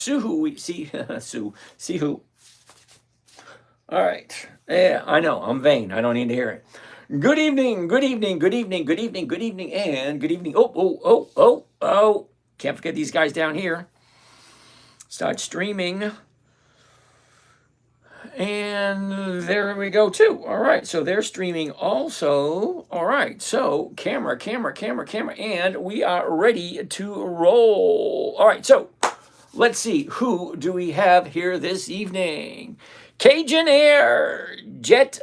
Sue who we see Sue. See who. All right. Yeah, I know. I'm vain. I don't need to hear it. Good evening, good evening, good evening, good evening, good evening, and good evening. Oh. Can't forget these guys down here. Start streaming. And there we go too. All right, so they're streaming also. All right, so camera, and we are ready to roll. All right, so let's see, who do we have here this evening? Cajun Air, Jets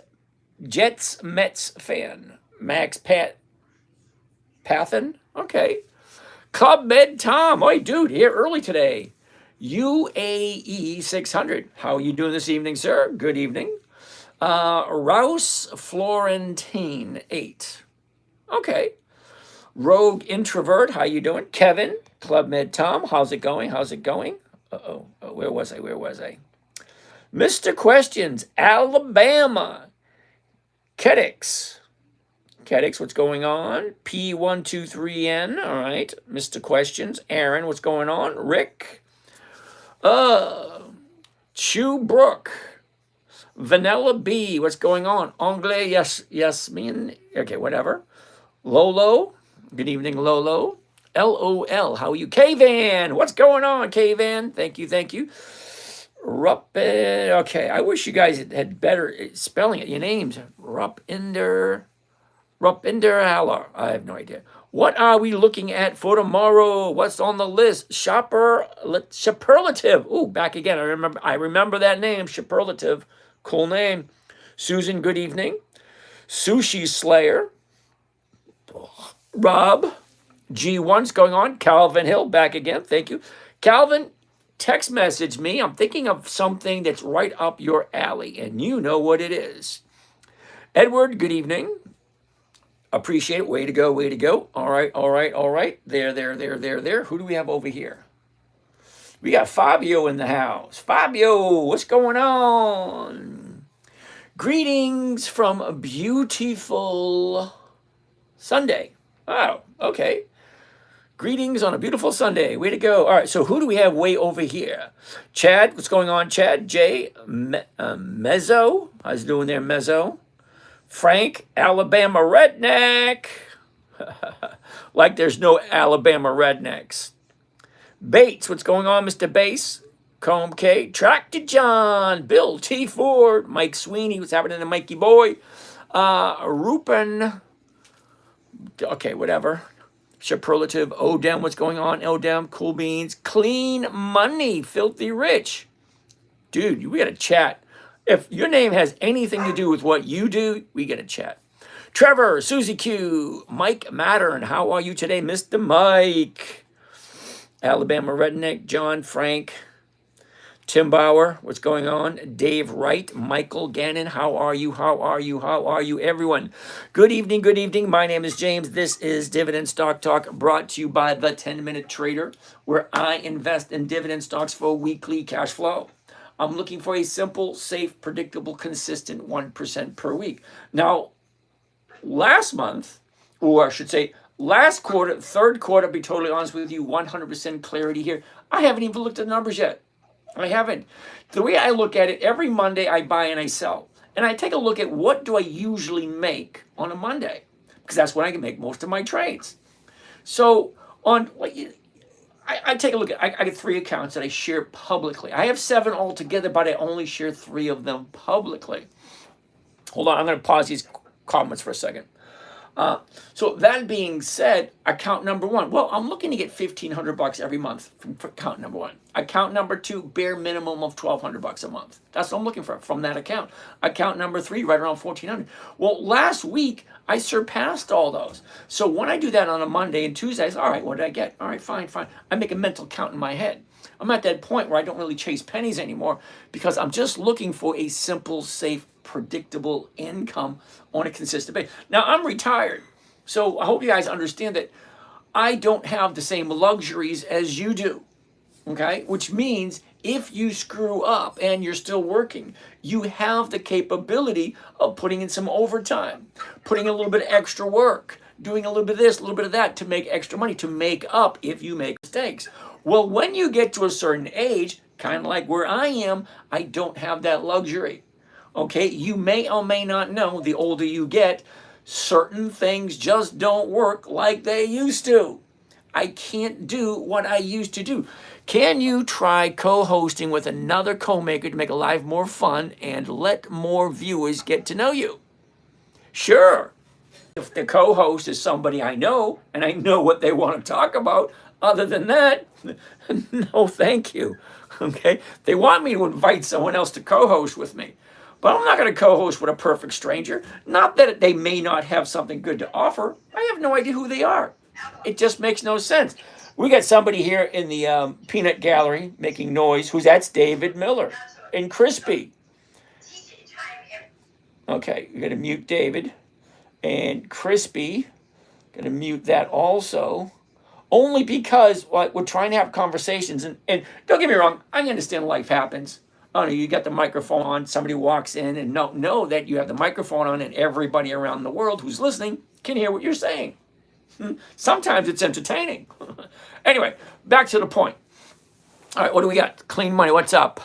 Mets fan, Max Pathan. Okay, Club Med Tom. Oh, dude, here early today. UAE 600. How are you doing this evening, sir? Good evening. Rouse Florentine 8. Okay. Rogue Introvert. How you doing? Kevin. Club Med Tom. How's it going? How's it going? Uh-oh. Where was I? Mr. Questions. Alabama. Kedix. What's going on? P123N. All right. Mr. Questions. Aaron, what's going on? Rick. Chew Brook. Vanilla B, what's going on? Anglais, yes, me. Okay, whatever. Lolo, good evening, Lolo. LOL, how are you? K-Van, what's going on, K-Van? Thank you. Okay, I wish you guys had better spelling it. Your names, Rupinder Haller. I have no idea. What are we looking at for tomorrow? What's on the list? Superlative. Ooh, back again. I remember that name. Superlative. Cool name. Susan, good evening. Sushi Slayer. Rob. G1's going on. Calvin Hill, back again. Thank you. Calvin, text message me. I'm thinking of something that's right up your alley, and you know what it is. Edward, good evening. Appreciate it. Way to go. All right. There. Who do we have over here? We got Fabio in the house. Fabio, what's going on? Greetings from a beautiful Sunday. Oh, okay. Greetings on a beautiful Sunday. Way to go. All right, so who do we have way over here? Chad, what's going on, Chad? Jay, Mezzo. How's it doing there, Mezzo? Frank, Alabama redneck. Like there's no Alabama rednecks. Bates, what's going on, Mr. Bates? Comb K, Tractor John, Bill T. Ford, Mike Sweeney, what's happening to Mikey Boy? Rupin, okay, whatever. Superlative, Odem, what's going on? Odem, Cool Beans, Clean Money, Filthy Rich. Dude, we gotta chat. If your name has anything to do with what you do, we get a chat. Trevor, Susie Q, Mike Mattern, how are you today, Mr. Mike? Alabama Redneck, John Frank, Tim Bauer, what's going on? Dave Wright, Michael Gannon, how are you, everyone? Good evening. My name is James. This is Dividend Stock Talk, brought to you by The 10-Minute Trader, where I invest in dividend stocks for weekly cash flow. I'm looking for a simple, safe, predictable, consistent 1% per week. Now, last month, or I should say last quarter, third quarter, be totally honest with you, 100% clarity here. I haven't even looked at the numbers yet. I haven't. The way I look at it, every Monday I buy and I sell. And I take a look at what do I usually make on a Monday, because that's when I can make most of my trades. So I take a look at, I get 3 accounts that I share publicly. I have 7 altogether, but I only share 3 of them publicly. Hold on, I'm going to pause these comments for a second. So that being said, account number 1, well, I'm looking to get $1,500 every month from account number 1. Account number 2, bare minimum of $1,200 a month. That's what I'm looking for from that account. Account number 3, right around $1,400. Well, last week I surpassed all those. So when I do that on a Monday and Tuesday, I say, all right, what did I get? All right, fine. I make a mental count in my head. I'm at that point where I don't really chase pennies anymore, because I'm just looking for a simple, safe, predictable income on a consistent basis. Now, I'm retired, so I hope you guys understand that I don't have the same luxuries as you do, okay? Which means if you screw up and you're still working, you have the capability of putting in some overtime, putting in a little bit of extra work, doing a little bit of this, a little bit of that to make extra money, to make up if you make mistakes. Well, when you get to a certain age, kind of like where I am, I don't have that luxury. Okay, you may or may not know, the older you get, certain things just don't work like they used to. I can't do what I used to do. Can you try co-hosting with another co-maker to make a live more fun and let more viewers get to know you? Sure. If the co-host is somebody I know and I know what they want to talk about, other than that, no thank you. Okay? They want me to invite someone else to co-host with me. But I'm not going to co-host with a perfect stranger. Not that they may not have something good to offer. I have no idea who they are. It just makes no sense. We got somebody here in the peanut gallery making noise. That's David Miller and Crispy. Okay, you're going to mute David. And Crispy, going to mute that also. Only because we're trying to have conversations. And don't get me wrong, I understand life happens. Oh no, you got the microphone on, somebody walks in and know that you have the microphone on and everybody around the world who's listening can hear what you're saying. Sometimes it's entertaining. Anyway, back to the point. All right, what do we got? Clean money, what's up?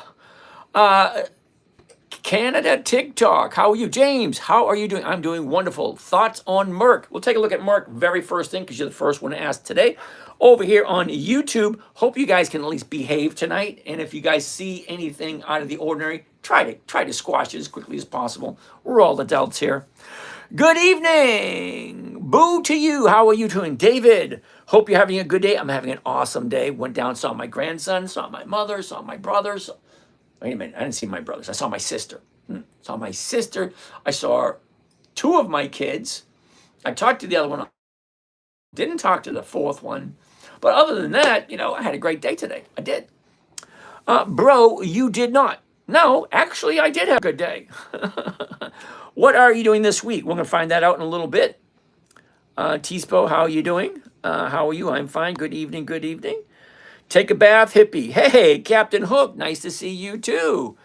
Canada TikTok, how are you? James, how are you doing? I'm doing wonderful. Thoughts on Merck? We'll take a look at Merck very first thing because you're the first one to ask today. Over here on YouTube, hope you guys can at least behave tonight. And if you guys see anything out of the ordinary, try to squash it as quickly as possible. We're all adults here. Good evening. Boo to you. How are you doing? David, hope you're having a good day. I'm having an awesome day. Went down, saw my grandson, saw my mother, saw my brothers. Wait a minute, I didn't see my brothers. I saw my sister. Saw my sister. I saw two of my kids. I talked to the other one. Didn't talk to the fourth one. But other than that, I had a great day today. I did. Bro, you did not. No, actually, I did have a good day. What are you doing this week? We're going to find that out in a little bit. Tispo, how are you doing? How are you? I'm fine. Good evening, good evening. Take a bath, hippie. Hey, Captain Hook, nice to see you too.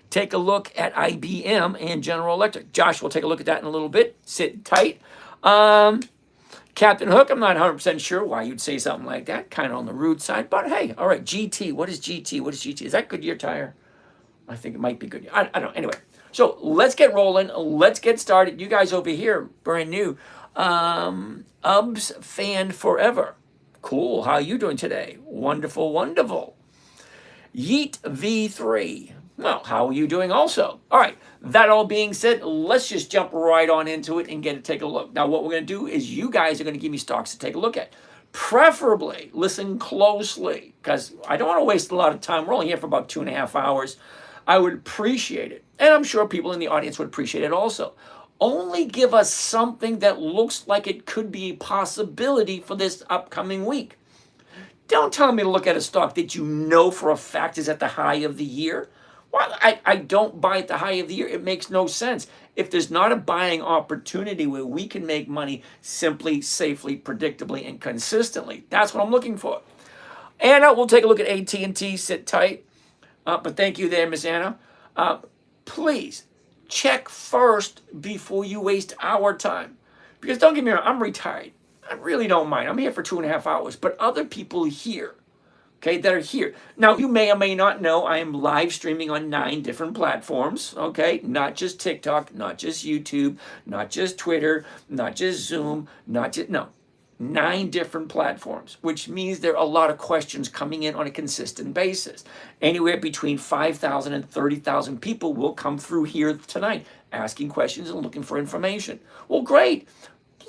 Take a look at IBM and General Electric. Josh, we'll take a look at that in a little bit. Sit tight. Captain Hook, I'm not 100% sure why you'd say something like that. Kind of on the rude side, but hey, all right, GT. What is GT? What is GT? Is that Goodyear tire? I think it might be Goodyear. I don't know. Anyway, so let's get rolling. Let's get started. You guys over here, brand new. Ubs fan forever. Cool. How are you doing today? Wonderful, wonderful. Yeet V3. Well, how are you doing also? All right. That all being said, let's just jump right on into it and take a look. Now, what we're going to do is you guys are going to give me stocks to take a look at. Preferably, listen closely because I don't want to waste a lot of time. We're only here for about 2.5 hours. I would appreciate it. And I'm sure people in the audience would appreciate it also. Only give us something that looks like it could be a possibility for this upcoming week. Don't tell me to look at a stock that you know for a fact is at the high of the year. Well, I don't buy at the high of the year. It makes no sense. If there's not a buying opportunity where we can make money simply, safely, predictably, and consistently, that's what I'm looking for. Anna, we'll take a look at AT&T. Sit tight. But thank you there, Miss Anna. Please. Check first before you waste our time. Because don't get me wrong, I'm retired. I really don't mind. I'm here for 2.5 hours. But other people here, okay, that are here. Now, you may or may not know I am live streaming on 9 different platforms, okay? Not just TikTok, not just YouTube, not just Twitter, not just Zoom, no. 9 different platforms, which means there are a lot of questions coming in on a consistent basis. Anywhere between 5,000 and 30,000 people will come through here tonight asking questions and looking for information. Well, great.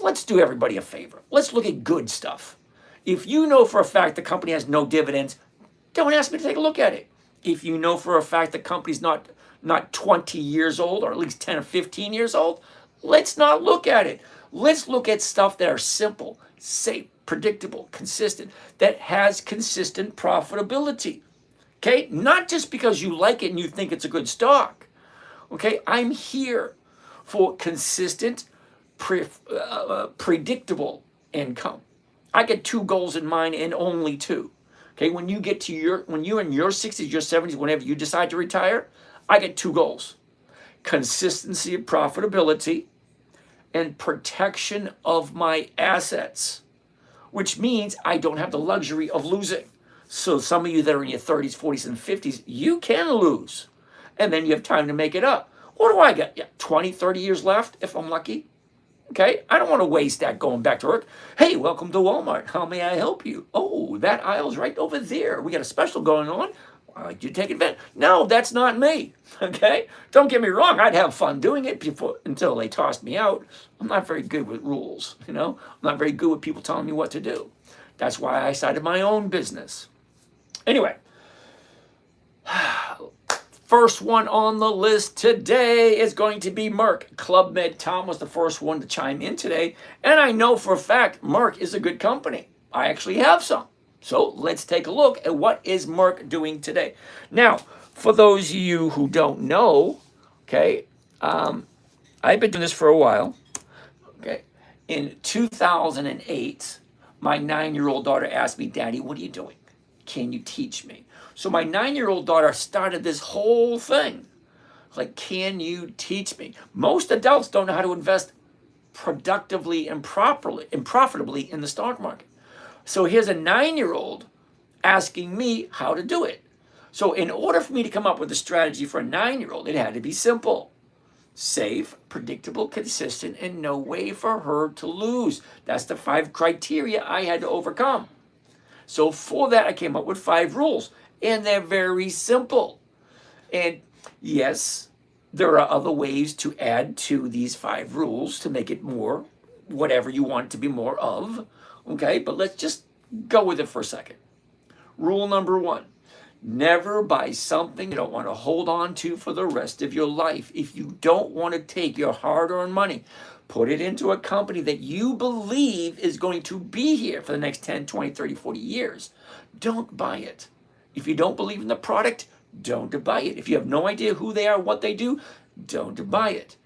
Let's do everybody a favor. Let's look at good stuff. If you know for a fact the company has no dividends, don't ask me to take a look at it. If you know for a fact the company's not 20 years old or at least 10 or 15 years old, let's not look at it. Let's look at stuff that are simple, safe, predictable, consistent, that has consistent profitability. Okay? Not just because you like it and you think it's a good stock. Okay? I'm here for consistent, predictable income. I get 2 goals in mind and only 2. Okay? When you're in your 60s, your 70s, whenever you decide to retire, I get 2 goals. Consistency of profitability and protection of my assets, which means I don't have the luxury of losing. So some of you that are in your 30s, 40s, and 50s, you can lose. And then you have time to make it up. What do I got? Yeah, 20, 30 years left if I'm lucky. Okay, I don't want to waste that going back to work. Hey, welcome to Walmart. How may I help you? Oh, that aisle's right over there. We got a special going on. I'd you take advantage. No, that's not me. Okay, don't get me wrong. I'd have fun doing it before until they tossed me out. I'm not very good with rules. I'm not very good with people telling me what to do. That's why I started my own business. Anyway, first one on the list today is going to be Merck. Club Med Tom was the first one to chime in today. And I know for a fact Merck is a good company. I actually have some. So let's take a look at what is Merck doing today. Now, for those of you who don't know, okay, I've been doing this for a while. Okay, in 2008, my 9-year-old daughter asked me, Daddy, what are you doing? Can you teach me? So my 9-year-old daughter started this whole thing. Like, can you teach me? Most adults don't know how to invest productively and profitably in the stock market. So here's a 9-year-old asking me how to do it. So in order for me to come up with a strategy for a 9-year-old, it had to be simple. Safe, predictable, consistent, and no way for her to lose. That's the 5 criteria I had to overcome. So for that, I came up with 5 rules. And they're very simple. And yes, there are other ways to add to these 5 rules to make it more whatever you want it to be more of. Okay, but let's just go with it for a second. Rule number 1, never buy something you don't want to hold on to for the rest of your life. If you don't want to take your hard-earned money, put it into a company that you believe is going to be here for the next 10, 20, 30, 40 years. Don't buy it. If you don't believe in the product, don't buy it. If you have no idea who they are, what they do, don't buy it.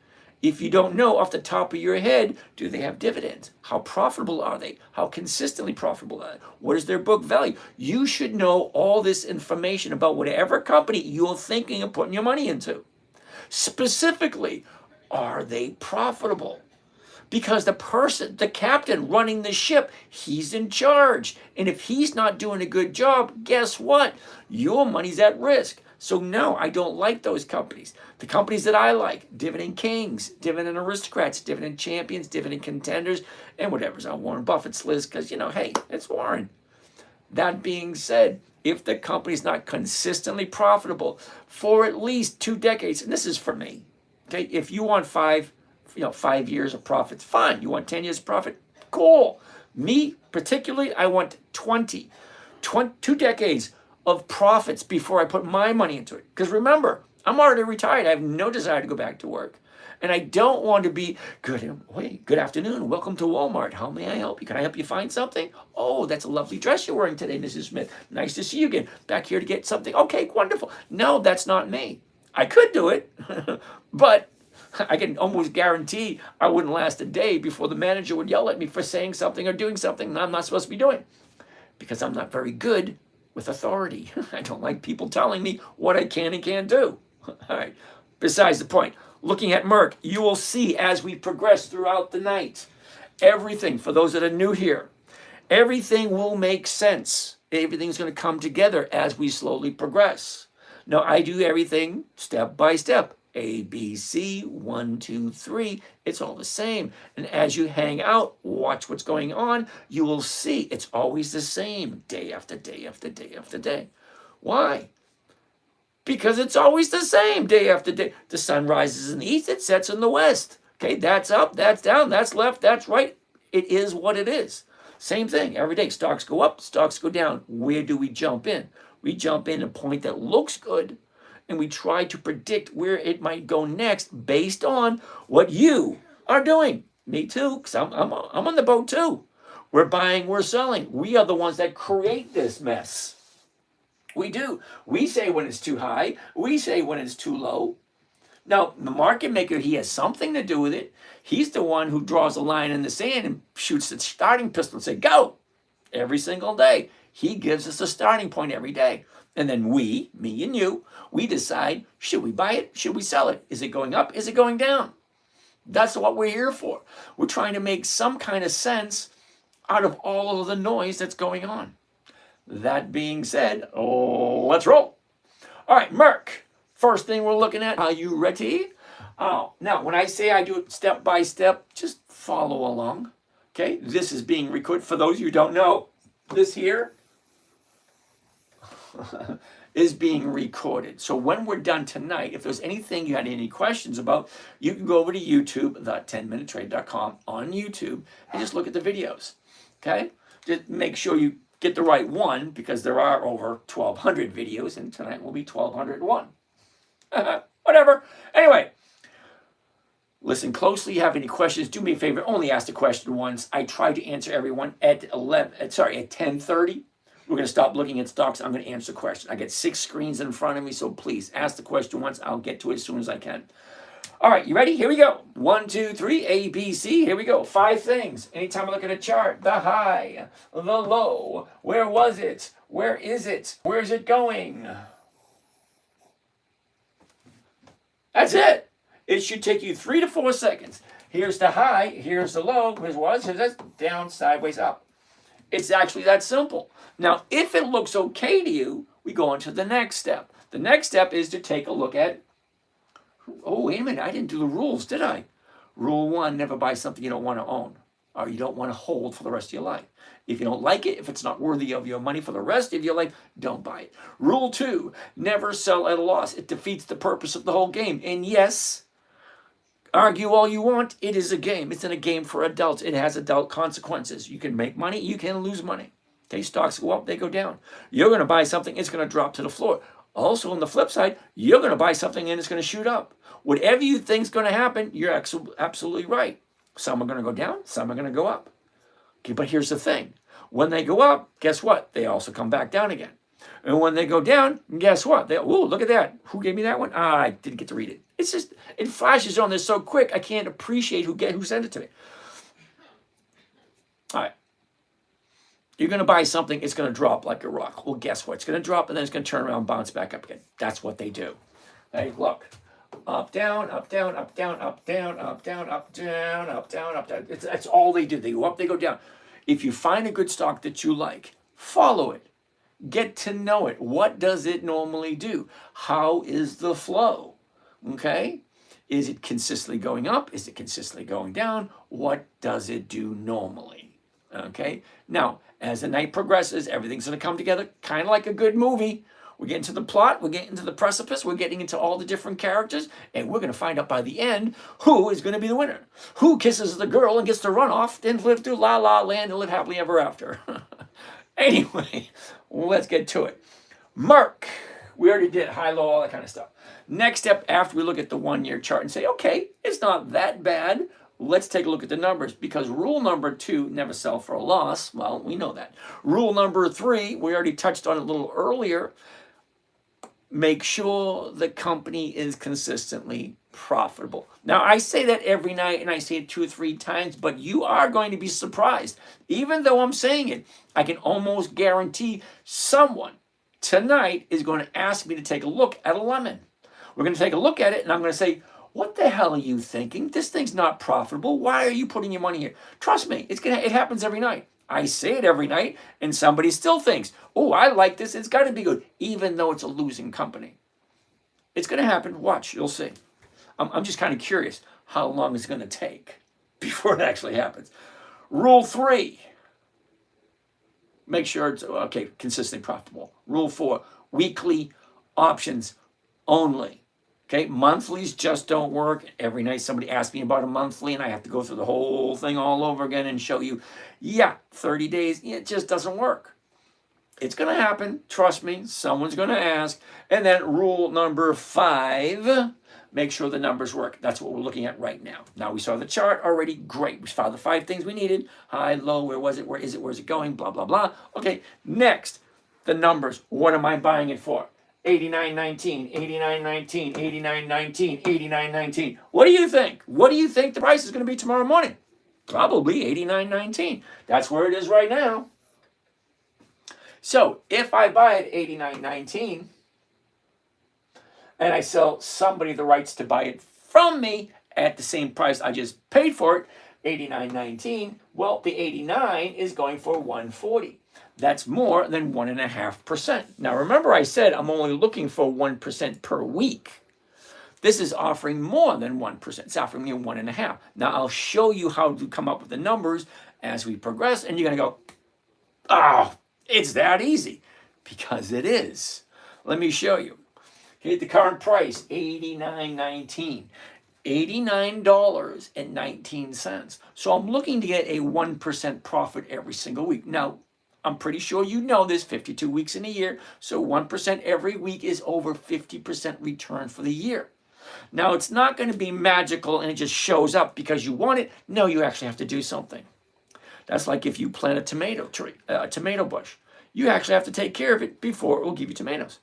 If you don't know off the top of your head, do they have dividends? How profitable are they? How consistently profitable are they? What is their book value? You should know all this information about whatever company you're thinking of putting your money into. Specifically, are they profitable? Because the captain running the ship, he's in charge. And if he's not doing a good job, guess what? Your money's at risk. So no, I don't like those companies. The companies that I like, dividend kings, dividend aristocrats, dividend champions, dividend contenders, and whatever's on Warren Buffett's list, because, hey, it's Warren. That being said, if the company's not consistently profitable for at least 2 decades, and this is for me, okay, if you want 5 years of profits, fine. You want 10 years of profit? Cool. Me, particularly, I want 2 decades of profits before I put my money into it. Because remember, I'm already retired. I have no desire to go back to work. And I don't want to be, good afternoon. Welcome to Walmart. How may I help you? Can I help you find something? Oh, that's a lovely dress you're wearing today, Mrs. Smith. Nice to see you again. Back here to get something. Okay, wonderful. No, that's not me. I could do it, but I can almost guarantee I wouldn't last a day before the manager would yell at me for saying something or doing something I'm not supposed to be doing, because I'm not very good with authority. I don't like people telling me what I can and can't do. All right. Besides the point, looking at Merck, you will see as we progress throughout the night, everything, for those that are new here, everything will make sense. Everything's going to come together as we slowly progress. Now, I do everything step by step. A, B, C, 1, 2, 3. It's all the same. And as you hang out, watch what's going on, you will see it's always the same day after day after day after day. Why? Because it's always the same day after day. The sun rises in the east, it sets in the west. Okay, that's up, that's down, that's left, that's right. It is what it is. Same thing every day. Stocks go up, stocks go down. Where do we jump in? We jump in at a point that looks good, and we try to predict where it might go next based on what you are doing. Me too, because I'm on the boat too. We're buying, we're selling. We are the ones that create this mess. We do. We say when it's too high. We say when it's too low. Now, the market maker, he has something to do with it. He's the one who draws a line in the sand and shoots the starting pistol and say, go, every single day. He gives us a starting point every day. And then we, me and you, we decide, should we buy it? Should we sell it? Is it going up? Is it going down? That's what we're here for. We're trying to make some kind of sense out of all of the noise that's going on. That being said, let's roll. All right, Merck. First thing we're looking at. Are you ready? Oh, now when I say I do it step by step, just follow along. Okay, this is being recorded. For those of you who don't know, this here is being recorded. So when we're done tonight, if there's anything you had any questions about, you can go over to YouTube, the10minutetrader.com on YouTube, and just look at the videos. Okay? Just make sure you get the right one, because there are over 1,200 videos, and tonight will be 1,201. Whatever. Anyway, listen closely. You have any questions, do me a favor, only ask the question once. I try to answer everyone at 10:30. We're going to stop looking at stocks. I'm going to answer the question. I get 6 screens in front of me, so please ask the question once. I'll get to it as soon as I can. All right, you ready? Here we go. 1, 2, 3, A, B, C. Here we go. 5 things. Anytime I look at a chart, the high, the low, where was it? Where is it? Where's it going? That's it. It should take you 3 to 4 seconds. Here's the high. Here's the low. Here's what? Here's that. Down, sideways, up. It's actually that simple. Now, if it looks okay to you, we go on to the next step. The next step is to take a look at, oh, wait a minute, I didn't do the rules, did I? Rule 1, never buy something you don't want to own or you don't want to hold for the rest of your life. If you don't like it, if it's not worthy of your money for the rest of your life, don't buy it. Rule 2, never sell at a loss. It defeats the purpose of the whole game. And yes, argue all you want, it is a game. It's in a game for adults. It has adult consequences. You can make money, you can lose money. Okay, stocks go up, they go down. You're going to buy something, it's going to drop to the floor. Also, on the flip side, you're going to buy something and it's going to shoot up. Whatever you think is going to happen, you're absolutely right. Some are going to go down, some are going to go up. Okay, but here's the thing. When they go up, guess what? They also come back down again. And when they go down, guess what? Ooh, look at that. Who gave me that one? I didn't get to read it. It's just, it flashes on there so quick, I can't appreciate who sent it to me. All right. You're going to buy something, it's going to drop like a rock. Well, guess what? It's going to drop and then it's going to turn around and bounce back up again. That's what they do. Hey, look. Up, down, up, down, up, down, up, down, up, down, up, down, up, down, up, down. That's all they do. They go up, they go down. If you find a good stock that you like, follow it. Get to know it. What does it normally do? How is the flow? Okay? Is it consistently going up? Is it consistently going down? What does it do normally? Okay? Now, as the night progresses, everything's going to come together kind of like a good movie. We're getting to the plot, we're getting to the precipice, we're getting into all the different characters, and we're going to find out by the end who is going to be the winner. Who kisses the girl and gets to run off and live through La La Land and live happily ever after. Anyway, let's get to it. Merck, we already did high, low, all that kind of stuff. Next step, after we look at the 1-year chart and say, okay, it's not that bad. Let's take a look at the numbers, because rule number 2, never sell for a loss. Well, we know that. Rule number 3, we already touched on it a little earlier. Make sure the company is consistently profitable. Now, I say that every night and I say it 2 or 3 times, but you are going to be surprised. Even though I'm saying it, I can almost guarantee someone tonight is going to ask me to take a look at a lemon. We're going to take a look at it and I'm going to say, what the hell are you thinking? This thing's not profitable. Why are you putting your money here? Trust me, it happens every night. I say it every night, and somebody still thinks, oh, I like this. It's got to be good, even though it's a losing company. It's going to happen. Watch, you'll see. I'm just kind of curious how long it's going to take before it actually happens. Rule 3, make sure it's, okay, consistently profitable. Rule 4, weekly options only. Okay, monthlies just don't work. Every night somebody asks me about a monthly and I have to go through the whole thing all over again and show you, yeah, 30 days, it just doesn't work. It's going to happen. Trust me, someone's going to ask. And then rule number 5, make sure the numbers work. That's what we're looking at right now. Now, we saw the chart already. Great. We found the 5 things we needed. High, low, where was it? Where is it? Where's it going? Blah, blah, blah. Okay, next, the numbers. What am I buying it for? 89.19, 89.19, 89.19, 89.19. What do you think? What do you think the price is going to be tomorrow morning? Probably 89.19. That's where it is right now. So if I buy it 89.19 and I sell somebody the rights to buy it from me at the same price I just paid for it, 89.19, well, the 89 is going for 140. That's more than 1.5%. Now remember I said I'm only looking for 1% per week. This is offering more than 1%. It's offering me 1.5%. Now I'll show you how to come up with the numbers as we progress, and you're gonna go, oh, it's that easy. Because it is. Let me show you. Here's the current price, $89.19. $89.19. So I'm looking to get a 1% profit every single week. Now, I'm pretty sure you know there's 52 weeks in a year, so 1% every week is over 50% return for the year. Now, it's not going to be magical and it just shows up because you want it. No, you actually have to do something. That's like if you plant a tomato tree, a tomato bush. You actually have to take care of it before it will give you tomatoes.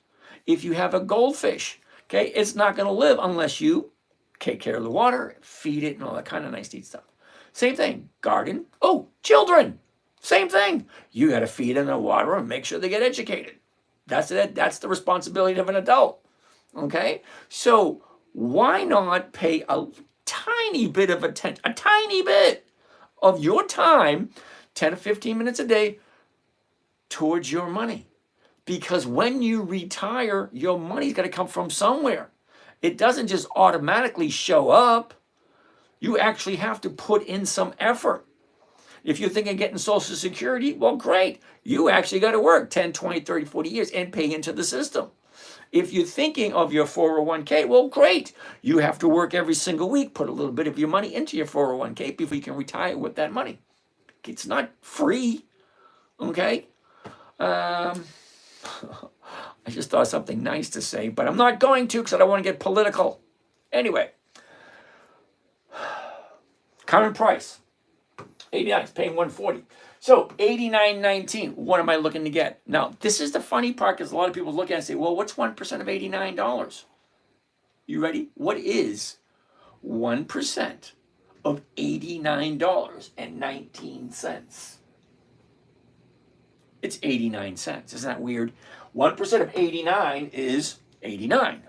If you have a goldfish, okay, it's not going to live unless you take care of the water, feed it, and all that kind of nice neat stuff. Same thing, garden. Oh, children, same thing. You got to feed them the water and make sure they get educated. That's it. That's the responsibility of an adult. Okay, so why not pay a tiny bit of attention, a tiny bit of your time, 10 to 15 minutes a day, towards your money? Because when you retire, your money's got to come from somewhere. It doesn't just automatically show up. You actually have to put in some effort. If you're thinking of getting Social Security, well, great. You actually got to work 10, 20, 30, 40 years and pay into the system. If you're thinking of your 401k, well, great. You have to work every single week, put a little bit of your money into your 401k before you can retire with that money. It's not free, okay? I just thought something nice to say, but I'm not going to because I don't want to get political. Anyway, current price, 89, it's paying 140. So 89.19, what am I looking to get? Now, this is the funny part because a lot of people look at it and say, well, what's 1% of $89? You ready? What is 1% of $89.19? It's 89 cents. Isn't that weird? 1% of 89 is 89.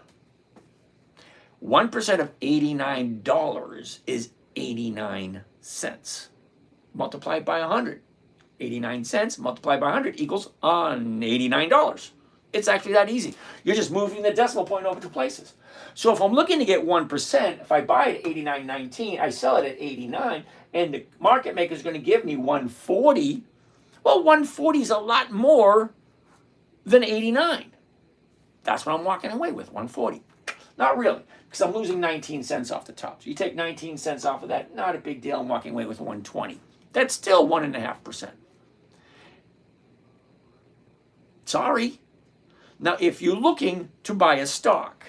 1% of $89 is 89 cents. Multiplied by 100. 89 cents multiplied by 100 equals $89. It's actually that easy. You're just moving the decimal point over two places. So if I'm looking to get 1%, if I buy it at 89.19, I sell it at 89, and the market maker is going to give me 140, well, 140 is a lot more than 89. That's what I'm walking away with, 140. Not really, because I'm losing 19 cents off the top. So you take 19 cents off of that, not a big deal. I'm walking away with 120. That's still 1.5%. Sorry. Now, if you're looking to buy a stock,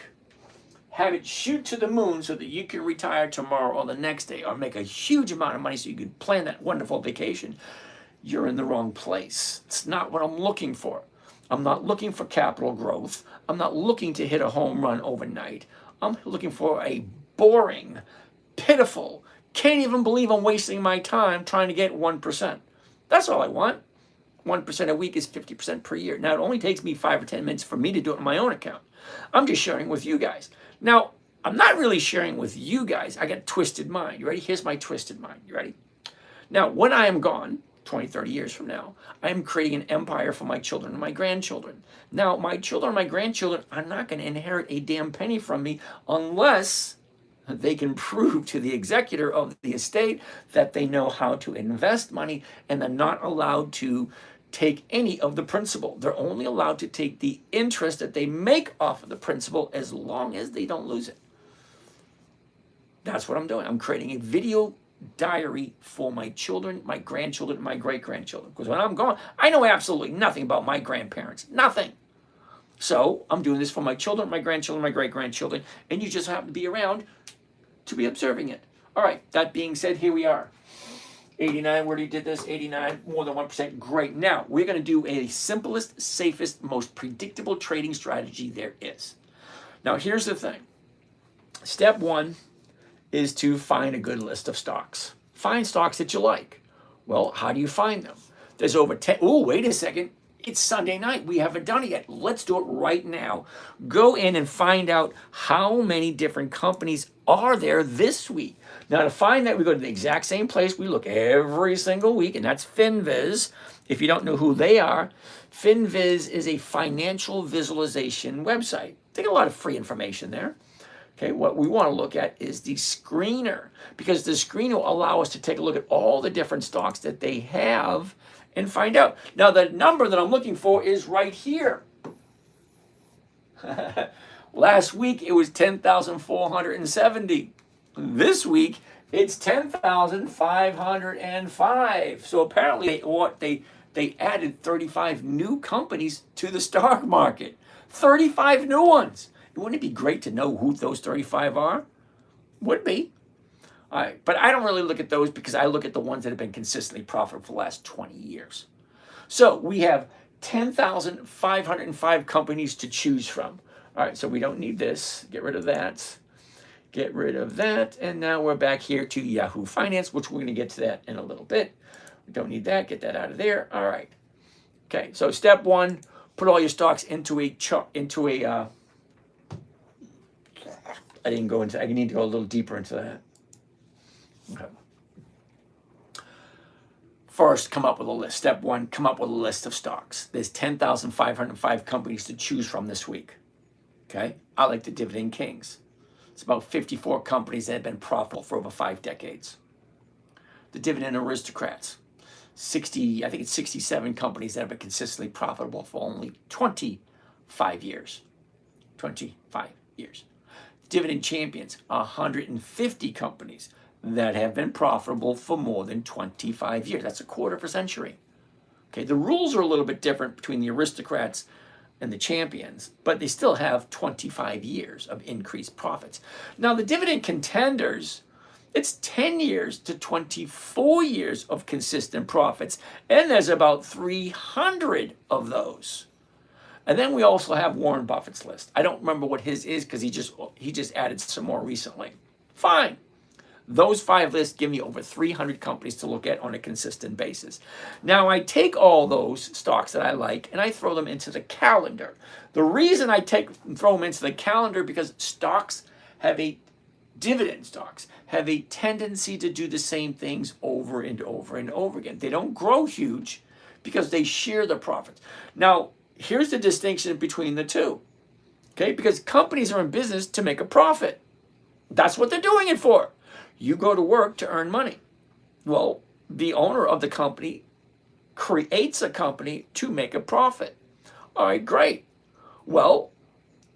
have it shoot to the moon so that you can retire tomorrow or the next day or make a huge amount of money so you can plan that wonderful vacation, you're in the wrong place. It's not what I'm looking for. I'm not looking for capital growth. I'm not looking to hit a home run overnight. I'm looking for a boring, pitiful, can't even believe I'm wasting my time trying to get 1%. That's all I want. 1% a week is 50% per year. Now, it only takes me 5 or 10 minutes for me to do it on my own account. I'm just sharing with you guys. Now, I'm not really sharing with you guys. I got a twisted mind. You ready? Here's my twisted mind. You ready? Now, when I am gone, 20, 30 years from now, I am creating an empire for my children and my grandchildren. Now, my children and my grandchildren are not going to inherit a damn penny from me unless they can prove to the executor of the estate that they know how to invest money, and they're not allowed to take any of the principal. They're only allowed to take the interest that they make off of the principal as long as they don't lose it. That's what I'm doing. I'm creating a video diary for my children, my grandchildren, and my great-grandchildren. Because when I'm gone, I know absolutely nothing about my grandparents. Nothing. So I'm doing this for my children, my grandchildren, my great-grandchildren, and you just happen to be around to be observing it. All right, that being said, here we are. 89, where you did this, 89, more than 1%, great. Now, we're going to do a simplest, safest, most predictable trading strategy there is. Now, here's the thing. Step one is to find a good list of stocks. Find stocks that you like. Well, how do you find them? There's over 10, oh, wait a second. It's Sunday night. We haven't done it yet. Let's do it right now. Go in and find out how many different companies are there this week. Now, to find that, we go to the exact same place we look every single week, and that's FinViz. If you don't know who they are, FinViz is a financial visualization website. They get a lot of free information there. Okay, what we want to look at is the screener, because the screener will allow us to take a look at all the different stocks that they have and find out. Now, the number that I'm looking for is right here. Last week, it was 10,470. This week, it's 10,505. So apparently, they added 35 new companies to the stock market. 35 new ones. Wouldn't it be great to know who those 35 are? Would be. All right, but I don't really look at those because I look at the ones that have been consistently profitable for the last 20 years. So we have 10,505 companies to choose from. All right, so we don't need this. Get rid of that. Get rid of that. And now we're back here to Yahoo Finance, which we're going to get to that in a little bit. We don't need that. Get that out of there. All right. Okay, so step one, put all your stocks into a chart, I didn't go into, I need to go a little deeper into that. Okay. First, come up with a list. Step one, come up with a list of stocks. There's 10,505 companies to choose from this week. Okay? I like the Dividend Kings. It's about 54 companies that have been profitable for over 5 decades. The Dividend Aristocrats. I think it's 67 companies that have been consistently profitable for only 25 years. 25 years. Dividend Champions, 150 companies that have been profitable for more than 25 years. That's a quarter of a century. Okay, the rules are a little bit different between the Aristocrats and the Champions, but they still have 25 years of increased profits. Now, the Dividend Contenders, it's 10 years to 24 years of consistent profits, and there's about 300 of those. And then we also have Warren Buffett's list. I don't remember what his is because he just added some more recently. Fine. Those 5 lists give me over 300 companies to look at on a consistent basis. Now, I take all those stocks that I like and I throw them into the calendar. The reason I throw them into the calendar because dividend stocks have a tendency to do the same things over and over and over again. They don't grow huge because they share the profits. Now, here's the distinction between the two, okay? Because companies are in business to make a profit. That's what they're doing it for. You go to work to earn money. Well, the owner of the company creates a company to make a profit. All right, great. Well,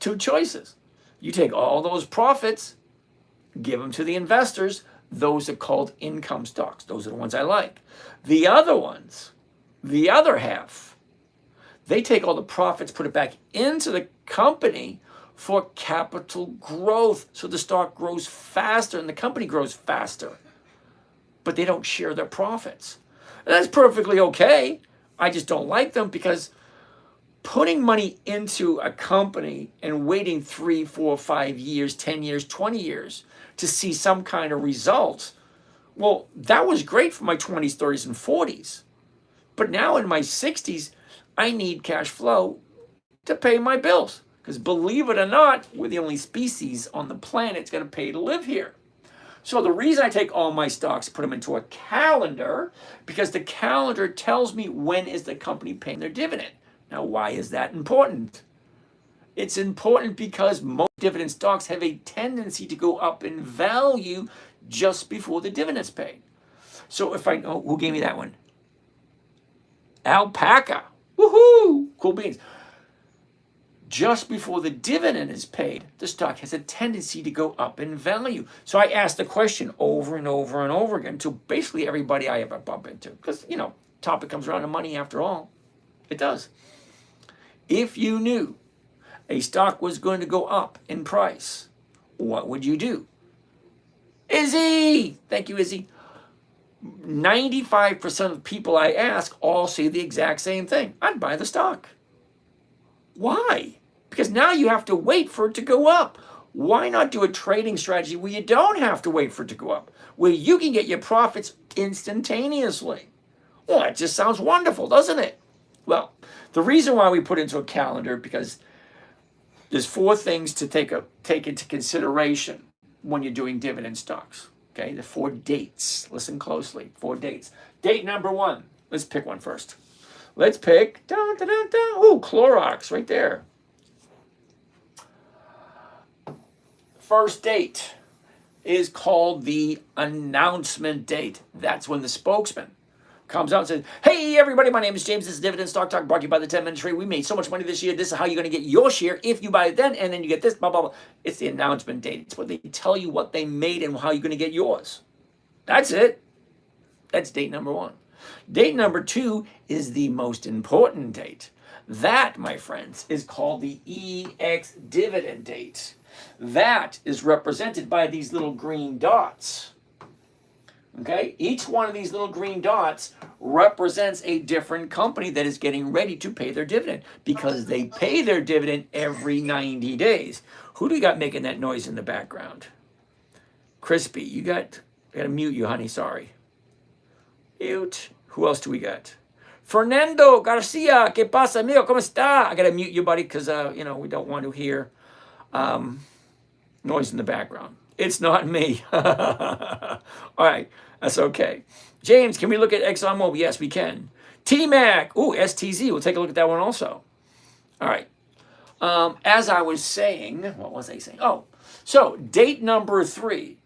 2 choices. You take all those profits, give them to the investors. Those are called income stocks. Those are the ones I like. The other ones, the other half, they take all the profits, put it back into the company for capital growth. So the stock grows faster and the company grows faster. But they don't share their profits. And that's perfectly okay. I just don't like them because putting money into a company and waiting 3, 4, 5 years, 10 years, 20 years to see some kind of result, well, that was great for my 20s, 30s, and 40s. But now in my 60s, I need cash flow to pay my bills. Because believe it or not, we're the only species on the planet that's going to pay to live here. So the reason I take all my stocks, put them into a calendar, because the calendar tells me when is the company paying their dividend. Now, why is that important? It's important because most dividend stocks have a tendency to go up in value just before the dividend's paid. So if I know, who gave me that one? Alpaca. Woohoo! Cool beans. Just before the dividend is paid, the stock has a tendency to go up in value. So I ask the question over and over and over again to basically everybody I ever bump into. Because, topic comes around to money after all. It does. If you knew a stock was going to go up in price, what would you do? Izzy! Thank you, Izzy. 95% of the people I ask all say the exact same thing. I'd buy the stock. Why? Because now you have to wait for it to go up. Why not do a trading strategy where you don't have to wait for it to go up, where you can get your profits instantaneously? Well, it just sounds wonderful, doesn't it? Well, The reason why we put into a calendar, because there's 4 things to take into consideration when you're doing dividend stocks. Okay, the 4 dates. Listen closely. 4 dates. Date number 1. Let's pick one first. Let's pick. Oh, Clorox right there. First date is called the announcement date. That's when the spokesman comes out and says, hey, everybody, my name is James. This is Dividend Stock Talk brought to you by the 10-Minute Trade. We made so much money this year. This is how you're going to get your share if you buy it then, and then you get this, blah, blah, blah. It's the announcement date. It's what they tell you what they made and how you're going to get yours. That's it. That's date number 1. Date number 2 is the most important date. That, my friends, is called the EX dividend date. That is represented by these little green dots. Okay, each one of these little green dots represents a different company that is getting ready to pay their dividend, because they pay their dividend every 90 days. Who do you got making that noise in the background? Crispy, I gotta mute you, honey, sorry. Mute. Who else do we got? Fernando Garcia, ¿qué pasa, amigo? ¿Cómo está? I gotta mute you, buddy, because we don't want to hear noise in the background. It's not me. All right, that's okay. James, can we look at ExxonMobil? Yes, we can. T-Mac, ooh, STZ, we'll take a look at that one also. All right. As I was saying, what was I saying? Oh, so date number 3.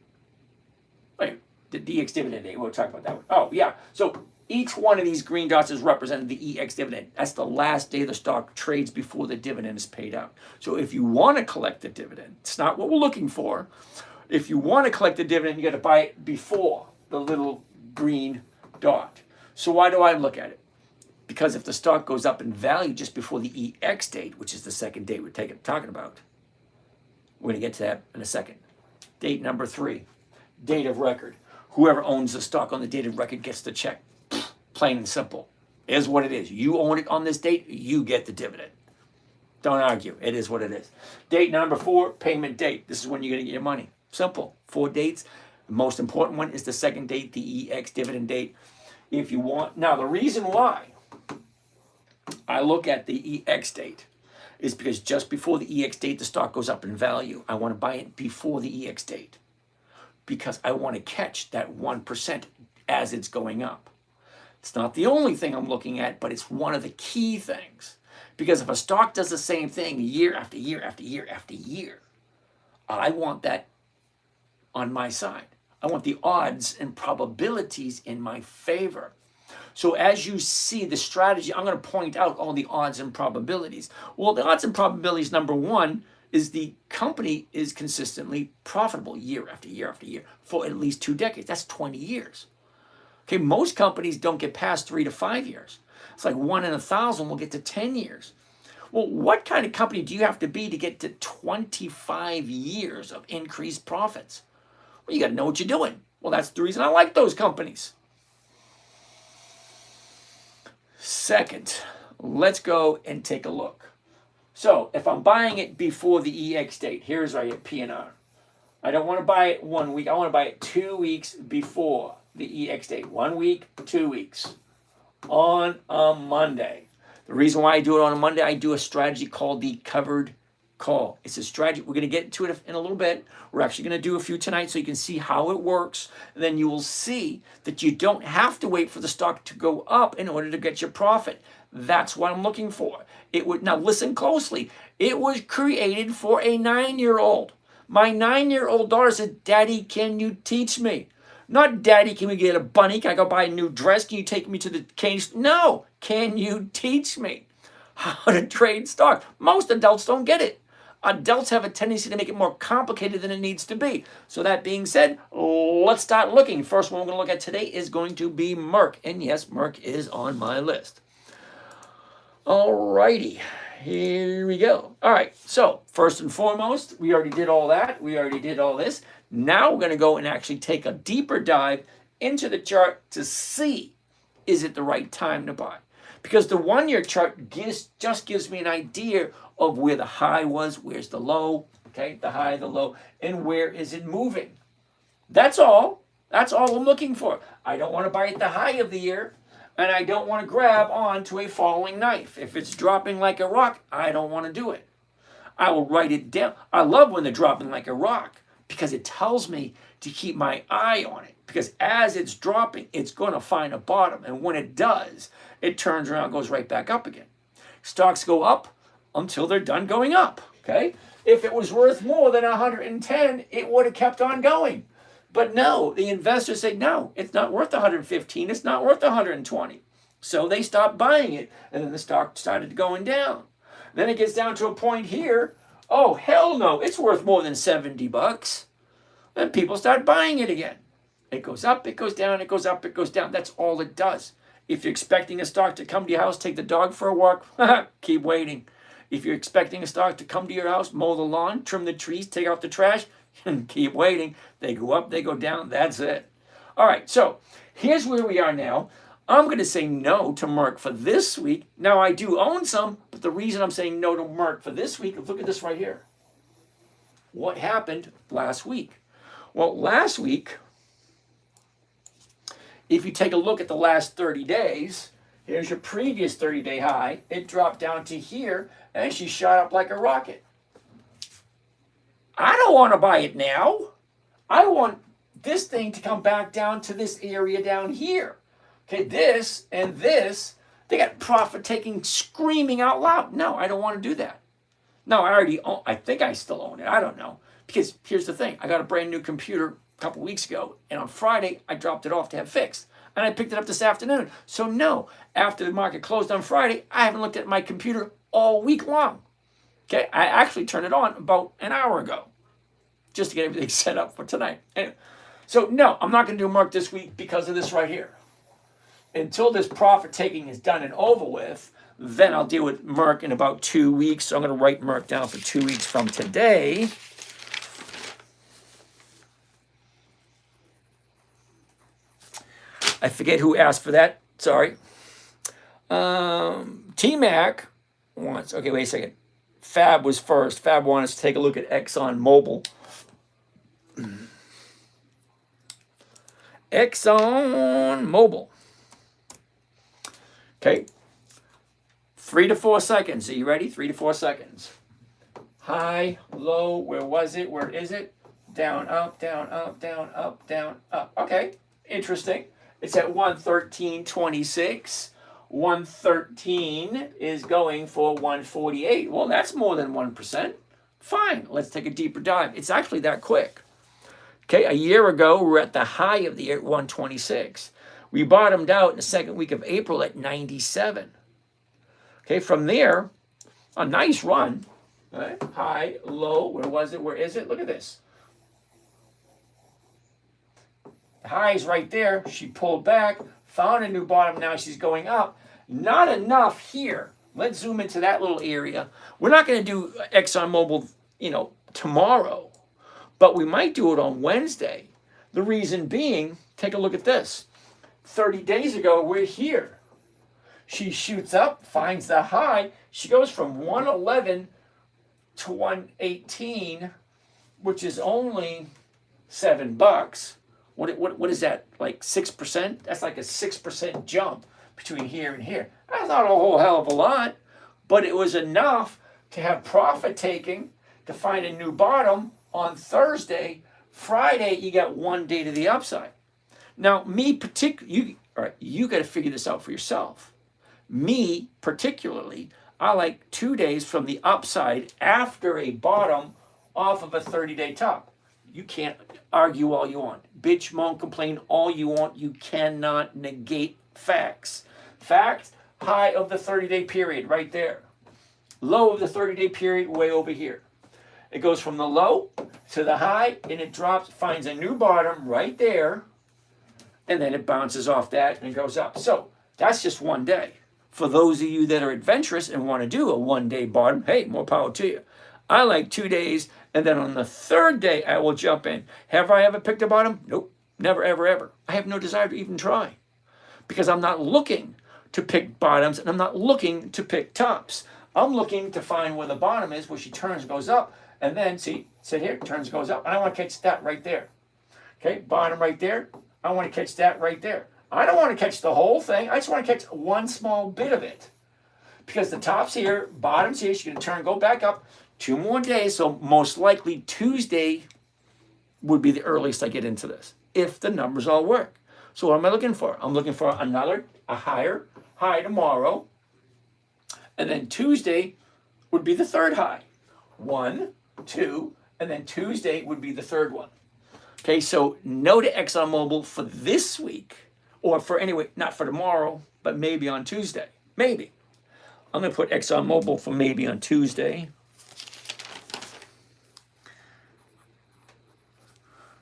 Wait, the DX dividend date, we'll talk about that one. Oh, yeah, so each one of these green dots is representing the EX dividend. That's the last day the stock trades before the dividend is paid out. So if you want to collect the dividend, it's not what we're looking for. If you want to collect the dividend, you got to buy it before the little green dot. So why do I look at it? Because if the stock goes up in value just before the EX date, which is the second date we're talking about, we're going to get to that in a second. Date number 3, date of record. Whoever owns the stock on the date of record gets the check. Plain and simple. It is what it is. You own it on this date, you get the dividend. Don't argue. It is what it is. Date number 4, payment date. This is when you're going to get your money. Simple. 4 dates. The most important one is the second date, the EX dividend date. If you want. Now, the reason why I look at the EX date is because just before the EX date, the stock goes up in value. I want to buy it before the EX date because I want to catch that 1% as it's going up. It's not the only thing I'm looking at, but it's one of the key things. Because if a stock does the same thing year after year after year after year, I want that on my side. I want the odds and probabilities in my favor. So as you see the strategy, I'm going to point out all the odds and probabilities. Well, the odds and probabilities, number 1, is the company is consistently profitable year after year after year for at least 2 decades. That's 20 years. Okay, most companies don't get past 3 to 5 years. It's like 1 in 1,000 will get to 10 years. Well, what kind of company do you have to be to get to 25 years of increased profits? Well, you got to know what you're doing. Well, that's the reason I like those companies. Second, let's go and take a look. So if I'm buying it before the EX date, here's right at P&R. I don't want to buy it 1 week. I want to buy it 2 weeks before the EX date. 1 week, 2 weeks. On a Monday. The reason why I do it on a Monday, I do a strategy called the covered call. It's a strategy. We're going to get into it in a little bit. We're actually going to do a few tonight so you can see how it works. And then you will see that you don't have to wait for the stock to go up in order to get your profit. That's what I'm looking for. Now listen closely. It was created for a 9-year-old. My 9-year-old daughter said, Daddy, can you teach me? Not, Daddy, can we get a bunny? Can I go buy a new dress? Can you take me to the cane store? No. Can you teach me how to trade stocks? Most adults don't get it. Adults have a tendency to make it more complicated than it needs to be. So that being said, let's start looking. First one we're going to look at today is going to be Merck. And yes, Merck is on my list. All righty. Here we go. All right. So first and foremost, we already did all that. We already did all this. Now we're going to go and actually take a deeper dive into the chart to see, is it the right time to buy? Because the 1-year chart just gives me an idea of where the high was, where's the low, okay, the high, the low, and where is it moving. That's all. That's all I'm looking for. I don't want to buy at the high of the year. And I don't want to grab onto a falling knife. If it's dropping like a rock, I don't want to do it. I will write it down. I love when they're dropping like a rock because it tells me to keep my eye on it. Because as it's dropping, it's going to find a bottom. And when it does, it turns around and goes right back up again. Stocks go up until they're done going up. Okay? If it was worth more than 110, it would have kept on going. But no, the investors say, no, it's not worth 115. It's not worth 120. So they stopped buying it. And then the stock started going down. Then it gets down to a point here. Oh, hell no, it's worth more than 70 bucks. Then people start buying it again. It goes up, it goes down, it goes up, it goes down. That's all it does. If you're expecting a stock to come to your house, take the dog for a walk, keep waiting. If you're expecting a stock to come to your house, mow the lawn, trim the trees, take out the trash, and keep waiting. They go up, they go down. That's it. All right, so here's where we are now. I'm going to say no to Merck for this week. Now, I do own some, but the reason I'm saying no to Merck for this week, look at this right here. What happened last week? Well, last week, if you take a look at the last 30 days, here's your previous 30-day high. It dropped down to here, and she shot up like a rocket. I don't want to buy it now. I want this thing to come back down to this area down here. Okay, this and this, they got profit taking screaming out loud. No, I don't want to do that. No, I already own, I think I still own it. I don't know. Because here's the thing. I got a brand new computer a couple weeks ago, and on Friday, I dropped it off to have fixed. And I picked it up this afternoon. So no, after the market closed on Friday, I haven't looked at my computer all week long. Okay, I actually turned it on about an hour ago just to get everything set up for tonight. Anyway, so no, I'm not going to do Merck this week because of this right here. Until this profit taking is done and over with, then I'll deal with Merck in about 2 weeks. So I'm going to write Merck down for 2 weeks from today. I forget who asked for that. Sorry. T-Mac wants, okay, wait a second. Fab was first. Fab wanted us to take a look at Exxon Mobil. Exxon Mobil. Okay. 3 to 4 seconds. Are you ready? 3 to 4 seconds. High, low, where was it? Where is it? Down, up, down, up, down, up, down, up. Okay. Interesting. It's at 113.26. 113 is going for 148. Well, that's more than 1%. Fine. Let's take a deeper dive. It's actually that quick. Okay, a year ago, we were at the high of the year at 126. We bottomed out in the second week of April at 97. Okay, from there, a nice run. Right? High, low, where was it? Where is it? Look at this. The high is right there. She pulled back, found a new bottom. Now she's going up. Not enough here. Let's zoom into that little area. We're not going to do ExxonMobil, tomorrow, but we might do it on Wednesday. The reason being, take a look at this. 30 days ago, we're here. She shoots up, finds the high. She goes from 111 to 118, which is only $7. What is that? Like 6%? That's like a 6% jump between here and here. That's not a whole hell of a lot, but it was enough to have profit taking to find a new bottom on Thursday. Friday, you got 1 day to the upside. Now, me particularly, you got to figure this out for yourself. Me particularly, I like 2 days from the upside after a bottom off of a 30-day top. You can't argue all you want. Bitch, moan, complain all you want. You cannot negate facts. Facts, high of the 30-day period right there. Low of the 30-day period way over here. It goes from the low to the high, and it drops, finds a new bottom right there, and then it bounces off that and goes up. So that's just 1 day. For those of you that are adventurous and want to do a 1 day bottom, hey, more power to you. I like 2 days, and then on the third day, I will jump in. Have I ever picked a bottom? Nope. Never, ever, ever. I have no desire to even try because I'm not looking to pick bottoms, and I'm not looking to pick tops. I'm looking to find where the bottom is, where she turns, goes up, and then, see, sit here, turns, goes up, and I want to catch that right there. Okay, bottom right there. I want to catch that right there. I don't want to catch the whole thing. I just want to catch one small bit of it. Because the top's here, bottom's here. She's going to turn, go back up 2 more days. So most likely Tuesday would be the earliest I get into this, if the numbers all work. So what am I looking for? I'm looking for a higher high tomorrow. And then Tuesday would be the third high. 1, 2, and then Tuesday would be the third one. Okay, so no to ExxonMobil for this week, or for anyway, not for tomorrow, but maybe on Tuesday. Maybe. I'm going to put ExxonMobil for maybe on Tuesday.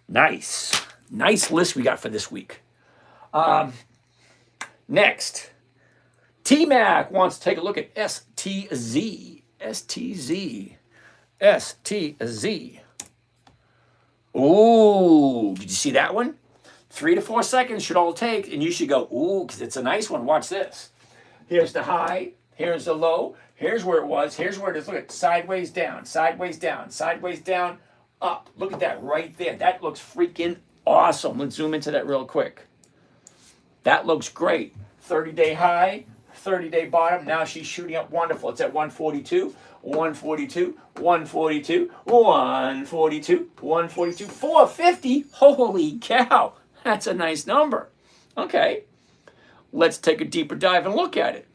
Nice. Nice list we got for this week. Next, T-Mac wants to take a look at STZ. STZ. STZ. Ooh, did you see that one? 3 to 4 seconds should all take, and you should go, ooh, because it's a nice one. Watch this. Here's the high. Here's the low. Here's where it was. Here's where it is. Look at sideways down, sideways down, sideways down, up. Look at that right there. That looks freaking awesome. Let's zoom into that real quick. That looks great. 30-day high, 30-day bottom. Now she's shooting up wonderful. It's at 142, 142, 142, 142, 142, 450. Holy cow. That's a nice number. Okay. Let's take a deeper dive and look at it.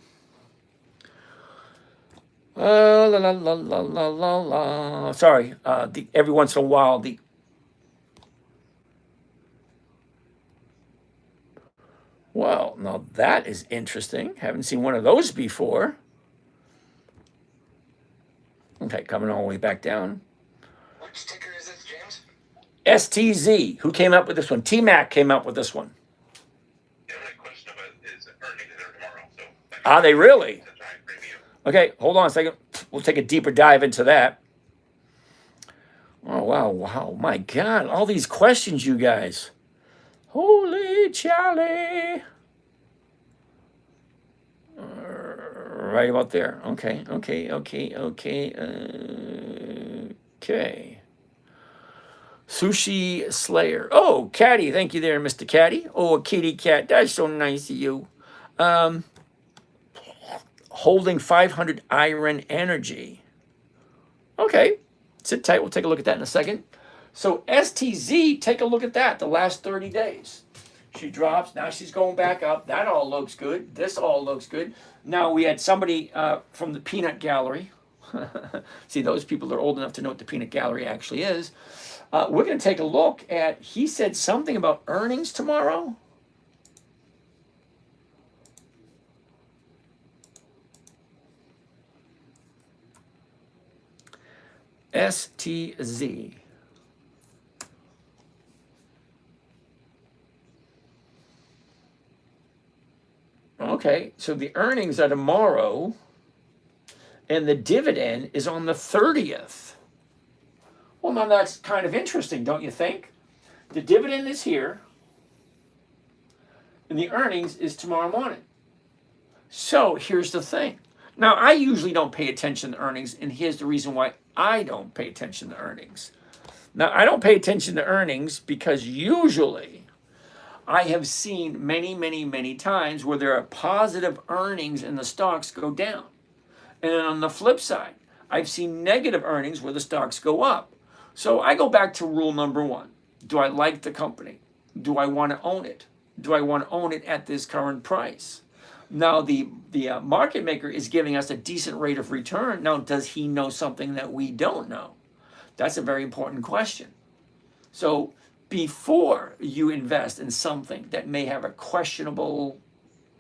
La la la la la la la. Sorry, every once in a while Well, now that is interesting. Haven't seen one of those before. Okay, coming all the way back down. Which ticker is this, James? STZ. Who came up with this one? T-Mac came up with this one. The only question about is earnings are tomorrow. So Are they really? Preview. Okay, hold on a second. We'll take a deeper dive into that. Oh, wow. My God, all these questions, you guys. Holy Charlie. Right about there. Okay. Sushi Slayer. Oh, Caddy. Thank you there, Mr. Caddy. Oh, a kitty cat. That's so nice of you. Holding 500 iron energy. Okay. Sit tight. We'll take a look at that in a second. So STZ, take a look at that. The last 30 days. She drops. Now she's going back up. That all looks good. This all looks good. Now we had somebody from the Peanut Gallery. See, those people are old enough to know what the Peanut Gallery actually is. We're going to take a look at, he said something about earnings tomorrow. STZ. Okay, so the earnings are tomorrow, and the dividend is on the 30th. Well, now that's kind of interesting, don't you think? The dividend is here, and the earnings is tomorrow morning. So here's the thing. Now, I usually don't pay attention to earnings, and here's the reason why I don't pay attention to earnings. Now, I don't pay attention to earnings because usually I have seen many times where there are positive earnings and the stocks go down. And then on the flip side, I've seen negative earnings where the stocks go up. So I go back to rule number 1. Do I like the company? Do I want to own it? Do I want to own it at this current price? Now, the market maker is giving us a decent rate of return. Now, does he know something that we don't know? That's a very important question. So before you invest in something that may have a questionable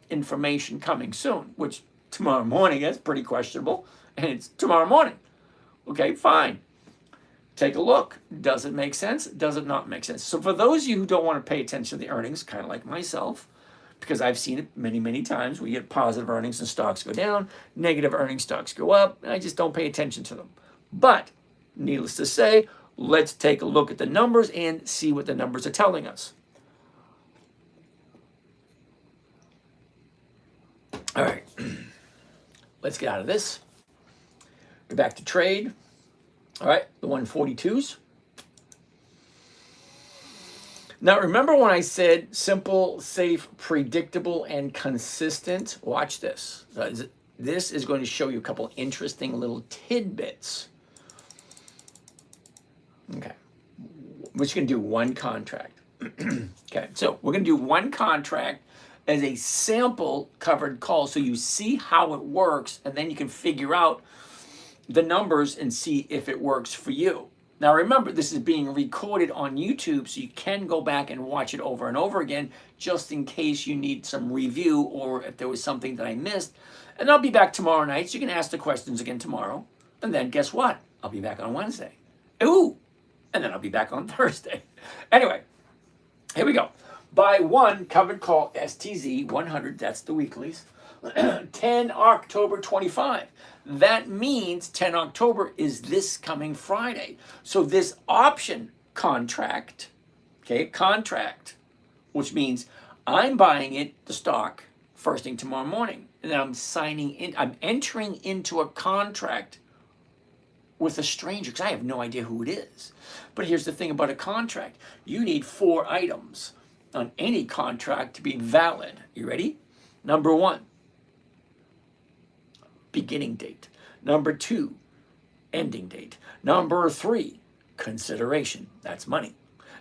information coming soon, which tomorrow morning is pretty questionable, and it's tomorrow morning. Okay, fine. Take a look. Does it make sense? Does it not make sense? So for those of you who don't want to pay attention to the earnings, kind of like myself, because I've seen it many times, we get positive earnings and stocks go down, negative earnings, stocks go up, and I just don't pay attention to them. But needless to say, let's take a look at the numbers and see what the numbers are telling us. All right, let's get out of this. Go back to trade. All right, the 142s. Now, remember when I said simple, safe, predictable, and consistent? Watch this. This is going to show you a couple interesting little tidbits. Okay. We're just going to do one contract. Okay. So we're going to do one contract as a sample covered call so you see how it works, and then you can figure out the numbers and see if it works for you. Now remember, this is being recorded on YouTube, so you can go back and watch it over and over again, just in case you need some review or if there was something that I missed. And I'll be back tomorrow night, so you can ask the questions again tomorrow. And then guess what? I'll be back on Wednesday. Ooh! And then I'll be back on Thursday. Anyway, here we go. Buy one covered call STZ 100, that's the weeklies. 10 October 25. That means 10 October is this coming Friday. So this option contract, okay, contract, which means I'm buying it, the stock, first thing tomorrow morning. And then I'm entering into a contract with a stranger because I have no idea who it is. But here's the thing about a contract. You need 4 items on any contract to be valid. You ready? Number 1, beginning date. Number 2, ending date. Number 3, consideration. That's money.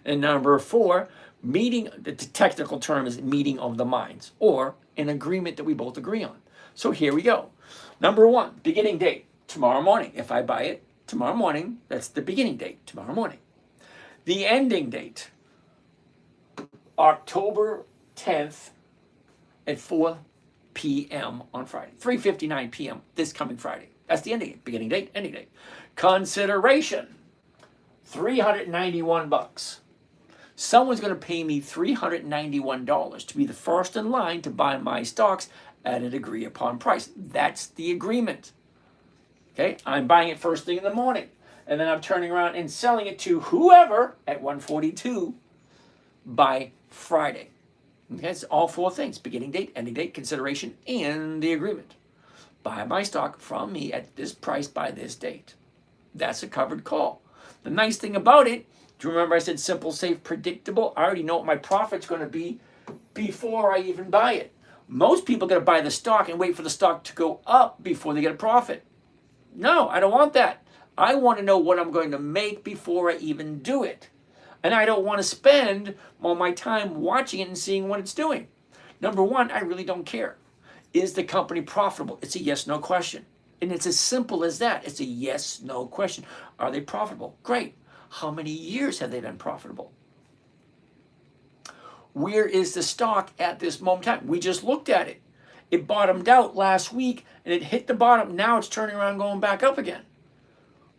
And number 4, meeting, the technical term is meeting of the minds, or an agreement that we both agree on. So here we go. Number 1, beginning date, tomorrow morning. If I buy it tomorrow morning, that's the beginning date, tomorrow morning. The ending date, October 10th at 4 p.m. on Friday. 3:59 p.m. this coming Friday. That's the ending date. Beginning date, ending date. Consideration, $391. Someone's going to pay me $391 to be the first in line to buy my stocks at an agreed upon price. That's the agreement. Okay, I'm buying it first thing in the morning, and then I'm turning around and selling it to whoever at 142 by Friday. Okay, it's all 4 things: beginning date, ending date, consideration, and the agreement. Buy my stock from me at this price by this date. That's a covered call. The nice thing about it, do you remember I said simple, safe, predictable? I already know what my profit's going to be before I even buy it. Most people are going to buy the stock and wait for the stock to go up before they get a profit. No, I don't want that. I want to know what I'm going to make before I even do it. And I don't want to spend all my time watching it and seeing what it's doing. Number 1, I really don't care. Is the company profitable? It's a yes, no question. And it's as simple as that. It's a yes, no question. Are they profitable? Great. How many years have they been profitable? Where is the stock at this moment in time? We just looked at it. It bottomed out last week and it hit the bottom. Now it's turning around going back up again.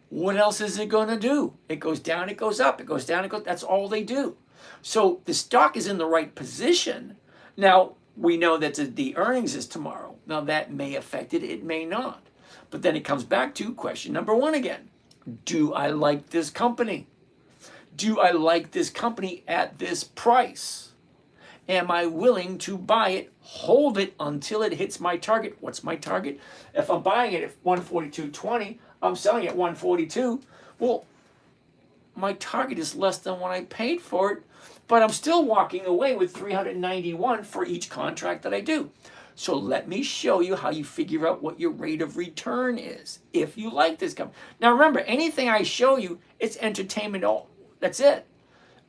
What else is it going to do? It goes down, it goes up, it goes down, it goes. That's all they do. So the stock is in the right position. Now, we know that the earnings is tomorrow. Now, that may affect it, it may not. But then it comes back to question number 1 again. Do I like this company? Do I like this company at this price? Am I willing to buy it, hold it until it hits my target? What's my target? If I'm buying it at 142.20, I'm selling it at 142. Well, my target is less than what I paid for it, but I'm still walking away with $391 for each contract that I do. So let me show you how you figure out what your rate of return is if you like this company. Now remember, anything I show you, it's entertainment. That's it.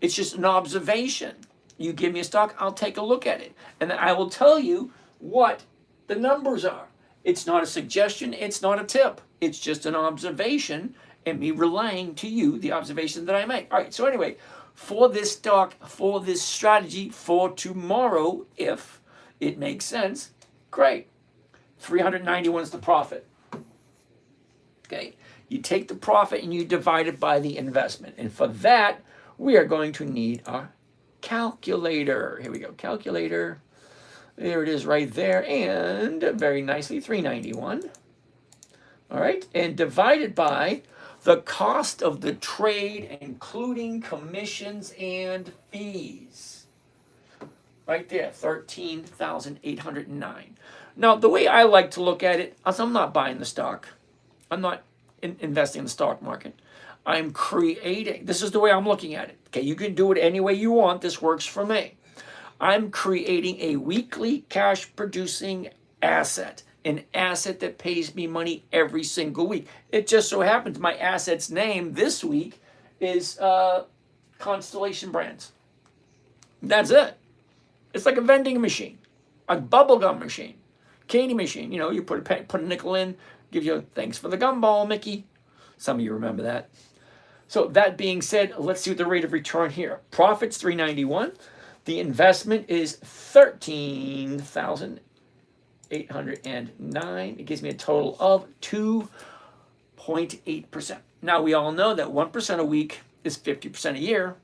It's just an observation. You give me a stock, I'll take a look at it. And then I will tell you what the numbers are. It's not a suggestion, it's not a tip. It's just an observation and me relaying to you the observation that I make. All right, so anyway, for this stock, for this strategy, for tomorrow, if it makes sense, great. 391 is the profit. Okay, you take the profit and you divide it by the investment. And for that, we are going to need our calculator. Here we go, calculator. There it is right there, and very nicely, 391. All right, and divided by the cost of the trade, including commissions and fees. Right there, 13,809. Now, the way I like to look at it is I'm not buying the stock. I'm not investing in the stock market. I'm creating, this is the way I'm looking at it. Okay, you can do it any way you want. This works for me. I'm creating a weekly cash producing asset, an asset that pays me money every single week. It just so happens my asset's name this week is Constellation Brands. That's it. It's like a vending machine, a bubblegum machine, candy machine. You know, you put a nickel in, give you thanks for the gumball, Mickey. Some of you remember that. So that being said, let's see what the rate of return here. Profits 391. The investment is 13,809. It gives me a total of 2.8%. Now we all know that 1% a week is 50% a year.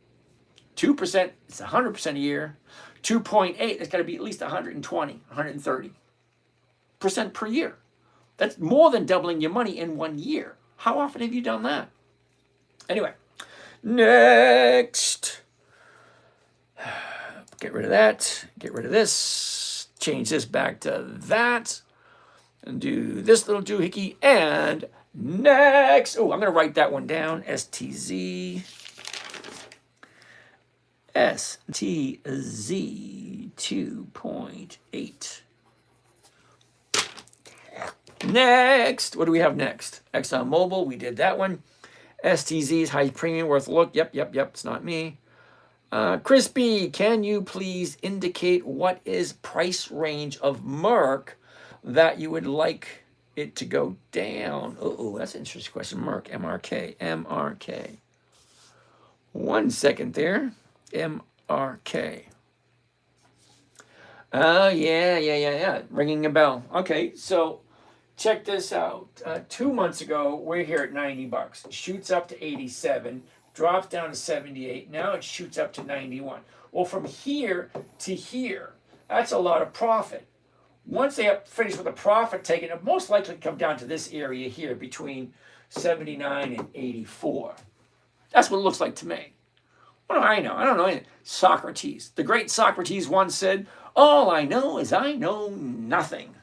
2% is 100% a year. 2.8, it's got to be at least 120, 130% per year. That's more than doubling your money in 1 year. How often have you done that? Anyway, next. Get rid of that. Get rid of this. Change this back to that. And do this little doohickey. And next. Oh, I'm going to write that one down. STZ. STZ 2.8. Next. What do we have next? ExxonMobil. We did that one. STZ's high premium worth a look. Yep. It's not me. Crispy, can you please indicate what is price range of Merck that you would like it to go down? Oh, that's an interesting question. Merck, MRK. 1 second there. MRK. Oh, yeah. Ringing a bell. Okay, so check this out. 2 months ago, we're here at $90. It shoots up to 87, drops down to 78. Now it shoots up to 91. Well, from here to here, that's a lot of profit. Once they finish with a profit taking, it'll most likely come down to this area here between 79 and 84. That's what it looks like to me. What do I know? I don't know anything. Socrates. The great Socrates once said, all I know is I know nothing.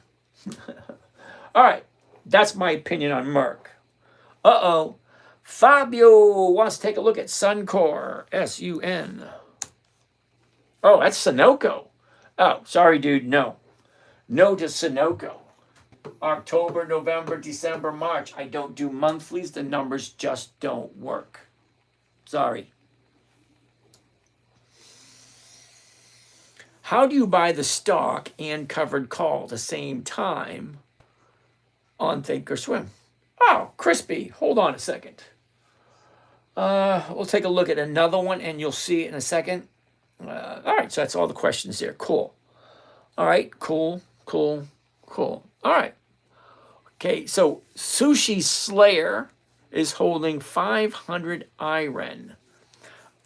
All right, that's my opinion on Merck. Uh-oh. Fabio wants to take a look at Suncor, S-U-N. Oh, that's Sunoco. Oh, sorry, dude, no. No to Sunoco. October, November, December, March. I don't do monthlies. The numbers just don't work. Sorry. How do you buy the stock and covered call at the same time on Thinkorswim? Oh, crispy. Hold on a second. We'll take a look at another one, and you'll see it in a second. All right, so that's all the questions there. Cool. All right, cool. All right. Okay, so Sushi Slayer is holding 500 IREN.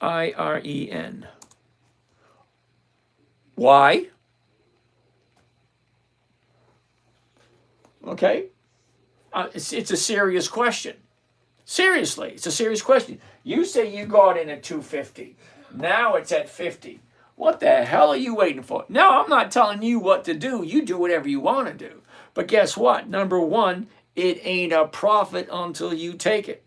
IREN. Why? Okay. It's a serious question. Seriously, it's a serious question. You say you got in at 250. Now it's at 50. What the hell are you waiting for? No, I'm not telling you what to do. You do whatever you want to do. But guess what? Number one, it ain't a profit until you take it.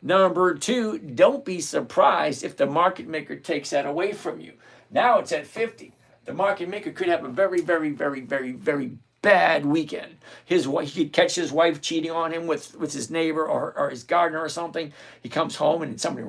Number two, don't be surprised if the market maker takes that away from you. Now it's at 50. The market maker could have a very, very, very, very, very bad weekend. He could catch his wife cheating on him with his neighbor or his gardener or something. He comes home and somebody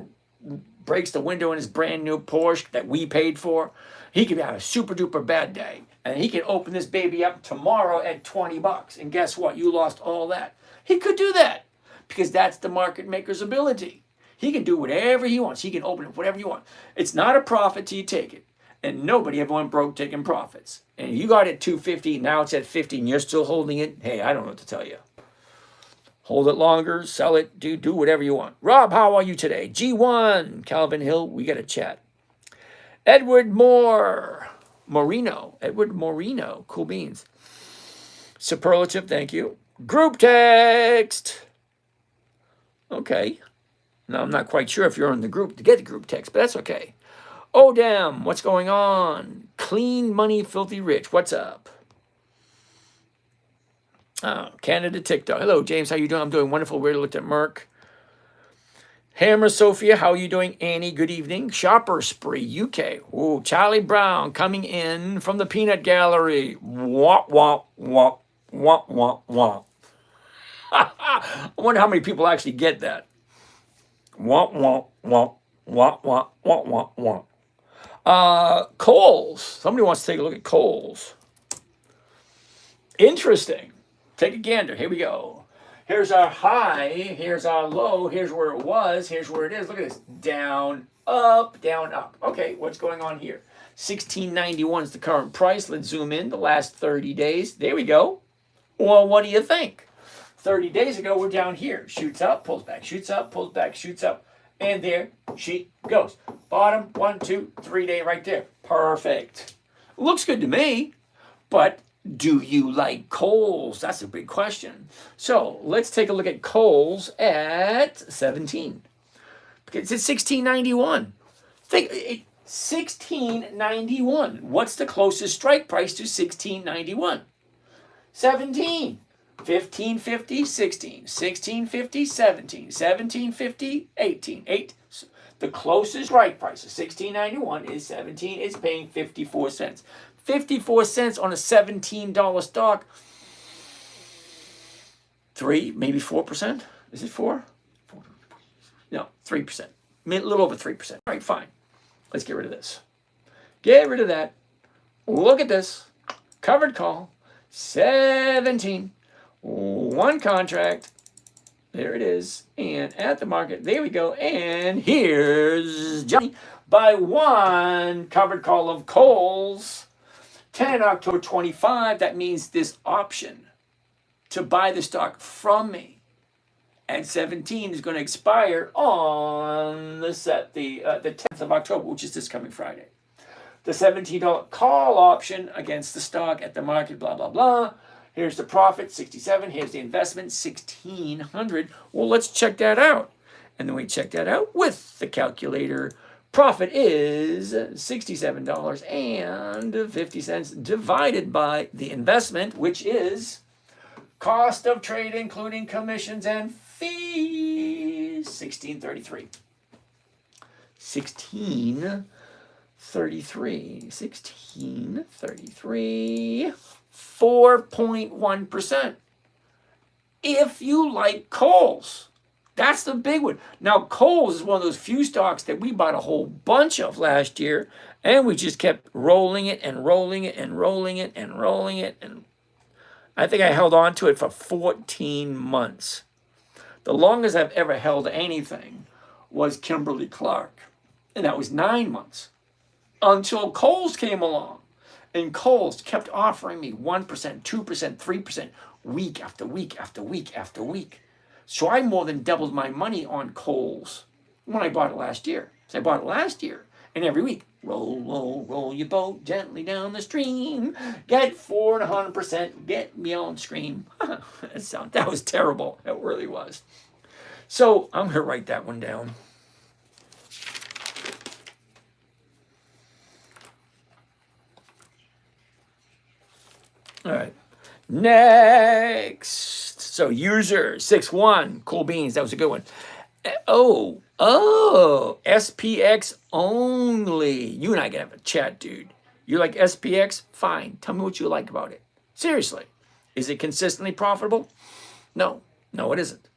breaks the window in his brand new Porsche that we paid for. He could have a super duper bad day. And he can open this baby up tomorrow at $20. And guess what? You lost all that. He could do that because that's the market maker's ability. He can do whatever he wants. He can open it whatever you want. It's not a profit till you take it. And nobody ever went broke taking profits. And you got it at 250, now it's at 50, and you're still holding it. Hey, I don't know what to tell you. Hold it longer, sell it, do whatever you want. Rob, how are you today? G1, Calvin Hill, we got to chat. Edward Moreno, cool beans. Superlative, thank you. Group text. Okay. Now, I'm not quite sure if you're in the group to get the group text, but that's okay. Oh, damn, what's going on? Clean money, filthy rich. What's up? Oh, Canada TikTok. Hello, James. How you doing? I'm doing wonderful. We looked at Merck. Hammer Sophia, how are you doing? Annie, good evening. Shopper Spree, UK. Ooh, Charlie Brown coming in from the Peanut Gallery. Wah, wah, wah, wah, wah, wah. I wonder how many people actually get that. Wah, wah, wah, wah, wah, wah, wah, wah. Coles. Somebody wants to take a look at Coles. Interesting. Take a gander. Here we go. Here's our high. Here's our low. Here's where it was. Here's where it is. Look at this. Down, up, down, up. Okay, what's going on here? 1691 is the current price. Let's zoom in the last 30 days. There we go. Well, what do you think? 30 days ago, we're down here. Shoots up, pulls back, shoots up, pulls back, shoots up. And there she goes. Bottom, 1, 2, 3 day right there. Perfect. Looks good to me, but do you like Coles? That's a big question. So let's take a look at Coles at 17. Because it's 1691. Think 1691. What's the closest strike price to 1691? 17. 1550, 16, 1650, 17, 1750, 18, 8. The closest strike price of 1691 is 17. It's paying 54 cents. 54 cents on a $17 stock. 3, maybe 4%. Is it 4? No, 3%. A little over 3%. All right, fine. Let's get rid of this. Get rid of that. Look at this. Covered call. 17. One contract. There it is. And at the market, there we go. And here's Johnny by one covered call of Coles. 10 October 25. That means this option to buy the stock from me at 17 is going to expire on the 10th of October, which is this coming Friday. The $17 call option against the stock at the market, blah, blah, blah. Here's the profit, 67. Here's the investment, 1,600. Well, let's check that out. And then we check that out with the calculator. Profit is $67.50 divided by the investment, which is cost of trade, including commissions and fees, 1633. 1633. 4.1%. If you like Coles, that's the big one. Now, Coles is one of those few stocks that we bought a whole bunch of last year, and we just kept rolling it and rolling it and rolling it and rolling it. And I think I held on to it for 14 months. The longest I've ever held anything was Kimberly-Clark, and that was 9 months until Coles came along. And Coles kept offering me 1%, 2%, 3% week after week after week after week. So I more than doubled my money on Coles when I bought it last year. So I bought it last year. And every week, roll, roll, roll your boat gently down the stream. Get 400%, get me on stream. That was terrible. It really was. So I'm going to write that one down. All right. Next. So user 61, cool beans. That was a good one. Oh, SPX only. You and I can have a chat, dude. You like SPX? Fine. Tell me what you like about it. Seriously. Is it consistently profitable? No. No, it isn't.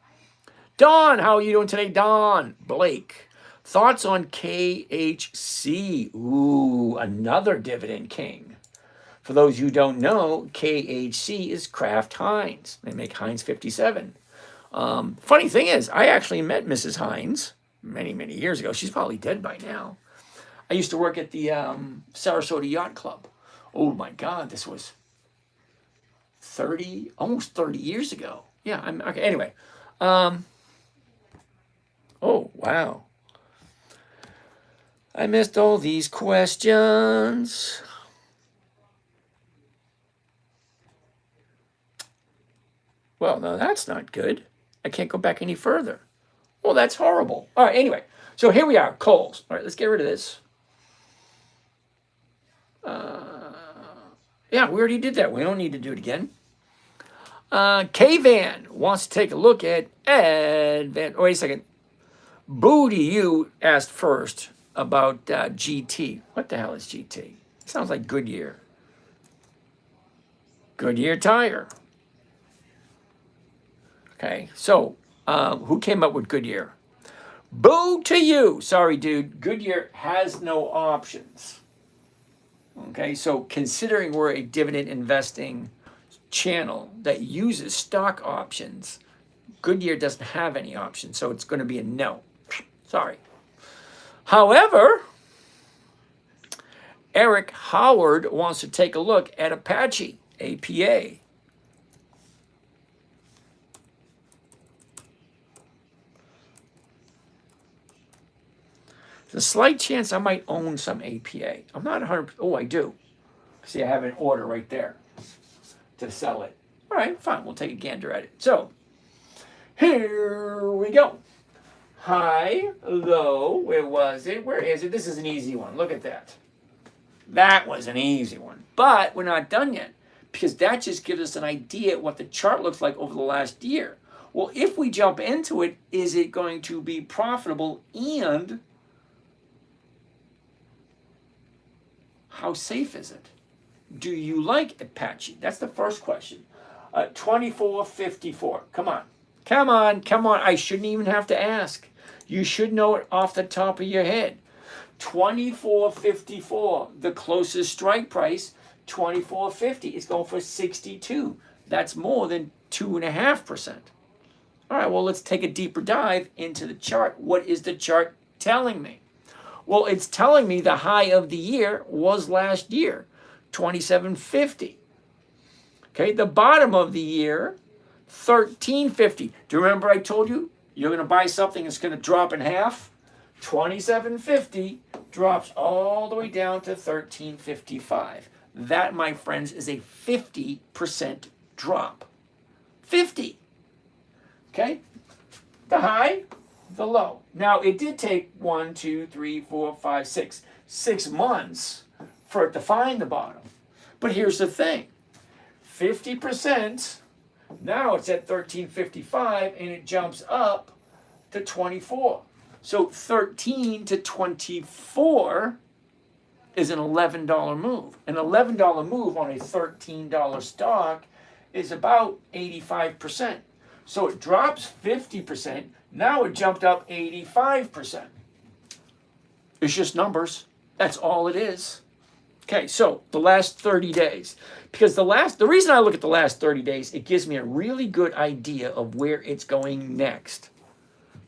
Don, how are you doing today, Don? Blake. Thoughts on KHC? Ooh, another dividend king. For those who don't know, KHC is Kraft Heinz. They make Heinz 57. Funny thing is, I actually met Mrs. Heinz many, many years ago. She's probably dead by now. I used to work at the Sarasota Yacht Club. Oh my God, this was almost 30 years ago. Yeah, okay. Anyway, oh wow, I missed all these questions. Well, no, that's not good. I can't go back any further. Well, that's horrible. All right, anyway. So here we are, Coles. All right, let's get rid of this. Yeah, we already did that. We don't need to do it again. K-Van wants to take a look at Advent. Oh, wait a second. Booty, you asked first about GT. What the hell is GT? Sounds like Goodyear. Goodyear tire. Okay, so who came up with Goodyear? Boo to you. Sorry, dude. Goodyear has no options. Okay, so considering we're a dividend investing channel that uses stock options, Goodyear doesn't have any options, so it's going to be a no. Sorry. However, Eric Howard wants to take a look at Apache, APA. There's a slight chance I might own some APA. I'm not 100%. Oh, I do. See, I have an order right there to sell it. All right, fine. We'll take a gander at it. So, here we go. High, low. Where was it? Where is it? This is an easy one. Look at that. That was an easy one. But we're not done yet, because that just gives us an idea what the chart looks like over the last year. Well, if we jump into it, is it going to be profitable, and how safe is it? Do you like Apache? That's the first question. 24.54. Come on. Come on. Come on. I shouldn't even have to ask. You should know it off the top of your head. 24.54. The closest strike price, 24.50. It's going for 62. That's more than 2.5%. All right, well, let's take a deeper dive into the chart. What is the chart telling me? Well, it's telling me the high of the year was last year, 27.50. Okay, the bottom of the year, 13.50. Do you remember I told you you're going to buy something that's going to drop in half? 27.50 drops all the way down to 13.55. That, my friends, is a 50% drop. 50. Okay? The high, the low. Now, it did take 1, 2, 3, 4, 5, 6 months for it to find the bottom. But here's the thing. 50%, now it's at 13.55, and it jumps up to 24. So 13 to 24 is an $11 move. An $11 move on a $13 stock is about 85%. So it drops 50%. Now it jumped up 85%. It's just numbers. That's all it is. Okay, so the last 30 days. Because the reason I look at the last 30 days, it gives me a really good idea of where it's going next.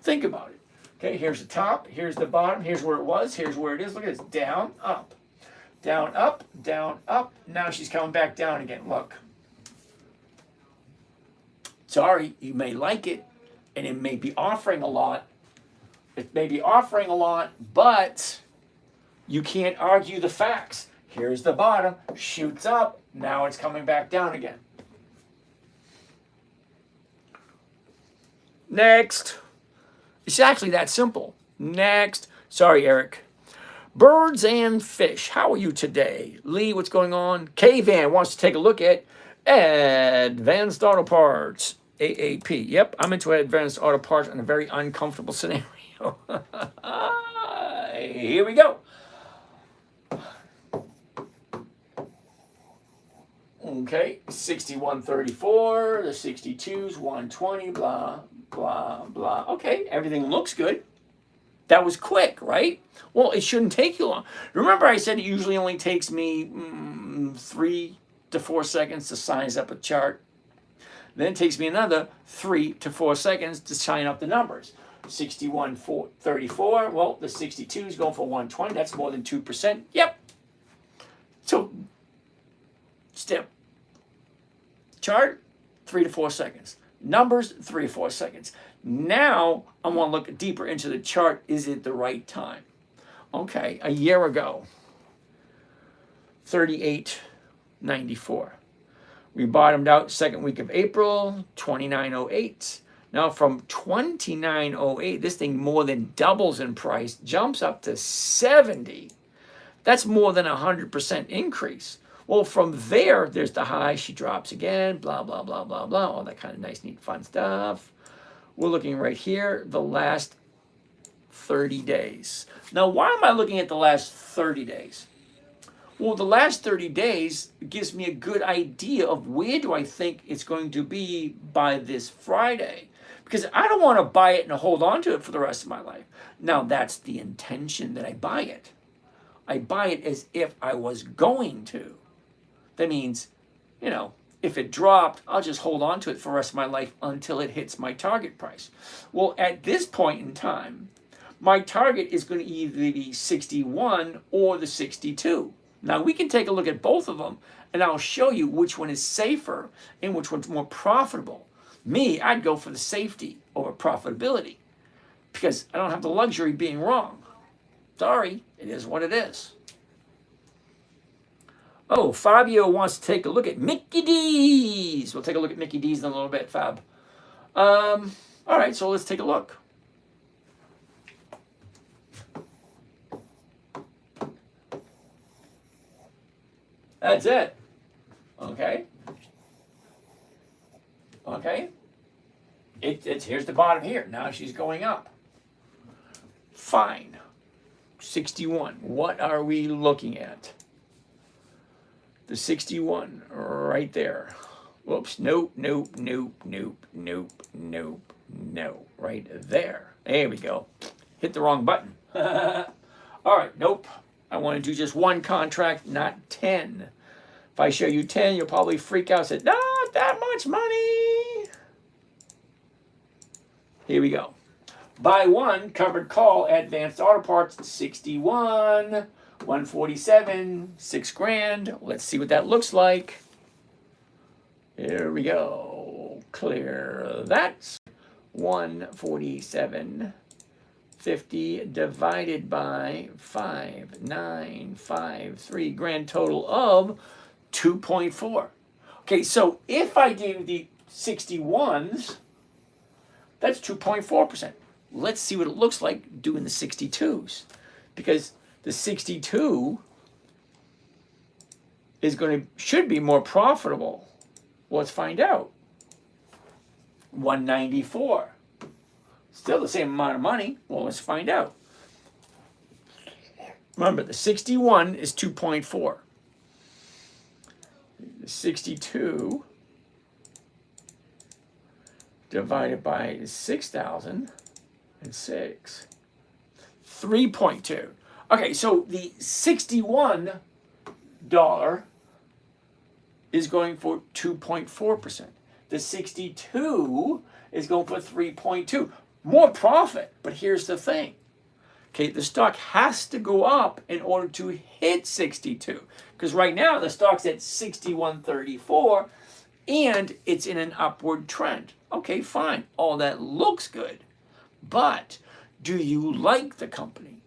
Think about it. Okay, here's the top, here's the bottom, here's where it was, here's where it is. Look at this, down, up. Down, up, down, up. Now she's coming back down again. Look. Sorry, you may like it, and it may be offering a lot. It may be offering a lot, but you can't argue the facts. Here's the bottom, shoots up, now it's coming back down again. Next. It's actually that simple. Next. Sorry, Eric. Birds and fish. How are you today? Lee, what's going on? K-Van wants to take a look at Advanced Auto Parts. AAP. Yep, I'm into Advanced Auto Parts in a very uncomfortable scenario. Here we go. Okay, 61.34, the 62's 120, blah, blah, blah. Okay, everything looks good. That was quick, right? Well, it shouldn't take you long. Remember I said it usually only takes me 3 to 4 seconds to size up a chart. Then it takes me another 3 to 4 seconds to sign up the numbers. 61.34, well, the 62 is going for 120. That's more than 2%. Yep. So, step. Chart, 3 to 4 seconds. Numbers, 3 to 4 seconds. Now, I want to look deeper into the chart. Is it the right time? Okay, a year ago, 38.94. We bottomed out second week of April, 29.08. Now from 29.08, this thing more than doubles in price, jumps up to 70. That's more than 100% increase. Well, from there, there's the high. She drops again, blah, blah, blah, blah, blah. All that kind of nice, neat, fun stuff. We're looking right here. The last 30 days. Now, why am I looking at the last 30 days? Well, the last 30 days gives me a good idea of where do I think it's going to be by this Friday. Because I don't want to buy it and hold on to it for the rest of my life. Now, that's the intention that I buy it. I buy it as if I was going to. That means, if it dropped, I'll just hold on to it for the rest of my life until it hits my target price. Well, at this point in time, my target is going to either be 61 or the 62. Now, we can take a look at both of them, and I'll show you which one is safer and which one's more profitable. Me, I'd go for the safety over profitability because I don't have the luxury of being wrong. Sorry, it is what it is. Oh, Fabio wants to take a look at Mickey D's. We'll take a look at Mickey D's in a little bit, Fab. All right, so let's take a look. That's it. Okay. Okay. It's here's the bottom here. Now she's going up. Fine. 61. What are we looking at? The 61 right there. Whoops. Nope. Right there. There we go. Hit the wrong button. All right. Nope. I want to do just one contract, not 10. If I show you 10, you'll probably freak out and say, not that much money. Here we go. Buy one, covered call, Advanced Auto Parts, 61, 147, 6 grand. Let's see what that looks like. Here we go. Clear that. 147.50 divided by 5,953, grand total of 2.4. Okay, so if I do the 61s, that's 2.4%. Let's see what it looks like doing the 62s, because the 62 should be more profitable. Let's find out. 194. Still the same amount of money. Well, let's find out. Remember, the 61 is 2.4. The 62 divided by 6,006, 3.2. Okay, so the $61 is going for 2.4%. The 62 is going for 3.2. More profit, but here's the thing. Okay, the stock has to go up in order to hit 62. Because right now the stock's at 61.34 and it's in an upward trend. Okay, fine. All that looks good. But do you like the company?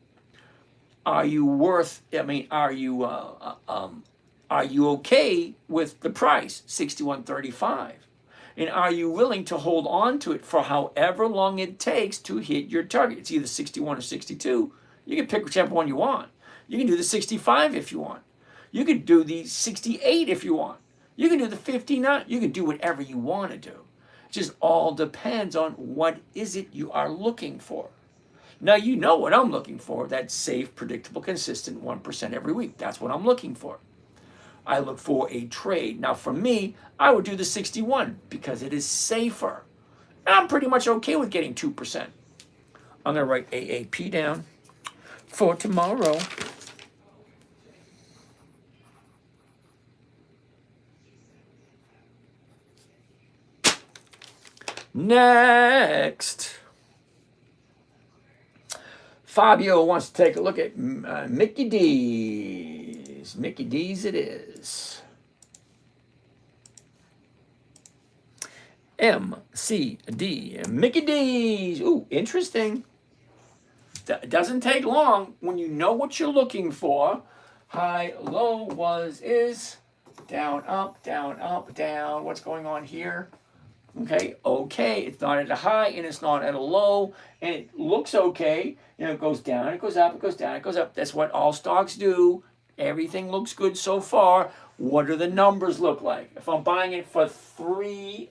Are you okay with the price, 61.35? And are you willing to hold on to it for however long it takes to hit your target? It's either 61 or 62. You can pick whichever one you want. You can do the 65 if you want. You could do the 68 if you want. You can do the 59. You can do whatever you want to do. It just all depends on what is it you are looking for. Now, you know what I'm looking for. That safe, predictable, consistent 1% every week. That's what I'm looking for. I look for a trade. Now, for me, I would do the 61 because it is safer. I'm pretty much okay with getting 2%. I'm going to write AAP down for tomorrow. Next, Fabio wants to take a look at Mickey D's. Mickey D's it is. MCD, Mickey D's. Ooh, interesting. It doesn't take long when you know what you're looking for. High, low, was, is, down, up, down. What's going on here? Okay, it's not at a high and it's not at a low, and it looks okay. It goes down, it goes up, it goes down, it goes up. That's what all stocks do. Everything looks good so far. What do the numbers look like? If I'm buying it for $300,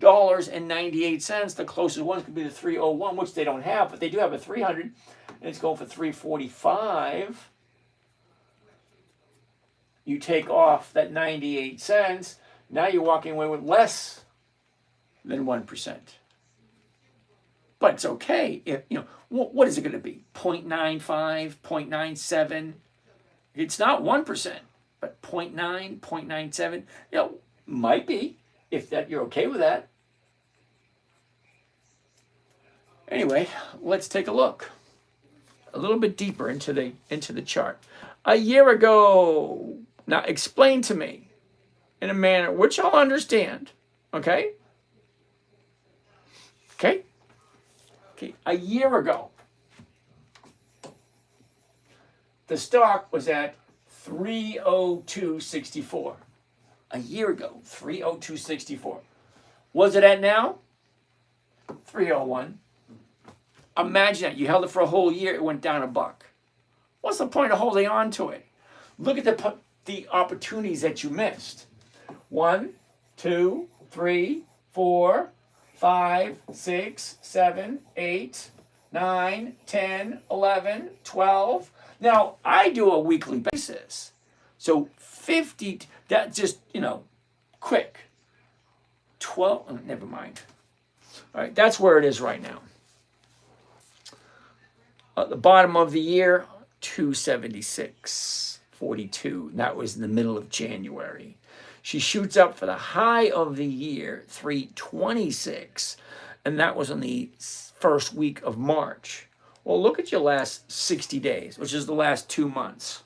$302.98. The closest one could be the 301, which they don't have, but they do have a 300, and it's going for 345. You take off that 98 cents. Now you're walking away with less than 1%. But it's okay. If, what is it going to be? 0.95, 0.97? It's not 1%, but 0.9, 0.97, might be, if that you're okay with that. Anyway, let's take a look a little bit deeper into the chart. A year ago, now explain to me in a manner which I'll understand, okay? Okay? Okay, a year ago, the stock was at 302.64. A year ago, 302.64. Was it at now? 301. Imagine that. You held it for a whole year, it went down $1. What's the point of holding on to it? Look at the opportunities that you missed. 1, 2, 3, 4, 5, 6, 7, 8, 9, 10, 11, 12. Now, I do a weekly basis. So 50, that's just, quick. 12, oh, never mind. All right, that's where it is right now. At the bottom of the year, 276.42. That was in the middle of January. She shoots up for the high of the year, 326, and that was on the first week of March. Well, look at your last 60 days, which is the last 2 months.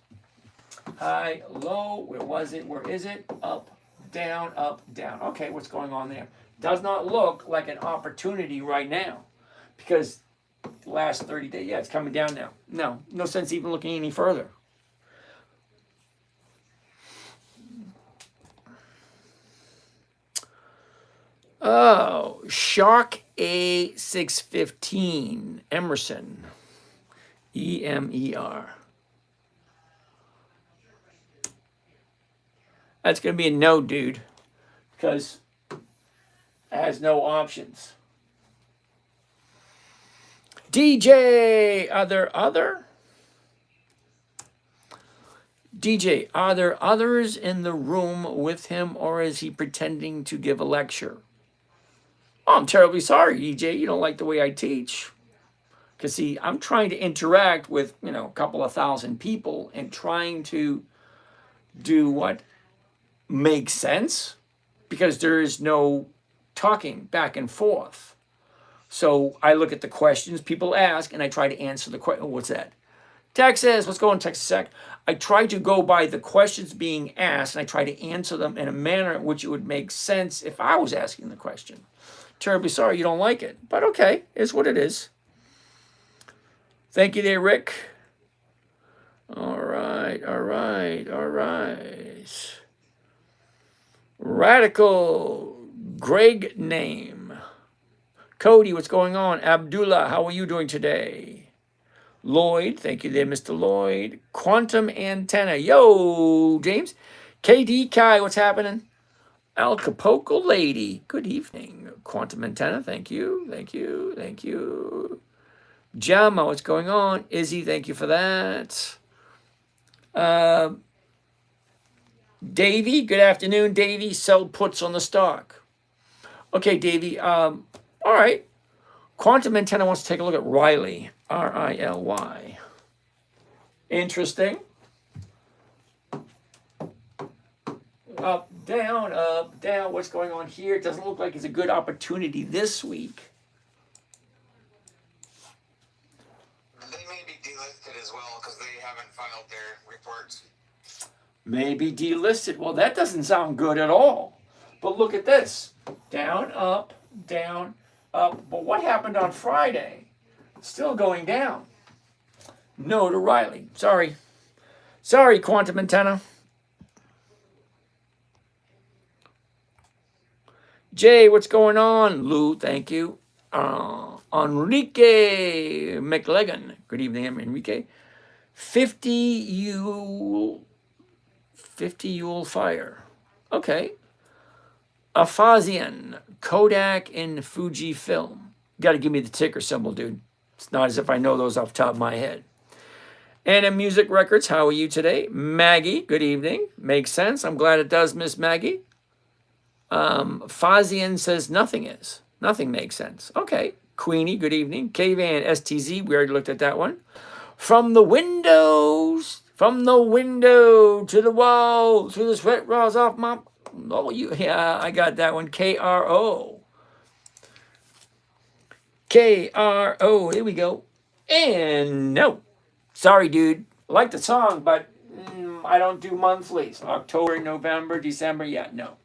High, low, where was it? Where is it? Up, down, up, down. Okay, what's going on there? Does not look like an opportunity right now because the last 30 days, it's coming down now. No sense even looking any further. Oh, Shark A615, Emerson, EMER. That's going to be a no, dude, because it has no options. DJ, are there others in the room with him, or is he pretending to give a lecture? Oh, I'm terribly sorry, EJ. You don't like the way I teach. Because, see, I'm trying to interact with, a couple of thousand people and trying to do what makes sense because there is no talking back and forth. So I look at the questions people ask and I try to answer the question. Oh, what's that? Texas, what's going on, Texas Sec? I try to go by the questions being asked and I try to answer them in a manner in which it would make sense if I was asking the question. Terribly sorry you don't like it, but okay, it's what it is. Thank you there, Rick. All right. Radical, Greg name. Cody, what's going on? Abdullah, how are you doing today? Lloyd, thank you there, Mr. Lloyd. Quantum Antenna, yo, James. KD Kai, what's happening? Acapulco Lady, good evening. Quantum Antenna, thank you. Jama, what's going on? Izzy, thank you for that. Davey, good afternoon, Davey. Sell puts on the stock. Okay, Davey. All right. Quantum Antenna wants to take a look at Riley. R-I-L-Y. Interesting. Up, down, what's going on here? It doesn't look like it's a good opportunity this week. They may be delisted as well because they haven't filed their reports. Maybe delisted. Well, that doesn't sound good at all. But look at this. Down, up, down, up. But what happened on Friday? Still going down. No to Riley. Sorry, Quantum Antenna. Jay, what's going on? Lou, thank you. Enrique McLegan. Good evening, Enrique. 50 Yule fire. Okay. Afazian, Kodak, and Fujifilm. Got to give me the ticker symbol, dude. It's not as if I know those off the top of my head. And Music Records, how are you today? Maggie, good evening. Makes sense. I'm glad it does, Miss Maggie. Fazian says nothing is. Nothing makes sense. Okay. Queenie, good evening. K-Van, STZ, we already looked at that one. From the window to the wall, through the sweat rolls off my... Oh, yeah, I got that one. KRO. KRO, here we go. And no. Sorry, dude. I like the song, but I don't do monthlies. October, November, December, yeah, no.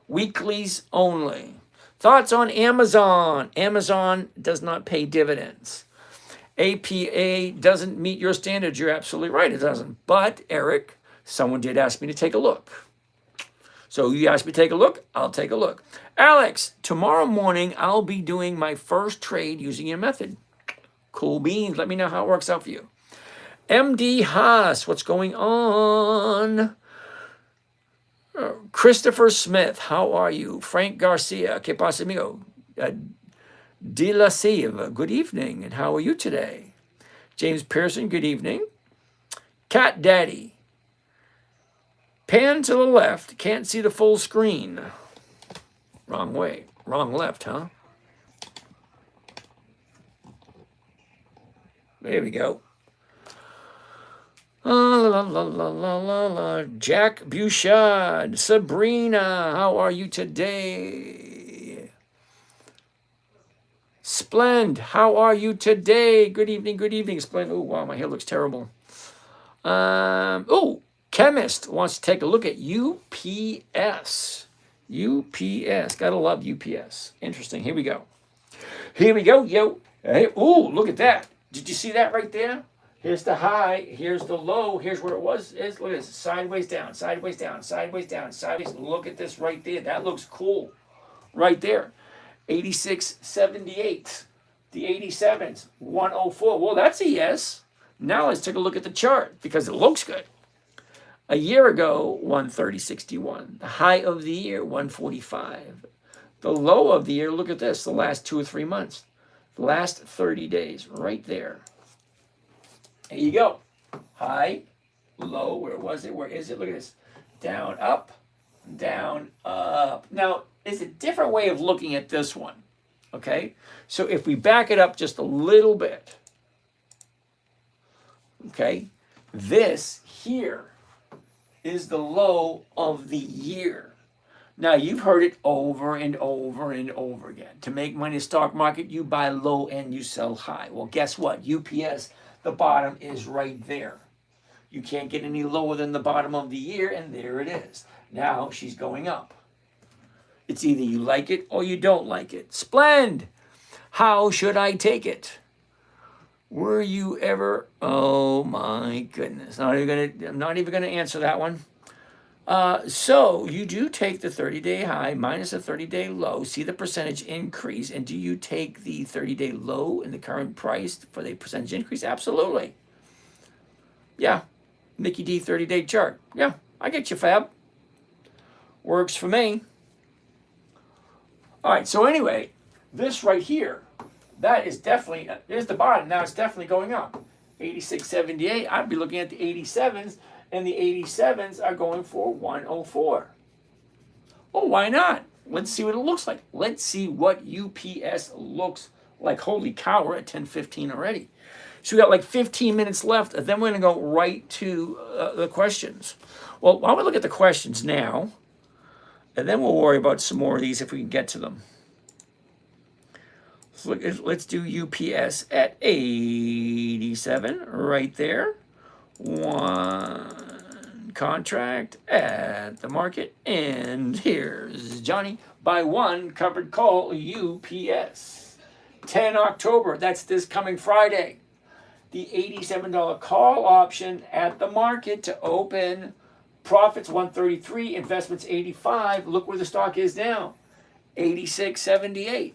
Weeklies only. Thoughts on Amazon. Amazon does not pay dividends. APA doesn't meet your standards. You're absolutely right, it doesn't. But, Eric, someone did ask me to take a look. So you asked me to take a look, I'll take a look. Alex, tomorrow morning, I'll be doing my first trade using your method. Cool beans. Let me know how it works out for you. MD Haas, what's going on? Christopher Smith, how are you? Frank Garcia, que pasa, amigo? De La Silva, good evening, and how are you today? James Pearson, good evening. Cat Daddy, pan to the left, can't see the full screen. Wrong way, wrong left, huh? There we go. La, la, la, la, la, la. Jack Bouchard, Sabrina, how are you today? Splend, how are you today? Good evening, Splend. Oh, wow, my hair looks terrible. Chemist wants to take a look at UPS. UPS, gotta love UPS. Interesting, here we go. Yo. Hey, ooh, look at that. Did you see that right there? Here's the high, here's the low, here's where it was. Look at this, sideways down, sideways down, sideways down, sideways. Look at this right there. That looks cool right there. 86.78. The 87s, 104. Well, that's a yes. Now let's take a look at the chart because it looks good. A year ago, 130.61. The high of the year, 145. The low of the year, look at this, the last 2 or 3 months. The last 30 days, right there. There you go. High, low, where was it? Where is it? Look at this. Down, up, down, up. Now, it's a different way of looking at this one, okay? So if we back it up just a little bit, okay, this here is the low of the year. Now, you've heard it over and over and over again. To make money in the stock market, you buy low and you sell high. Well, guess what? UPS, the bottom is right there. You can't get any lower than the bottom of the year, and there it is. Now, she's going up. It's either you like it or you don't like it. Splend! How should I take it? Were you ever... Oh, my goodness. I'm not even gonna answer that one. So you do take the 30-day high minus the 30-day low, see the percentage increase, and do you take the 30-day low in the current price for the percentage increase? Absolutely. Yeah. Mickey D 30-day chart. Yeah, I get you, Fab. Works for me. All right, so anyway, this right here, that is definitely, there's the bottom. Now it's definitely going up. 86.78, I'd be looking at the 87s, and the 87s are going for 104. Well, why not? Let's see what it looks like. Let's see what UPS looks like. Holy cow, we're at 10:15 already. So we got like 15 minutes left, and then we're going to go right to the questions. Well, why don't we look at the questions now, and then we'll worry about some more of these if we can get to them. So let's do UPS at 87, right there. One contract at the market, and here's Johnny. Buy one covered call UPS. 10 October, that's this coming Friday. The $87 call option at the market to open. Profits 133, investments 85. Look where the stock is now. 86.78.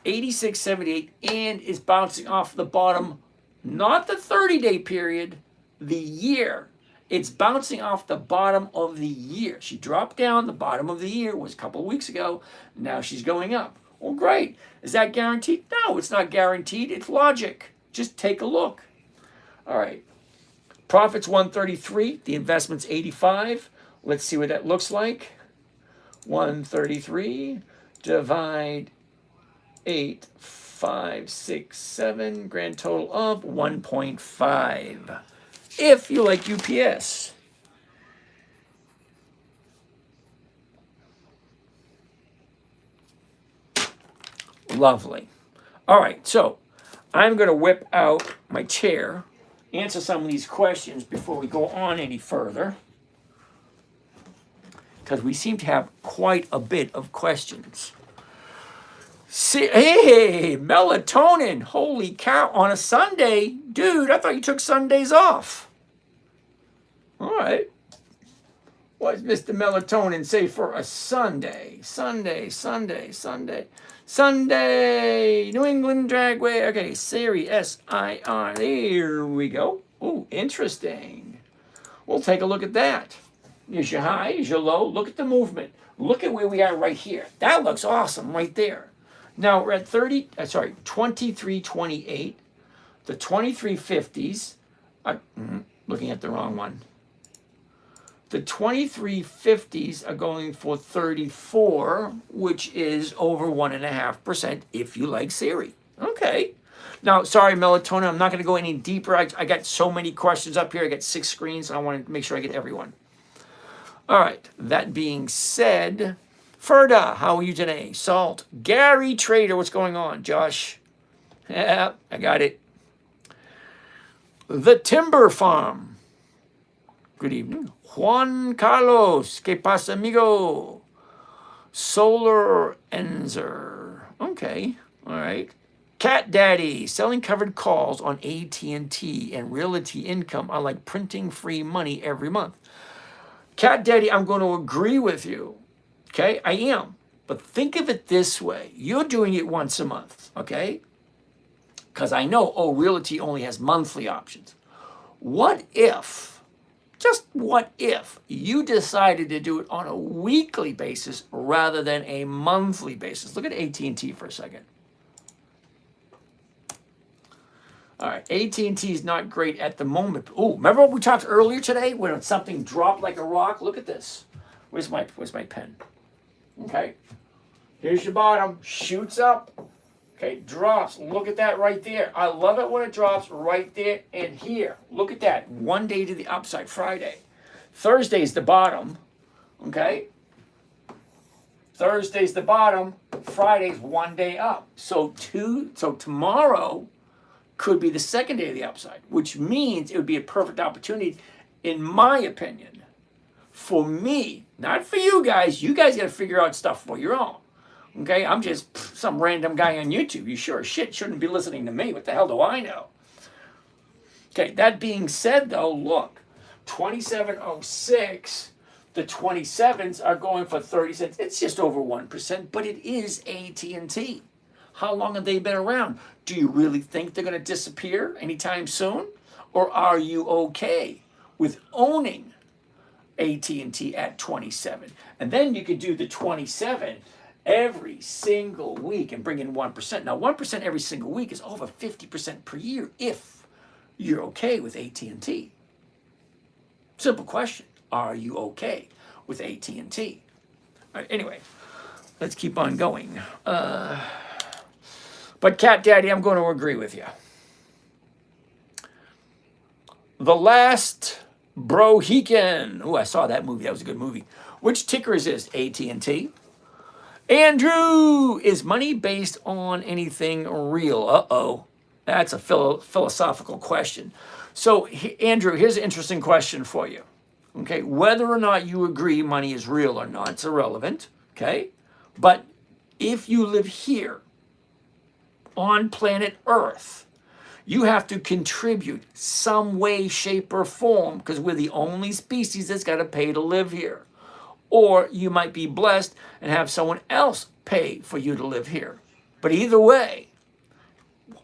86.78, and is bouncing off the bottom, not the 30-day period, the year. It's bouncing off the bottom of the year. She dropped down. The bottom of the year was a couple of weeks ago. Now she's going up. Well, great. Is that guaranteed? No, it's not guaranteed. It's logic. Just take a look. All right. Profits 133. The investment's 85. Let's see what that looks like. 133 divide 8, 5, 6, 7. Grand total of 1.5. If you like UPS. Lovely. All right, so I'm going to whip out my chair, answer some of these questions before we go on any further, because we seem to have quite a bit of questions. See, hey, melatonin, holy cow, on a Sunday? Dude, I thought you took Sundays off. All right. What does Mr. Melatonin say for a Sunday? Sunday, New England Dragway. Okay, Siri, S-I-R. There we go. Ooh, interesting. We'll take a look at that. Here's your high, here's your low. Look at the movement. Look at where we are right here. That looks awesome right there. Now we're at 23.28. The 23.50s. Looking at the wrong one. The 23.50s are going for 34, which is over 1.5% if you like Siri. Okay. Now, sorry, Melatonin, I'm not going to go any deeper. I got so many questions up here. I got 6 screens, and I want to make sure I get everyone. All right. That being said, Ferda, how are you today? Salt. Gary Trader, what's going on? Josh. Yeah, I got it. The Timber Farm. Good evening. Juan Carlos, ¿qué pasa, amigo? Solar Enzer. Okay, all right. Cat Daddy, selling covered calls on AT&T and Realty Income are like printing free money every month. Cat Daddy, I'm going to agree with you. Okay, I am. But think of it this way. You're doing it once a month, okay? Because I know, Realty only has monthly options. What if... Just what if you decided to do it on a weekly basis rather than a monthly basis? Look at AT&T for a second. All right, AT&T is not great at the moment. Oh, remember what we talked earlier today when something dropped like a rock? Look at this. Where's my pen? Okay, here's your bottom. Shoots up. Okay, drops. Look at that right there. I love it when it drops right there and here. Look at that. One day to the upside, Friday. Thursday's the bottom. Okay? Thursday's the bottom. Friday's one day up. So tomorrow could be the second day of the upside, which means it would be a perfect opportunity, in my opinion, for me, not for you guys. You guys got to figure out stuff for your own. Okay, I'm just some random guy on YouTube. You sure as shit shouldn't be listening to me. What the hell do I know? Okay, that being said, though, look, 27.06, the 27s are going for 30 cents. It's just over 1%, but it is AT&T. How long have they been around? Do you really think they're going to disappear anytime soon? Or are you okay with owning AT&T at 27? And then you could do the 27 every single week and bring in 1%. Now, 1% every single week is over 50% per year if you're okay with AT&T. Simple question. Are you okay with AT&T? All right, anyway, let's keep on going. But Cat Daddy, I'm going to agree with you. The Last Brohican. Oh, I saw that movie. That was a good movie. Which ticker is this? AT&T? Andrew, is money based on anything real? Uh-oh. That's a philosophical question. So, Andrew, here's an interesting question for you. Okay, whether or not you agree money is real or not, it's irrelevant. Okay? But if you live here on planet Earth, you have to contribute some way, shape, or form because we're the only species that's got to pay to live here. Or you might be blessed and have someone else pay for you to live here. But either way,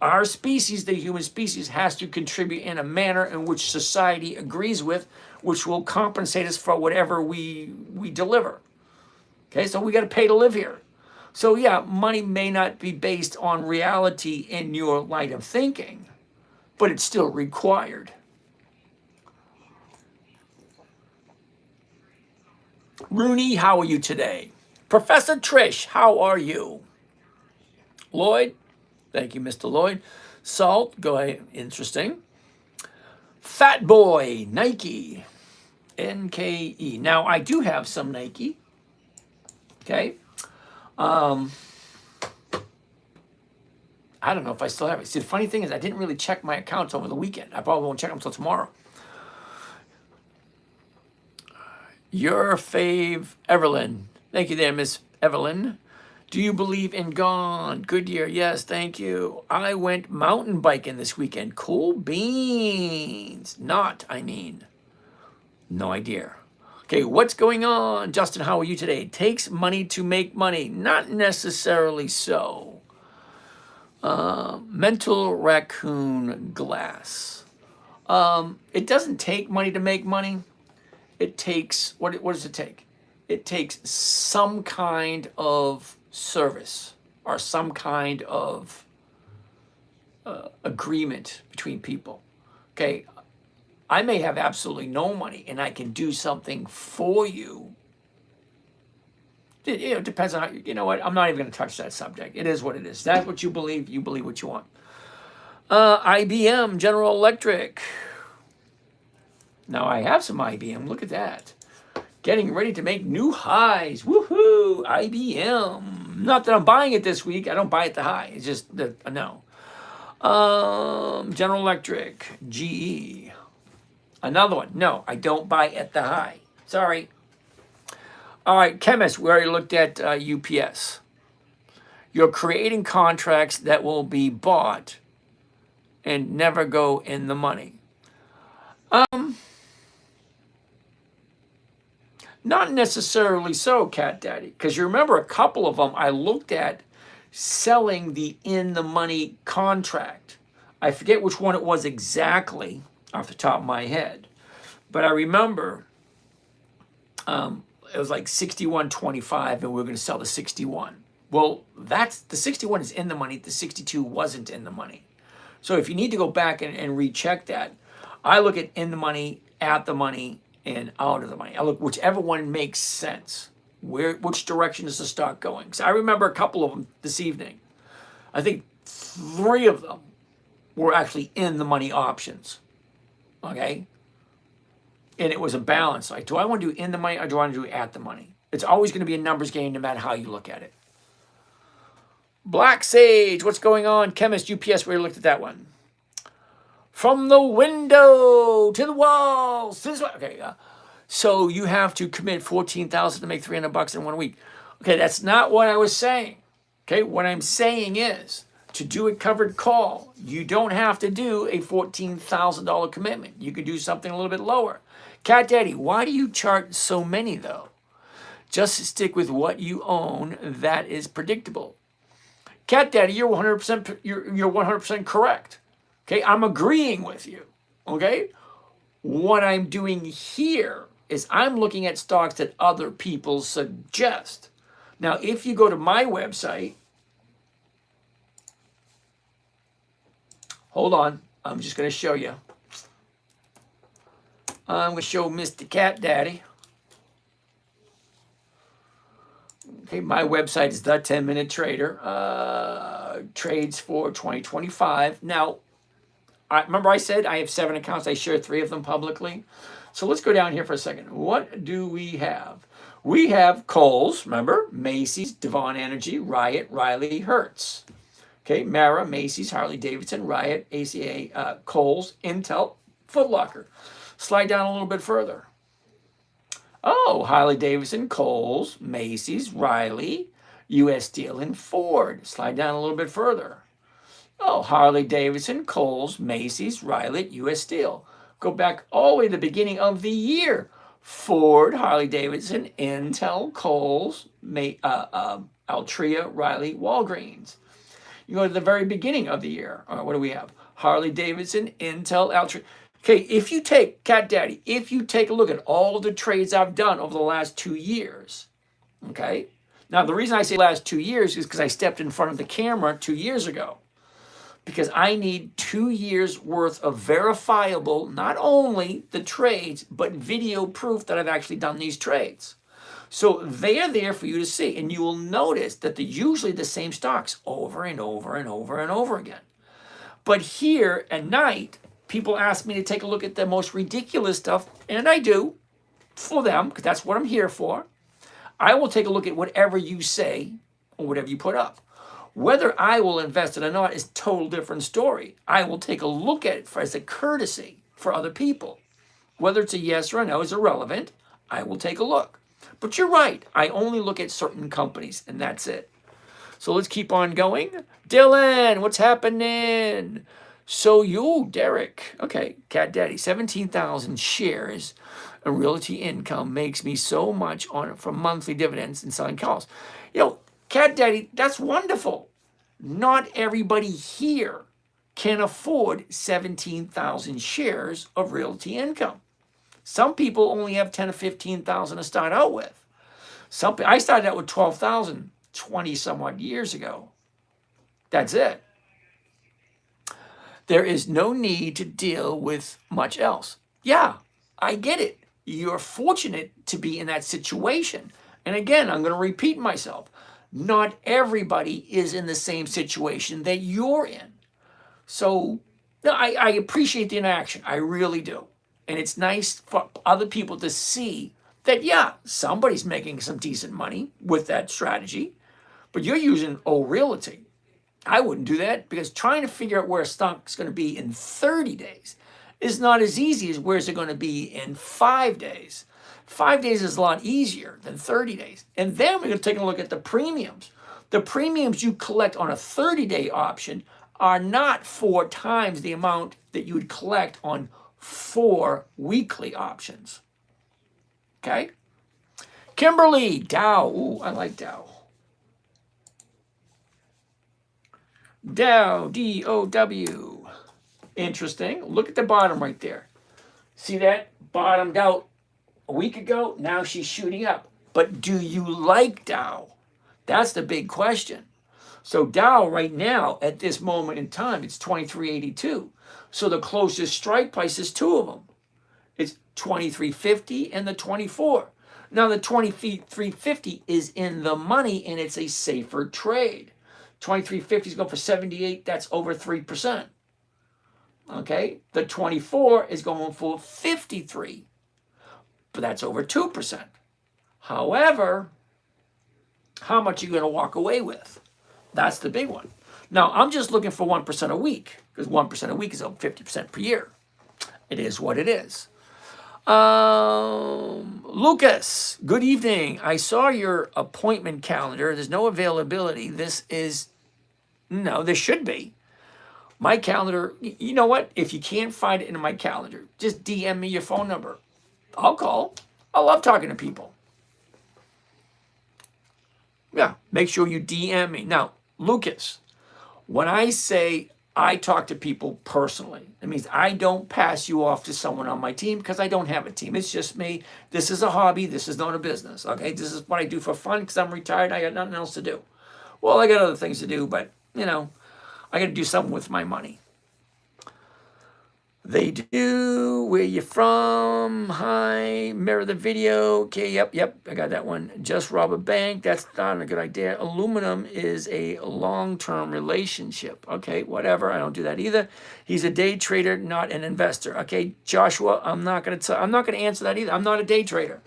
our species, the human species, has to contribute in a manner in which society agrees with, which will compensate us for whatever we deliver. Okay, so we got to pay to live here. So yeah, money may not be based on reality in your line of thinking, but it's still required. Rooney, how are you today? Professor Trish, how are you? Lloyd, thank you, Mr. Lloyd. Salt, go ahead, interesting. Fat Boy, Nike, NKE. Now, I do have some Nike, okay? I don't know if I still have it. See, the funny thing is I didn't really check my accounts over the weekend. I probably won't check them until tomorrow. Your fave, Evelyn. Thank you there, Miss Evelyn. Do you believe in God? Goodyear, yes, thank you. I went mountain biking this weekend. Cool beans. Not, I mean. No idea. Okay, what's going on? Justin, how are you today? Takes money to make money. Not necessarily so. Mental raccoon glass. It doesn't take money to make money. It takes, what does it take? It takes some kind of service or some kind of agreement between people. Okay, I may have absolutely no money and I can do something for you. It depends on how, you know what, I'm not even going to touch that subject. It is what it is. That's what you believe what you want. IBM, General Electric. Now I have some IBM, look at that. Getting ready to make new highs. Woohoo! IBM. Not that I'm buying it this week. I don't buy at the high. It's just no. General Electric, GE. Another one. No, I don't buy at the high. Sorry. All right, chemist. We already looked at UPS. You're creating contracts that will be bought and never go in the money. Not necessarily so, Cat Daddy, because you remember a couple of them I looked at selling the in the money contract. I forget which one it was exactly off the top of my head, but I remember it was like 61.25 and we were going to sell the 61. Well, that's the 61 is in the money. The 62 wasn't in the money. So if you need to go back and recheck that, I look at in the money, at the money, and out of the money. I look whichever one makes sense. Which direction is the stock going? So I remember a couple of them this evening. I think 3 of them were actually in the money options. Okay? And it was a balance. Like, do I want to do in the money or do I want to do at the money? It's always going to be a numbers game no matter how you look at it. Black Sage, what's going on? Chemist, UPS, we looked at that one. From the window to the walls. Okay, so you have to commit $14,000 to make $300 in 1 week. Okay, that's not what I was saying. Okay, what I'm saying is to do a covered call, you don't have to do a $14,000 commitment. You could do something a little bit lower. Cat Daddy, why do you chart so many though? Just stick with what you own that is predictable. Cat Daddy, you're 100% correct. Okay, I'm agreeing with you. Okay, what I'm doing here is I'm looking at stocks that other people suggest. Now, if you go to my website, hold on, I'm just going to show you. I'm going to show Mr. Cat Daddy. Okay, my website is The10MinuteTrader. Trades for 2025. Now, remember I said I have 7 accounts. I share 3 of them publicly. So let's go down here for a second. What do we have? We have Kohl's, remember? Macy's, Devon Energy, Riot, Riley, Hertz. Okay, Mara, Macy's, Harley Davidson, Riot, ACA, Kohl's, Intel, Foot Locker. Slide down a little bit further. Oh, Harley Davidson, Kohl's, Macy's, Riley, US Steel, and Ford. Slide down a little bit further. Oh, Harley Davidson, Kohl's, Macy's, Riley, US Steel. Go back all the way to the beginning of the year. Ford, Harley Davidson, Intel, Kohl's, Altria, Riley, Walgreens. You go to the very beginning of the year. All right, what do we have? Harley Davidson, Intel, Altria. Okay, if you take, Cat Daddy, if you take a look at all of the trades I've done over the last 2 years, okay? Now, the reason I say last 2 years is because I stepped in front of the camera 2 years ago. Because I need 2 years worth of verifiable, not only the trades, but video proof that I've actually done these trades. So they are there for you to see. And you will notice that they're usually the same stocks over and over and over and over again. But here at night, people ask me to take a look at the most ridiculous stuff, and I do for them, because that's what I'm here for. I will take a look at whatever you say or whatever you put up. Whether I will invest it or not is a total different story. I will take a look at it as a courtesy for other people. Whether it's a yes or a no is irrelevant. I will take a look. But you're right. I only look at certain companies, and that's it. So let's keep on going. Dylan, what's happening? So you, Derek. Okay, Cat Daddy, 17,000 shares of realty income makes me so much on it from monthly dividends and selling calls. You know, Cat Daddy, that's wonderful. Not everybody here can afford 17,000 shares of realty income. Some people only have 10 or 15,000 to start out with. I started out with 12,000 20 some odd years ago. That's it. There is no need to deal with much else. Yeah, I get it. You're fortunate to be in that situation. And again, I'm going to repeat myself. Not everybody is in the same situation that you're in. So no, I appreciate the interaction. I really do. And it's nice for other people to see that, yeah, somebody's making some decent money with that strategy, but you're using old realty. I wouldn't do that because trying to figure out where a stock's going to be in 30 days is not as easy as where's it going to be in 5 days. 5 days is a lot easier than 30 days. And then we're going to take a look at the premiums. The premiums you collect on a 30-day option are not 4 times the amount that you would collect on 4 weekly options. Okay? Kimberly, Dow. Ooh, I like Dow. Dow, D-O-W. Interesting. Look at the bottom right there. See that? Bottomed out a week ago. Now she's shooting up. But do you like Dow? That's the big question. So Dow right now, at this moment in time, it's 23.82. So the closest strike price is 2 of them. It's 23.50 and the 24. Now the 23.50 is in the money and it's a safer trade. 23.50 is going for 78. That's over 3%. Okay. The 24 is going for 53, but that's over 2%. However, how much are you going to walk away with? That's the big one. Now, I'm just looking for 1% a week because 1% a week is over 50% per year. It is what it is. Lucas, good evening. I saw your appointment calendar. There's no availability. There should be. My calendar, you know what? If you can't find it in my calendar, just DM me your phone number. I'll call. I love talking to people. Yeah, make sure you DM me. Now, Lucas, when I say I talk to people personally, it means I don't pass you off to someone on my team because I don't have a team. It's just me. This is a hobby. This is not a business. Okay, this is what I do for fun because I'm retired. I got nothing else to do. Well, I got other things to do, but I got to do something with my money. They do. Where you from? Hi. Mirror the video. Okay, yep. I got that one. Just rob a bank. That's not a good idea. Aluminum is a long-term relationship. Okay, whatever. I don't do that either. He's a day trader, not an investor. Okay, Joshua, I'm not going to answer that either. I'm not a day trader.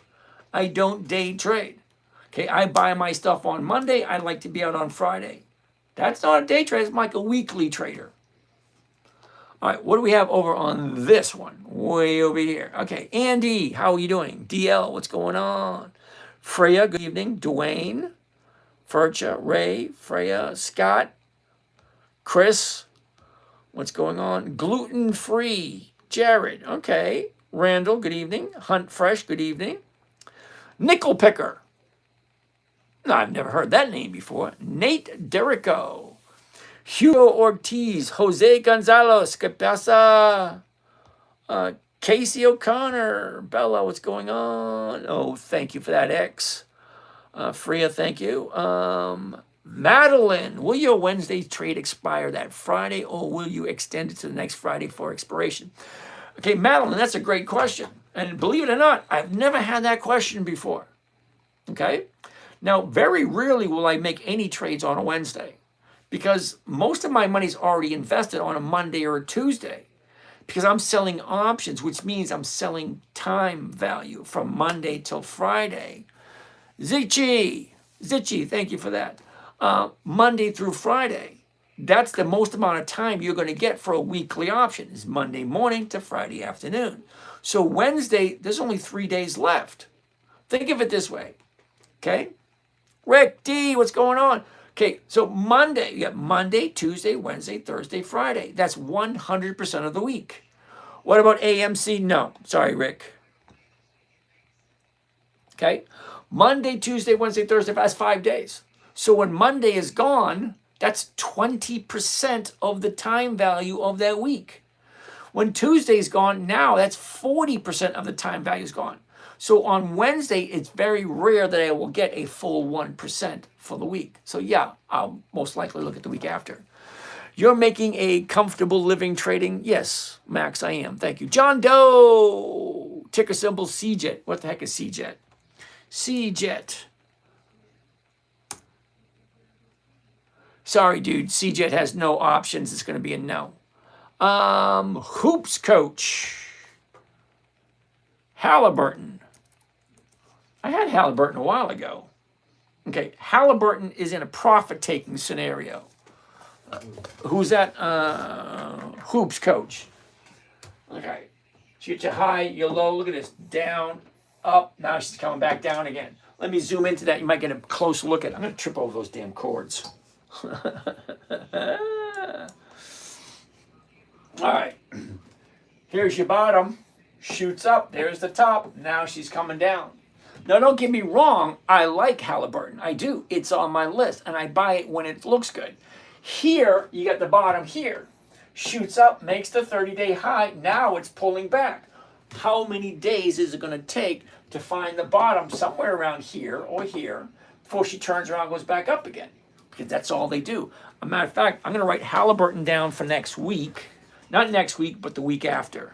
I don't day trade. Okay, I buy my stuff on Monday. I like to be out on Friday. That's not a day trader. It's like a weekly trader. All right, what do we have over on this one? Way over here. Okay, Andy, how are you doing? DL, what's going on? Freya, good evening. Dwayne, Furcha, Ray, Freya, Scott, Chris, what's going on? Gluten-free, Jared, okay. Randall, good evening. Hunt Fresh, good evening. Nickel Picker. No, I've never heard that name before. Nate Derrico. Hugo Ortiz, Jose Gonzalez, ¿qué pasa? Casey O'Connor, Bella, what's going on? Oh, thank you for that, X. Freya, thank you. Madeline, will your Wednesday trade expire that Friday, or will you extend it to the next Friday for expiration? Okay, Madeline, that's a great question. And believe it or not, I've never had that question before. Okay? Now, very rarely will I make any trades on a Wednesday because most of my money's already invested on a Monday or a Tuesday because I'm selling options, which means I'm selling time value from Monday till Friday. Zichi, thank you for that. Monday through Friday. That's the most amount of time you're going to get for a weekly option is Monday morning to Friday afternoon. So Wednesday, there's only 3 days left. Think of it this way, okay? Rick D, what's going on? Okay, so Monday, you got Monday, Tuesday, Wednesday, Thursday, Friday. That's 100% of the week. What about AMC? No, sorry, Rick. Okay, Monday, Tuesday, Wednesday, Thursday, that's 5 days. So when Monday is gone, that's 20% of the time value of that week. When Tuesday's gone, now that's 40% of the time value is gone. So on Wednesday, it's very rare that I will get a full 1% for the week. So yeah, I'll most likely look at the week after. You're making a comfortable living trading? Yes, Max, I am. Thank you. John Doe, ticker symbol CJET. What the heck is CJET? CJET. Sorry, dude. CJET has no options. It's going to be a no. Hoops coach. Halliburton. I had Halliburton a while ago. Okay, Halliburton is in a profit-taking scenario. Who's that? Hoops coach. Okay. She gets your high, your low. Look at this. Down, up. Now she's coming back down again. Let me zoom into that. You might get a close look at it. I'm going to trip over those damn cords. All right. Here's your bottom. Shoots up. There's the top. Now she's coming down. Now, don't get me wrong. I like Halliburton. I do. It's on my list, and I buy it when it looks good. Here, you got the bottom here. Shoots up, makes the 30-day high. Now it's pulling back. How many days is it going to take to find the bottom somewhere around here or here before she turns around and goes back up again? Because that's all they do. As a matter of fact, I'm going to write Halliburton down for next week. Not next week, but the week after.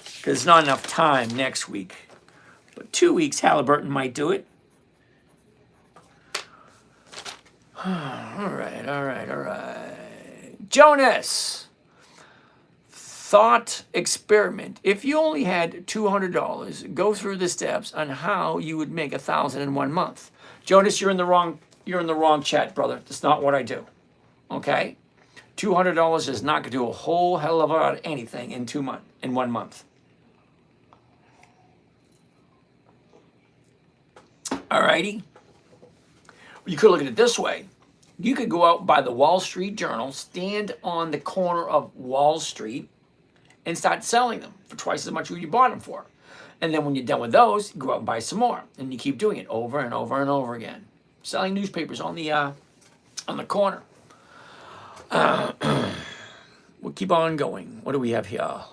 Because there's not enough time next week. But 2 weeks, Halliburton might do it. All right. Jonas, thought experiment. If you only had $200, go through the steps on how you would make 1,000 in 1 month. Jonas, you're in the wrong chat, brother. That's not what I do. Okay? $200 is not going to do a whole hell of a lot of anything in 1 month. All righty. You could look at it this way. You could go out by the Wall Street Journal, stand on the corner of Wall Street, and start selling them for twice as much as you bought them for. And then when you're done with those, you go out and buy some more. And you keep doing it over and over and over again. Selling newspapers on the corner. We'll keep on going. What do we have here? All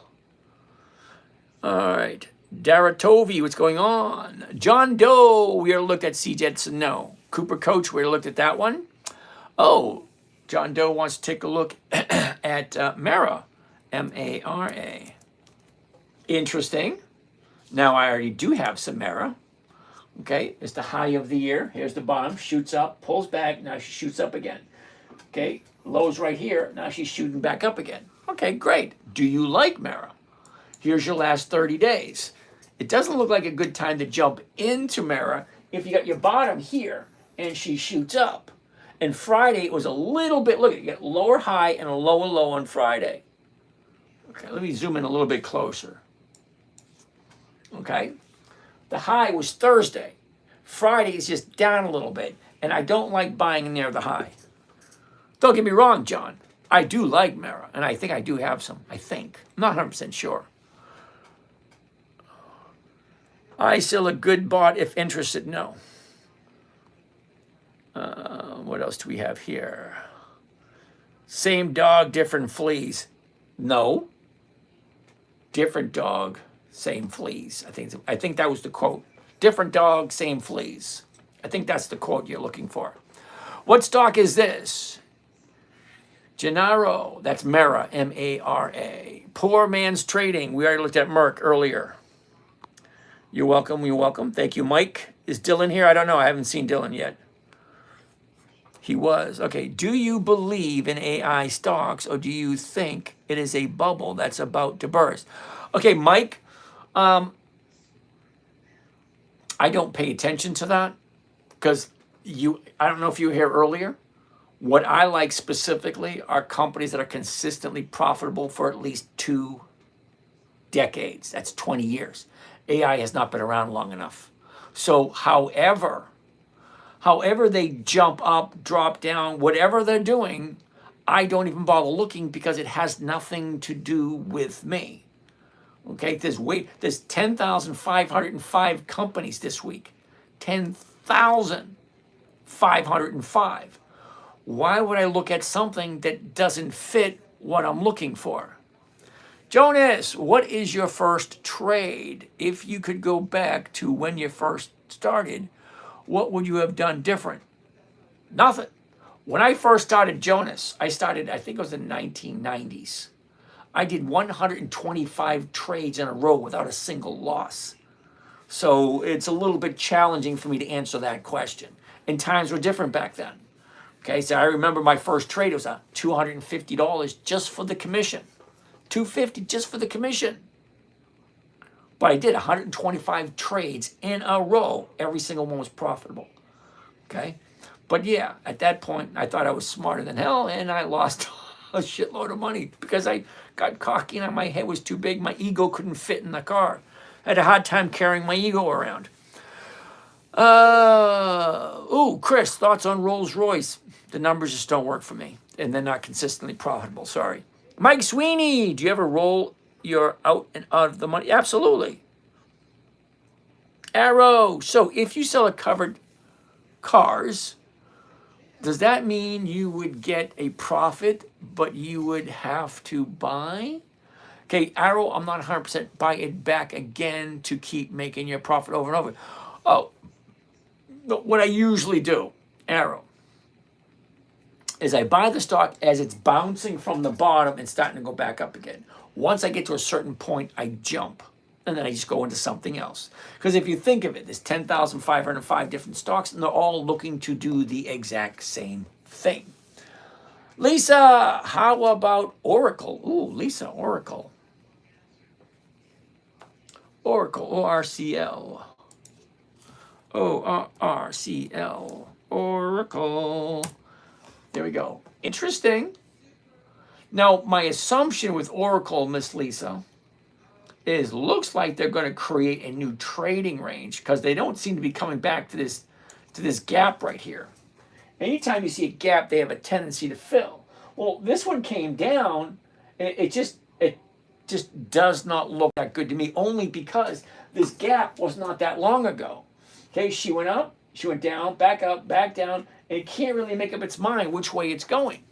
right. Daratovi, what's going on? John Doe, we already looked at CJETs, no. Cooper Coach, we already looked at that one. Oh, John Doe wants to take a look at Mara, M-A-R-A. Interesting. Now I already do have some Mara. Okay, it's the high of the year. Here's the bottom, shoots up, pulls back, now she shoots up again. Okay, low's right here, now she's shooting back up again. Okay, great. Do you like Mara? Here's your last 30 days. It doesn't look like a good time to jump into Mara if you got your bottom here and she shoots up. And Friday, it was a little bit, look, you got lower high and a lower low on Friday. Okay, let me zoom in a little bit closer. Okay, the high was Thursday. Friday is just down a little bit, and I don't like buying near the high. Don't get me wrong, John. I do like Mara, and I think I do have some. I think. I'm not 100% sure. I still a good bot if interested, no. What else do we have here? Same dog, different fleas. No. Different dog, same fleas. I think that was the quote. Different dog, same fleas. I think that's the quote you're looking for. What stock is this? Gennaro, that's Mara, M-A-R-A. Poor man's trading. We already looked at Merck earlier. You're welcome, you're welcome. Thank you, Mike. Is Dylan here? I don't know. I haven't seen Dylan yet. He was. Okay, do you believe in AI stocks or do you think it is a bubble that's about to burst? Okay, Mike, I don't pay attention to that because I don't know if you were here earlier. What I like specifically are companies that are consistently profitable for at least 2 decades. That's 20 years. AI has not been around long enough. So, however they jump up, drop down, whatever they're doing, I don't even bother looking because it has nothing to do with me. Okay, there's 10,505 companies this week. 10,505. Why would I look at something that doesn't fit what I'm looking for? Jonas, what is your first trade? If you could go back to when you first started, what would you have done different? Nothing. When I first started Jonas, I think it was in the 1990s. I did 125 trades in a row without a single loss. So it's a little bit challenging for me to answer that question. And times were different back then. Okay, so I remember my first trade was $250 just for the commission. $250 just for the commission. But I did 125 trades in a row. Every single one was profitable. Okay? But yeah, at that point, I thought I was smarter than hell, and I lost a shitload of money because I got cocky and my head was too big. My ego couldn't fit in the car. I had a hard time carrying my ego around. Chris, thoughts on Rolls Royce? The numbers just don't work for me, and they're not consistently profitable. Sorry. Mike Sweeney, do you ever roll your out and out of the money? Absolutely. Arrow. So if you sell a covered cars, does that mean you would get a profit, but you would have to buy? Okay, Arrow, I'm not 100% buy it back again to keep making your profit over and over. Oh, what I usually do, Arrow, is I buy the stock as it's bouncing from the bottom and starting to go back up again. Once I get to a certain point, I jump. And then I just go into something else. Because if you think of it, there's 10,505 different stocks, and they're all looking to do the exact same thing. Lisa, how about Oracle? Ooh, Lisa, Oracle. Oracle, O-R-C-L. O-R-C-L. Oracle. There we go. Interesting. Now, my assumption with Oracle, Miss Lisa, is looks like they're going to create a new trading range because they don't seem to be coming back to this gap right here. Anytime you see a gap, they have a tendency to fill. Well, this one came down. It just does not look that good to me, only because this gap was not that long ago. Okay, she went up, she went down, back up, back down, and it can't really make up its mind which way it's going.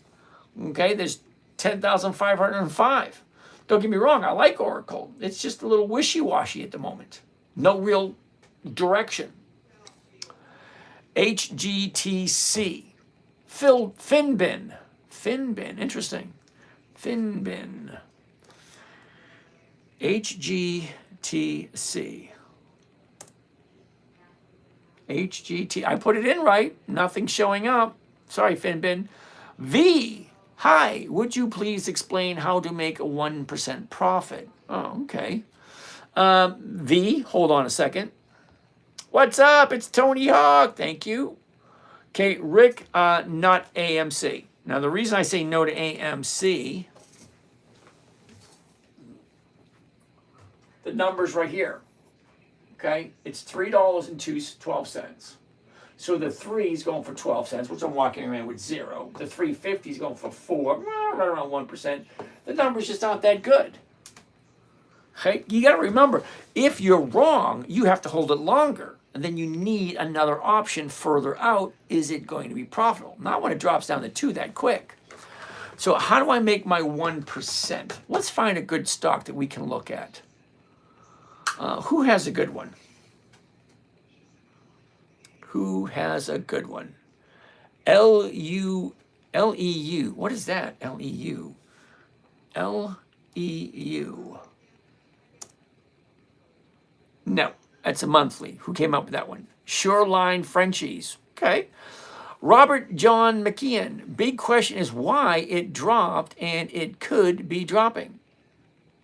Okay, there's 10,505. Don't get me wrong, I like Oracle. It's just a little wishy-washy at the moment. No real direction. HGTC. Finbin. Finbin, interesting. Finbin. HGTC. HGT. I put it in right. Nothing showing up. Sorry, Finbin. V. Hi, would you please explain how to make a 1% profit? Oh, okay. V, hold on a second. What's up? It's Tony Hawk. Thank you. Okay, Rick, not AMC. Now, the reason I say no to AMC, the number's right here. Okay, it's $3.12. So the 3 is going for 12 cents, which I'm walking around with 0. The 350 is going for 4, right around 1%. The numbers just aren't that good. Okay, you got to remember, if you're wrong, you have to hold it longer. And then you need another option further out. Is it going to be profitable? Not when it drops down to 2 that quick. So how do I make my 1%? Let's find a good stock that we can look at. Who has a good one? Who has a good one? LEU. What is that? LEU. LEU. No, that's a monthly. Who came up with that one? Shoreline Frenchies. Okay. Robert John McKeon. Big question is why it dropped, and it could be dropping.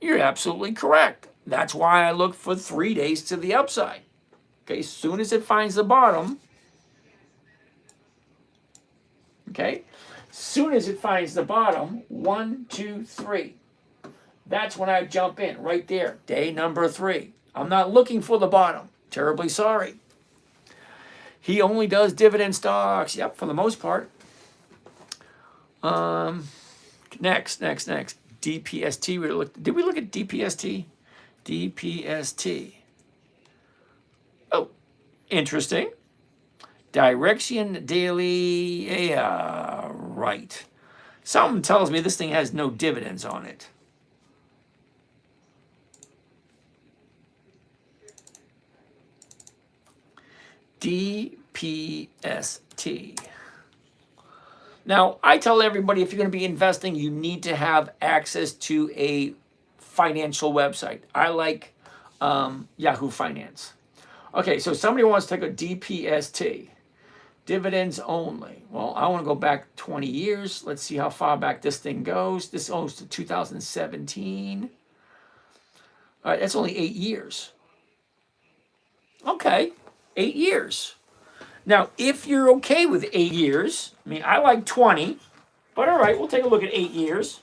You're absolutely correct. That's why I look for 3 days to the upside. Okay, as soon as it finds the bottom, okay, soon as it finds the bottom, 1, 2, 3. That's when I jump in, right there, day number 3. I'm not looking for the bottom. Terribly sorry. He only does dividend stocks. Yep, for the most part. Next. DPST. Did we look at DPST? DPST. Oh, interesting. Direction daily. Yeah, right. Something tells me this thing has no dividends on it. DPST. Now, I tell everybody if you're going to be investing, you need to have access to a financial website. I like Yahoo Finance. Okay, so somebody wants to take a DPST. Dividends only. Well, I want to go back 20 years. Let's see how far back this thing goes. This goes to 2017. All right, that's only 8 years. Okay, 8 years. Now, if you're okay with 8 years, I mean, I like 20, but all right, we'll take a look at 8 years.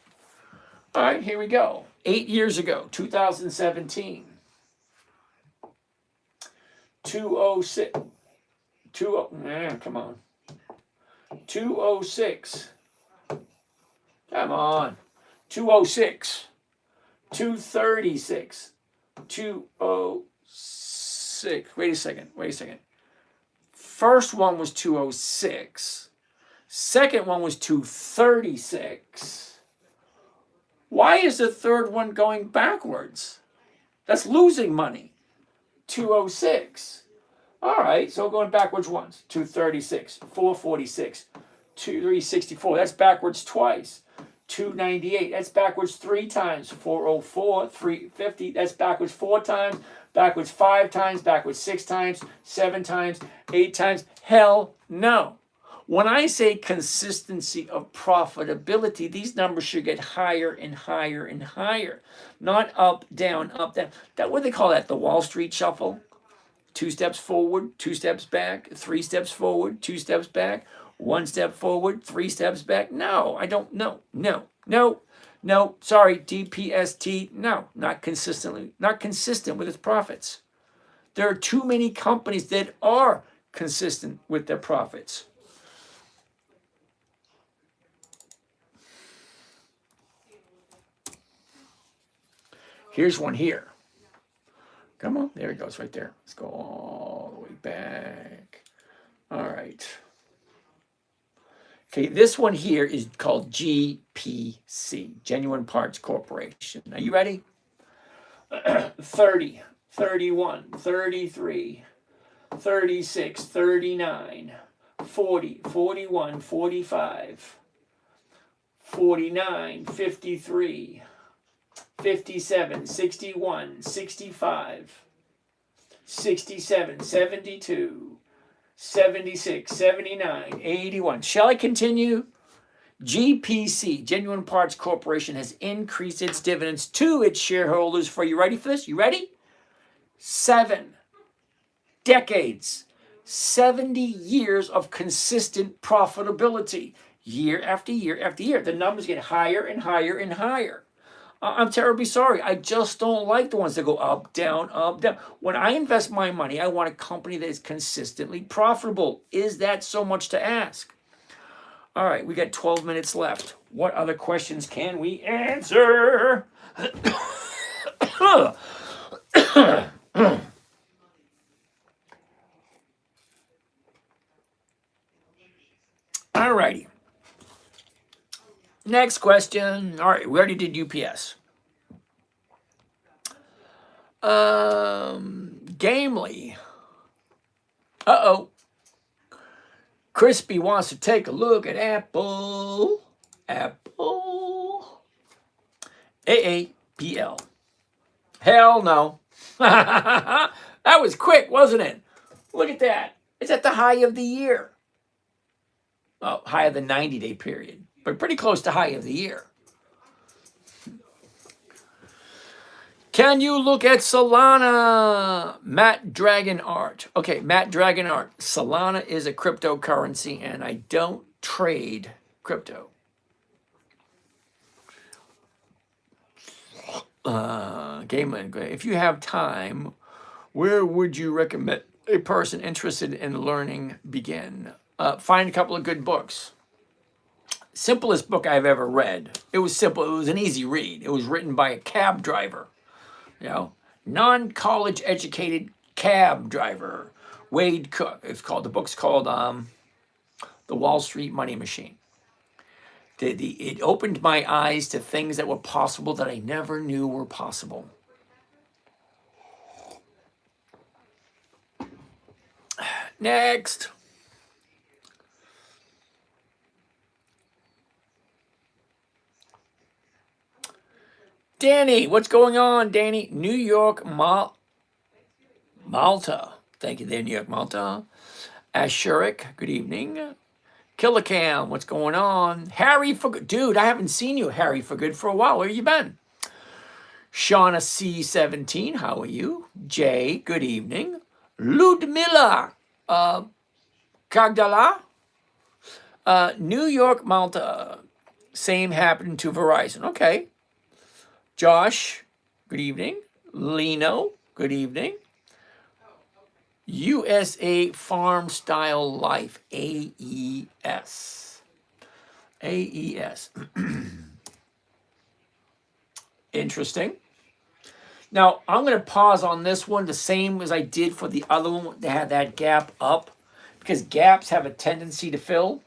All right, here we go. 8 years ago, 2017. 206. Come on. 206. Come on. 206. 236. 206. Wait a second. First one was 206. Second one was 236. Why is the third one going backwards? That's losing money. 206. All right, so going backwards once. 236, 446, 364. That's backwards twice. 298. That's backwards 3 times. 404, 350. That's backwards 4 times. Backwards 5 times. Backwards 6 times. 7 times. 8 times. Hell no. When I say consistency of profitability, these numbers should get higher and higher and higher. Not up, down, up, down. That what they call that, the Wall Street shuffle? 2 steps forward, 2 steps back, 3 steps forward, 2 steps back, 1 step forward, 3 steps back. No, I don't. No. Sorry, DPST. No, not consistent with its profits. There are too many companies that are consistent with their profits. Here's one here. Come on, there it goes right there. Let's go all the way back. All right. Okay, this one here is called GPC, Genuine Parts Corporation. Are you ready? 30, 31, 33, 36, 39, 40, 41, 45, 49, 53, 57, 61, 65, 67, 72, 76, 79, 81. Shall I continue? GPC, Genuine Parts Corporation, has increased its dividends to its shareholders for, you ready for this? You ready? 7 decades, 70 years of consistent profitability, year after year after year. The numbers get higher and higher and higher. I'm terribly sorry. I just don't like the ones that go up, down, up, down. When I invest my money, I want a company that is consistently profitable. Is that so much to ask? All right, we got 12 minutes left. What other questions can we answer? All righty. next question. All right, we already did UPS. Gamely. Uh-oh. Crispy wants to take a look at Apple. Apple. AAPL. Hell no. That was quick, wasn't it? Look at that. It's at the high of the year. Oh, high of the 90-day period, but pretty close to high of the year. Can you look at Solana? Matt Dragon Art. Okay, Matt Dragon Art. Solana is a cryptocurrency, and I don't trade crypto. If you have time, where would you recommend a person interested in learning begin? Find a couple of good books. Simplest book I've ever read. It was simple. It was an easy read. It was written by a cab driver. You know, non-college educated cab driver, Wade Cook. The book's called The Wall Street Money Machine. It opened my eyes to things that were possible that I never knew were possible. Next. Danny, what's going on, Danny? New York, Malta. Thank you there, New York, Malta. Ashurik, good evening. Killicam, what's going on? Harry for good. Dude, I haven't seen you, Harry for good, for a while. Where you been? Shauna C17, how are you? Jay, good evening. Ludmilla Kagdala, New York, Malta. Same happened to Verizon. Okay. Josh, good evening. Lino, good evening. USA Farm Style Life, AES. AES. Interesting. Now, I'm going to pause on this one the same as I did for the other one that had that gap up, because gaps have a tendency to fill.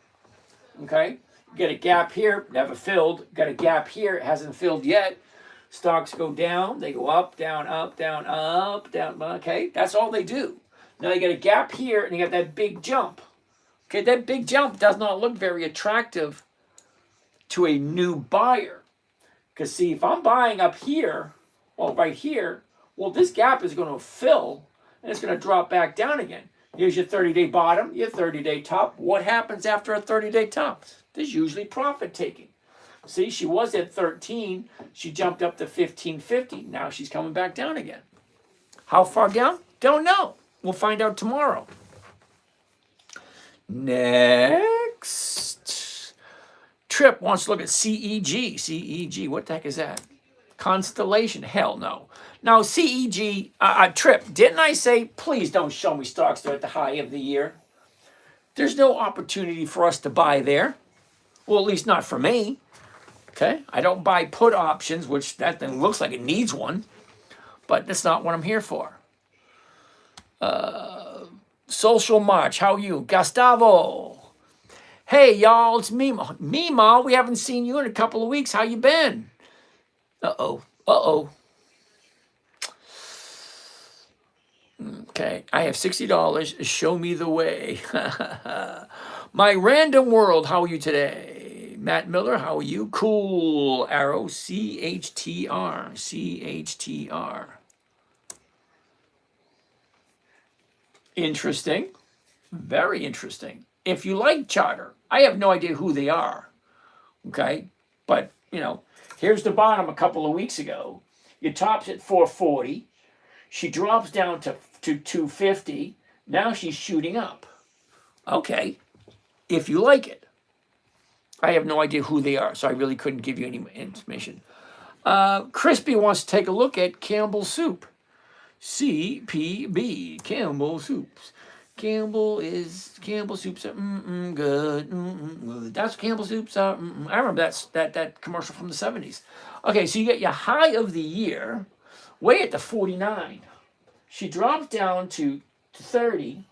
Okay? You get a gap here, never filled. Got a gap here, it hasn't filled yet. Stocks go down, they go up, down, up, down, up, down. Okay, that's all they do. Now you get a gap here, and you got that big jump. Okay, that big jump does not look very attractive to a new buyer. Because see, if I'm buying up here, well, right here, well, this gap is going to fill, and it's going to drop back down again. Here's your 30-day bottom, your 30-day top. What happens after a 30-day top? There's usually profit taking. See, she was at 13. She jumped up to 15.50. Now she's coming back down again. How far down? Don't know. We'll find out tomorrow. Next. Trip wants to look at CEG. CEG, what the heck is that? Constellation? Hell no. Now, CEG, Trip, didn't I say, please don't show me stocks that are at the high of the year? There's no opportunity for us to buy there. Well, at least not for me. Okay, I don't buy put options, which that thing looks like it needs one, but that's not what I'm here for. Social March, how are you? Gustavo. Hey, y'all, it's Mima. Mima, we haven't seen you in a couple of weeks. How you been? Uh-oh. Uh-oh. Okay, I have $60. Show me the way. My random world, how are you today? Matt Miller, how are you? Cool Arrow, CHTR, CHTR. Interesting, very interesting. If you like Charter, I have no idea who they are, okay? But, you know, here's the bottom a couple of weeks ago. Your top's at 440. She drops down to 250. Now she's shooting up. Okay, if you like it. I have no idea who they are, so I really couldn't give you any information. Crispy wants to take a look at Campbell Soup. CPB, Campbell Soups. Campbell Soups are good. Good. That's what Campbell Soups are. I remember that commercial from the 70s. Okay, so you get your high of the year way at the 49. She drops down to 30.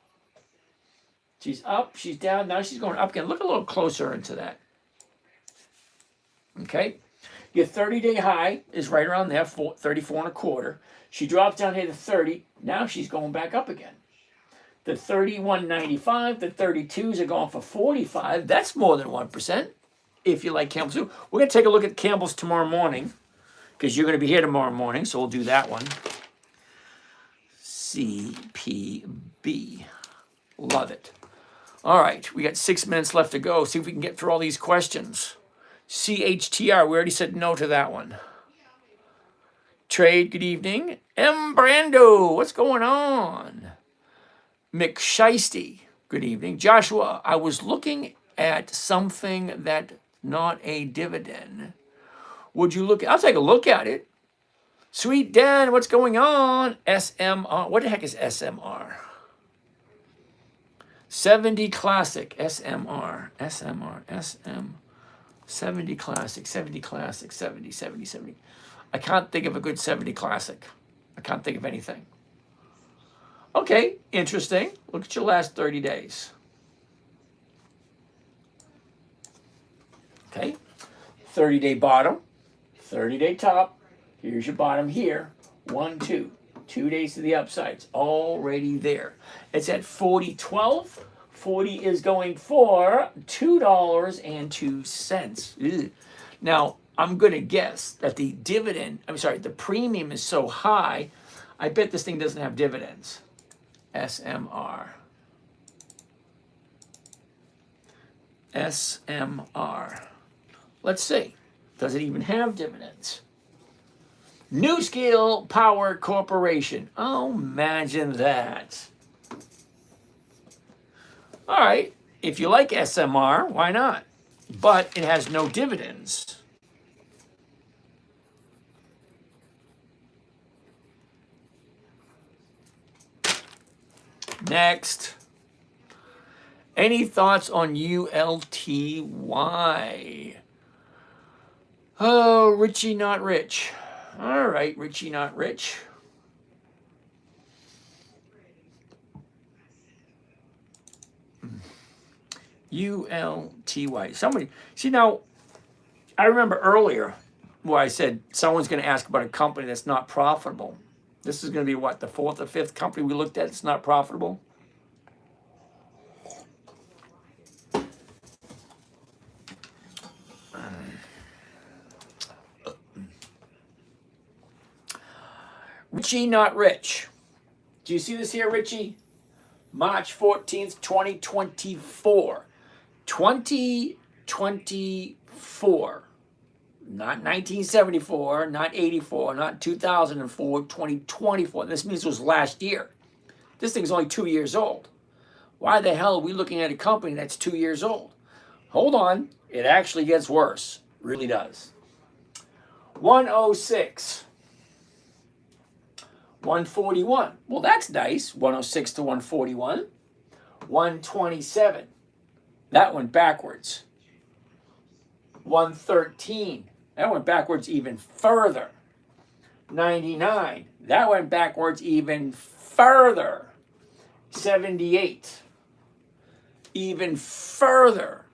She's up, she's down, now she's going up again. Look a little closer into that. Okay. Your 30-day high is right around there, 34 and a quarter. She drops down here to 30. Now she's going back up again. The 31.95, the 32s are going for 45. That's more than 1%. If you like Campbell's soup, we're going to take a look at Campbell's tomorrow morning because you're going to be here tomorrow morning. So we'll do that one. CPB. Love it. All right. We got 6 minutes left to go. See if we can get through all these questions. CHTR, we already said no to that one. Trade, good evening. M. Brando, what's going on? McSheisty, good evening. Joshua, I was looking at something that not a dividend. Would you look? I'll take a look at it. Sweet Dan, what's going on? SMR, what the heck is SMR? 70 Classic, SMR, 70 Classic, 70 Classic, 70, 70, 70. I can't think of a good 70 Classic. I can't think of anything. Okay, interesting. Look at your last 30 days. Okay, 30-day bottom, 30-day top. Here's your bottom here. 1, 2. 2 days to the upside. It's already there. It's at 40.12. 40 is going for $2.02. Now, I'm going to guess that the premium is so high, I bet this thing doesn't have dividends. SMR. SMR. Let's see. Does it even have dividends? New Scale Power Corporation. Oh, imagine that. All right. If you like SMR, why not? But it has no dividends. Next. Any thoughts on ULTY? Oh, Richie not rich. All right, Richie not rich. ULTY. Somebody, see now, I remember earlier where I said someone's going to ask about a company that's not profitable. This is going to be what, the 4th or 5th company we looked at that's not profitable? Richie not rich. Do you see this here, Richie? March 14th, 2024. 2024. Not 1974, not 84, not 2004, 2024. This means it was last year. This thing's only 2 years old. Why the hell are we looking at a company that's 2 years old? Hold on. It actually gets worse. Really does. 106. 141. Well, that's nice. 106 to 141. 127. That went backwards. 113. That went backwards even further. 99. That went backwards even further. 78. Even further.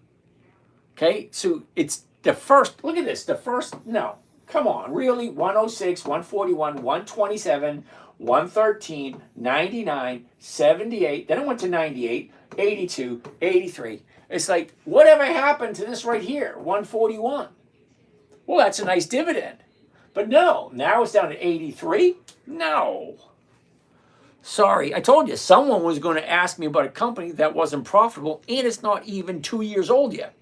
Okay, so it's the first. Look at this. The first. No. Come on. Really? 106, 141, 127, 113, 99, 78. Then it went to 98, 82, 83. It's like, whatever happened to this right here? 141. Well, that's a nice dividend. But no, now it's down to 83? No. Sorry, I told you, someone was going to ask me about a company that wasn't profitable, and it's not even 2 years old yet.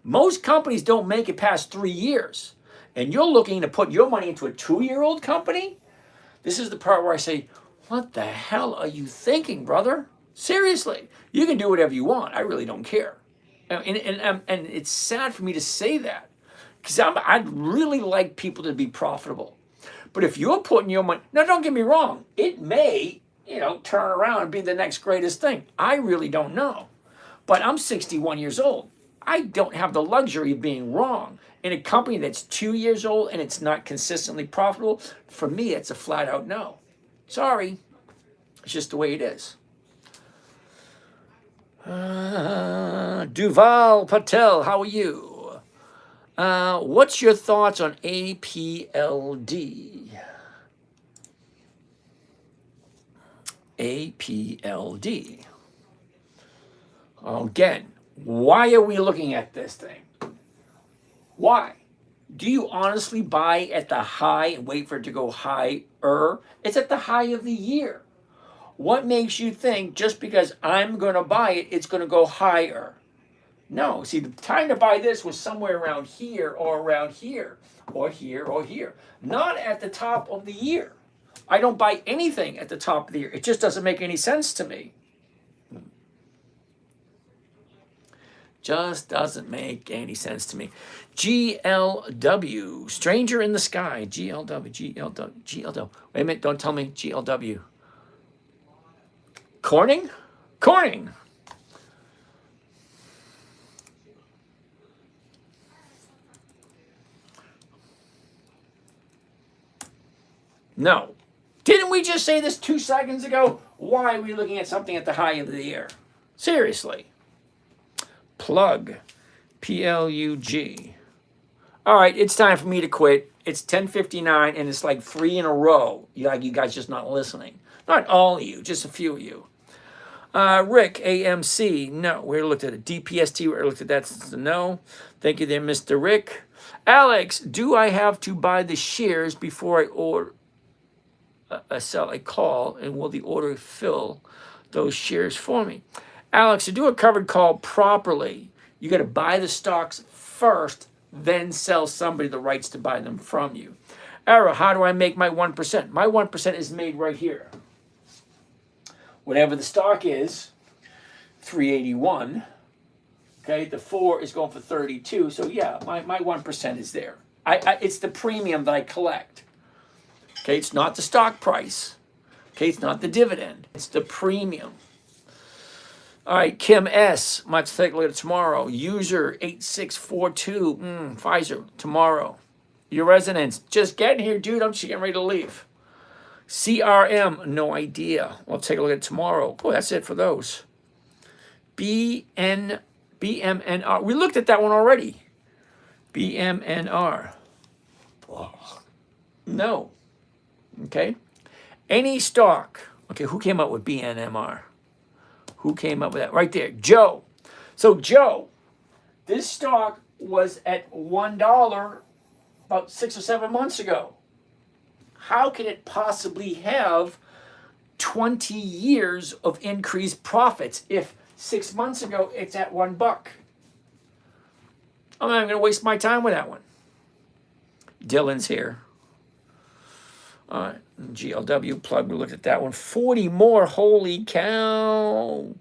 Most companies don't make it past 3 years. And you're looking to put your money into a 2-year-old company? This is the part where I say, what the hell are you thinking, brother? Seriously, you can do whatever you want. I really don't care. And it's sad for me to say that because I'd really like people to be profitable. But if you're putting your money, now don't get me wrong, it may, turn around and be the next greatest thing. I really don't know. But I'm 61 years old. I don't have the luxury of being wrong. In a company that's 2 years old and it's not consistently profitable, for me, it's a flat out no. Sorry. It's just the way it is. Duval Patel, how are you? What's your thoughts on APLD? APLD. Again, why are we looking at this thing? Why? Do you honestly buy at the high and wait for it to go higher? It's at the high of the year. What makes you think just because I'm going to buy it, it's going to go higher? No. See, the time to buy this was somewhere around here or around here or here or here, not at the top of the year. I don't buy anything at the top of the year. It just doesn't make any sense to me. Just doesn't make any sense to me. GLW, Stranger in the Sky. GLW. Wait a minute, don't tell me GLW. Corning? Corning. No. Didn't we just say this 2 seconds ago? Why are we looking at something at the high of the year? Seriously. Plug. Plug. All right, it's time for me to quit. It's 10:59 and it's like 3 in a row. You guys just not listening. Not all of you, just a few of you. Rick, AMC, no. We looked at it. DPST, we looked at that. No. Thank you there, Mr. Rick. Alex, do I have to buy the shares before I order sell a call, and will the order fill those shares for me? Alex, to do a covered call properly, you got to buy the stocks first, then sell somebody the rights to buy them from you. Arrow, how do I make my 1%? My 1% is made right here. Whatever the stock is, 381. Okay, the 4 is going for 32. So yeah, my 1% is there. It's the premium that I collect. Okay, it's not the stock price. Okay, it's not the dividend. It's the premium. All right, Kim S. Let's take a look at it tomorrow. User 8642. Pfizer, tomorrow. Your residence. Just getting here, dude. I'm just getting ready to leave. CRM, no idea. We'll take a look at it tomorrow. Oh, that's it for those. BMNR. We looked at that one already. BMNR. No. Okay. Any stock. Okay, who came up with BNMR? Who came up with that? Right there, Joe. So Joe, this stock was at $1 about 6 or 7 months ago. How can it possibly have 20 years of increased profits if 6 months ago it's at $1? I'm not going to waste my time with that one. Dylan's here. All right, GLW plug, we looked at that one. 40 more, holy cow.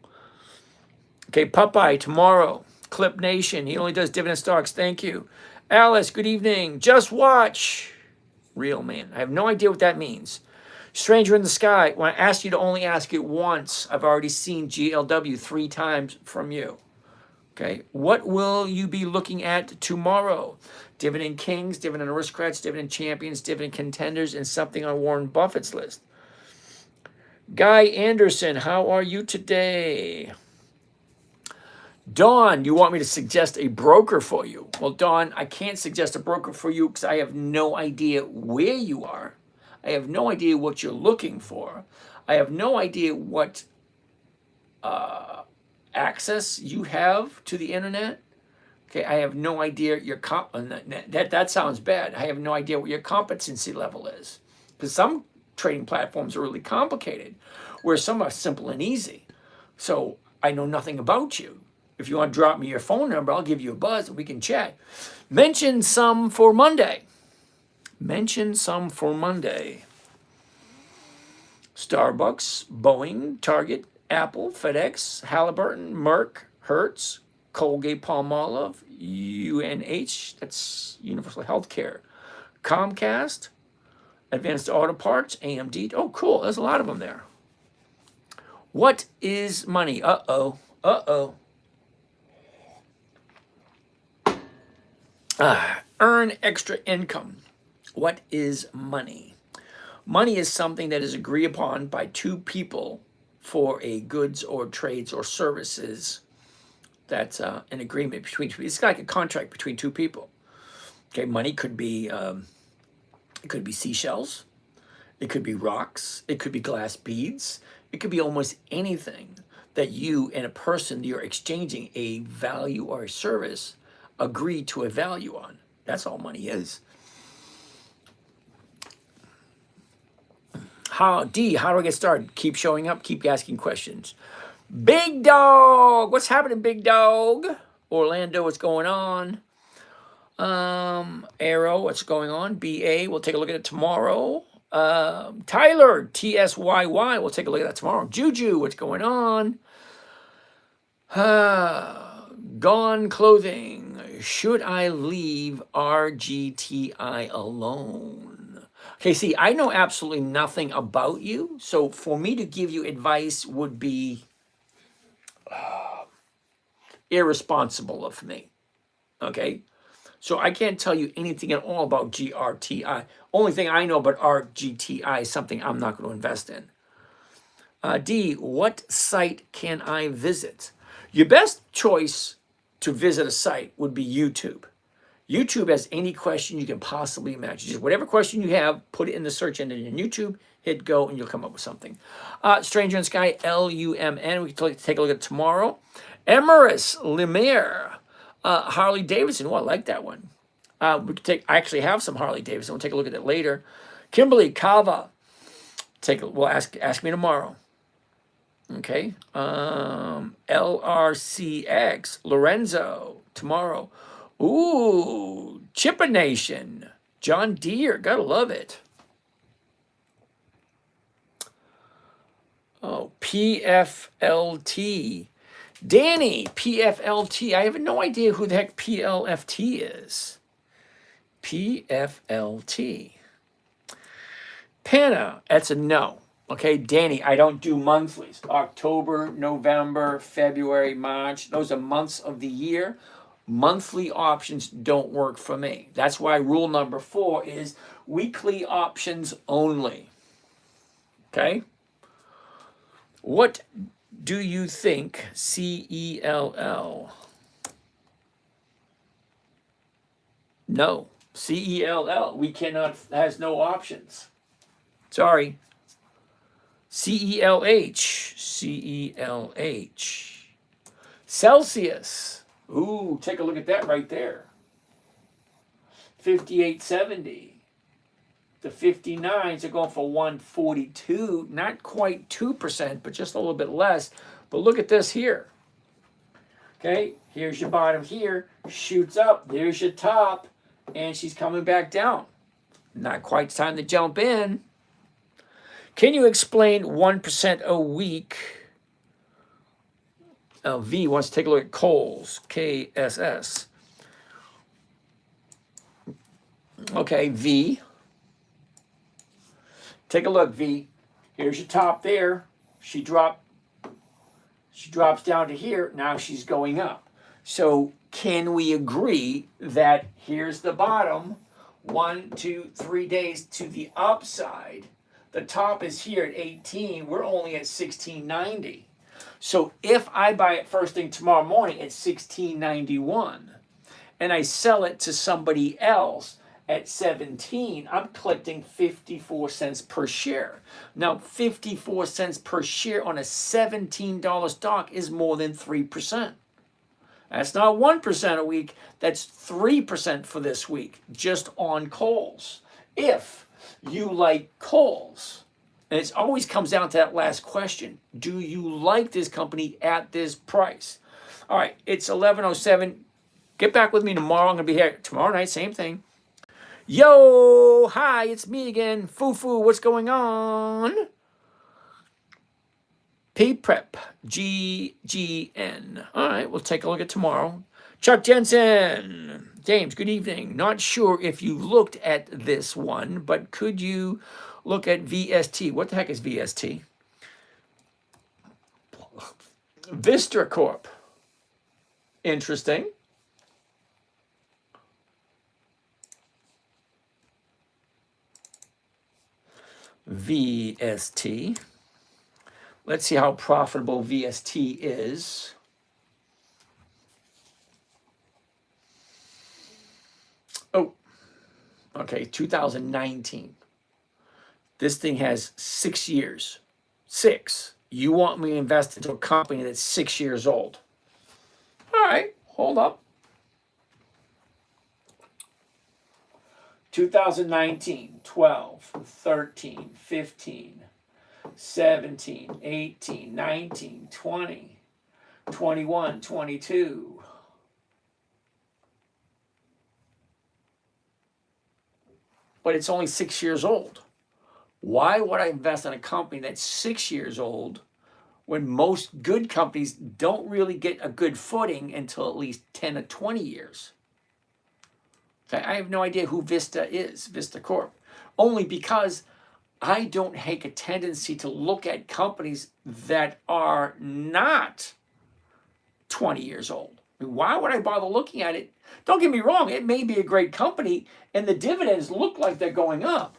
Okay, Popeye, tomorrow. Clip Nation, he only does dividend stocks, thank you. Alice, good evening. Just watch. Real man, I have no idea what that means. Stranger in the Sky, when I asked you to only ask it once, I've already seen GLW 3 times from you. Okay, what will you be looking at tomorrow? Dividend Kings, Dividend Aristocrats, Dividend Champions, Dividend Contenders, and something on Warren Buffett's list. Guy Anderson, how are you today? Dawn, you want me to suggest a broker for you? Well, Dawn, I can't suggest a broker for you because I have no idea where you are. I have no idea what you're looking for. I have no idea what access you have to the internet. Okay, I have no idea your that sounds bad. I have no idea what your competency level is. Because some trading platforms are really complicated, where some are simple and easy. So I know nothing about you. If you want to drop me your phone number, I'll give you a buzz and we can chat. Mention some for Monday. Mention some for Monday. Starbucks, Boeing, Target, Apple, FedEx, Halliburton, Merck, Hertz, Colgate-Palmolive, UNH, that's Universal Healthcare, Comcast, Advanced Auto Parts, AMD. Oh, cool. There's a lot of them there. What is money? Uh-oh. Earn extra income. What is money? Money is something that is agreed upon by 2 people for a goods or trades or services. That's an agreement between 2 people. It's like a contract between 2 people. Okay, money could be seashells. It could be rocks. It could be glass beads. It could be almost anything that you and a person you're exchanging a value or a service agree to a value on. That's all money is. How do I get started? Keep showing up, keep asking questions. Big Dog, what's happening, Big Dog? Orlando, what's going on? Arrow, what's going on? BA, we'll take a look at it tomorrow. Tyler, TSYY, we'll take a look at that tomorrow. Juju, what's going on? Gone Clothing, should I leave RGTI alone? Okay, see, I know absolutely nothing about you, so for me to give you advice would be irresponsible of me, okay? So I can't tell you anything at all about GRTI. Only thing I know about RGTI is something I'm not going to invest in. D, what site can I visit? Your best choice to visit a site would be YouTube. YouTube has any question you can possibly imagine. Just whatever question you have, put it in the search engine in YouTube, hit go, and you'll come up with something. Stranger in Sky, LUMN, we can take a look at tomorrow. Emerus Lemire, Harley Davidson. Oh, I like that one. We could take. I actually have some Harley Davidson. We'll take a look at it later. Kimberly Kava. We'll ask me tomorrow. Okay. LRCX Lorenzo tomorrow. Ooh, Chipper Nation. John Deere. Gotta love it. Oh, PFLT. Danny, PFLT. I have no idea who the heck PLFT is. PFLT. Panna, that's a no. Okay, Danny, I don't do monthlies. October, November, February, March. Those are months of the year. Monthly options don't work for me. That's why rule number 4 is weekly options only. Okay? What do you think CELL? No. CELL, we cannot, has no options. Sorry. CELH. CELH. Celsius. Ooh, take a look at that right there. 58.70. The 59s are going for 142. Not quite 2%, but just a little bit less. But look at this here. Okay, here's your bottom here. Shoots up. There's your top. And she's coming back down. Not quite time to jump in. Can you explain 1% a week? V wants to take a look at Kohl's, KSS. Okay, V. Take a look, V. Here's your top there. She drops down to here. Now she's going up. So can we agree that here's the bottom, 1, 2, 3 days to the upside? The top is here at 18. We're only at 16.90. So if I buy it first thing tomorrow morning at 16.91 and I sell it to somebody else at 17, I'm collecting 54 cents per share. Now, 54 cents per share on a $17 stock is more than 3%. That's not 1% a week. That's 3% for this week, just on Kohl's. If you like Kohl's, and it always comes down to that last question. Do you like this company at this price? All right, it's 11:07. Get back with me tomorrow. I'm going to be here tomorrow night, same thing. Yo, hi, it's me again. Fufu, what's going on? P-Prep, GGN. All right, we'll take a look at tomorrow. Chuck Jensen. James, good evening. Not sure if you looked at this one, but could you look at VST? What the heck is VST? Vistra Corp. Interesting. VST. Let's see how profitable VST is. Oh, Okay, 2019. This thing has 6 years. 6. You want me to invest into a company that's 6 years old? All right, hold up. 2019, 12, 13, 15, 17, 18, 19, 20, 21, 22. But it's only 6 years old. Why would I invest in a company that's 6 years old when most good companies don't really get a good footing until at least 10 or 20 years? Okay, I have no idea who Vista is, Vista Corp, only because I don't take a tendency to look at companies that are not 20 years old. I mean, why would I bother looking at it? Don't get me wrong, it may be a great company and the dividends look like they're going up,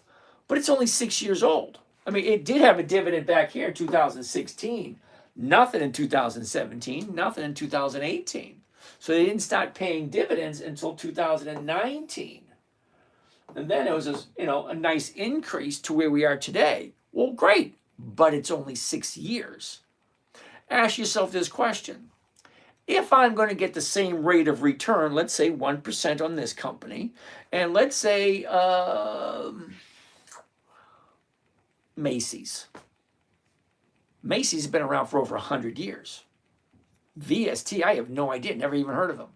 but it's only 6 years old. I mean, it did have a dividend back here in 2016, nothing in 2017, nothing in 2018. So they didn't start paying dividends until 2019. And then it was a nice increase to where we are today. Well, great, but it's only 6 years. Ask yourself this question. If I'm going to get the same rate of return, let's say 1% on this company, and let's say Macy's. Macy's has been around for over 100 years. VST, I have no idea, never even heard of them.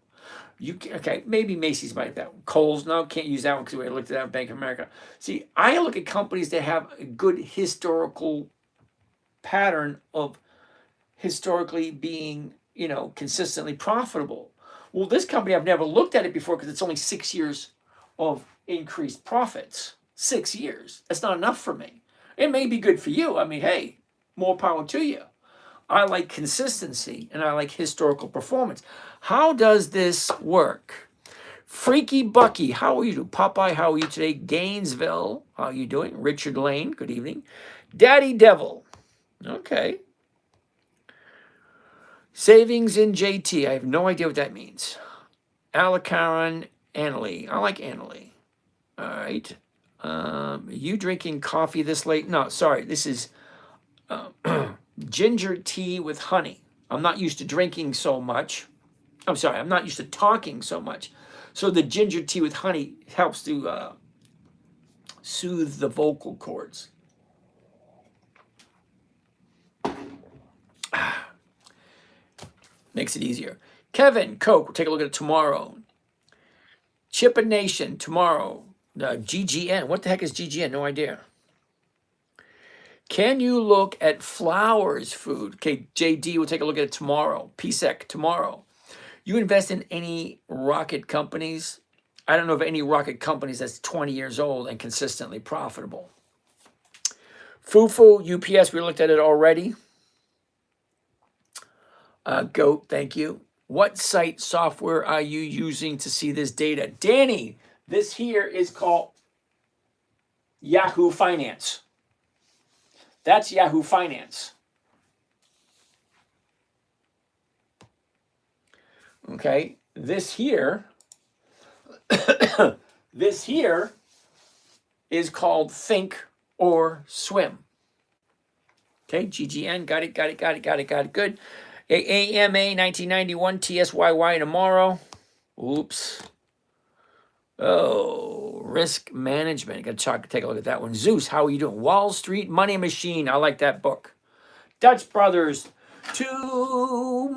Okay, maybe Macy's might have that one. Kohl's, no, can't use that one because we looked at that Bank of America. See, I look at companies that have a good historical pattern of historically being, consistently profitable. Well, this company, I've never looked at it before because it's only 6 years of increased profits. 6 years. That's not enough for me. It may be good for you. I mean, hey, more power to you. I like consistency and I like historical performance. How does this work? Freaky Bucky, how are you doing? Popeye, how are you today? Gainesville, how are you doing? Richard Lane, good evening. Daddy Devil, okay. Savings in JT, I have no idea what that means. Alacaran, Annalie, I like Annalie. All right. You drinking coffee this late? No, sorry, this is ginger tea with honey. I'm not used to drinking so much. I'm sorry, I'm not used to talking so much. So the ginger tea with honey helps to soothe the vocal cords. Makes it easier. Kevin, Coke, we'll take a look at it tomorrow. Chippa Nation, tomorrow. GGN, what the heck is GGN? No idea. Can you look at Flowers Food? Okay, JD, we'll take a look at it tomorrow. PSEC, tomorrow. You invest in any rocket companies? I don't know of any rocket companies that's 20 years old and consistently profitable. Fufu, UPS, we looked at it already. Goat, thank you. What site software are you using to see this data? Danny, this here is called Yahoo Finance. That's Yahoo Finance. Okay, this here, this here is called Think or Swim. Okay, GGN, got it, good. AMA 1991, TSYY tomorrow. Oops. Oh, risk management. Got to take a look at that one. Zeus, how are you doing? Wall Street Money Machine. I like that book. Dutch Brothers. Tomorrow,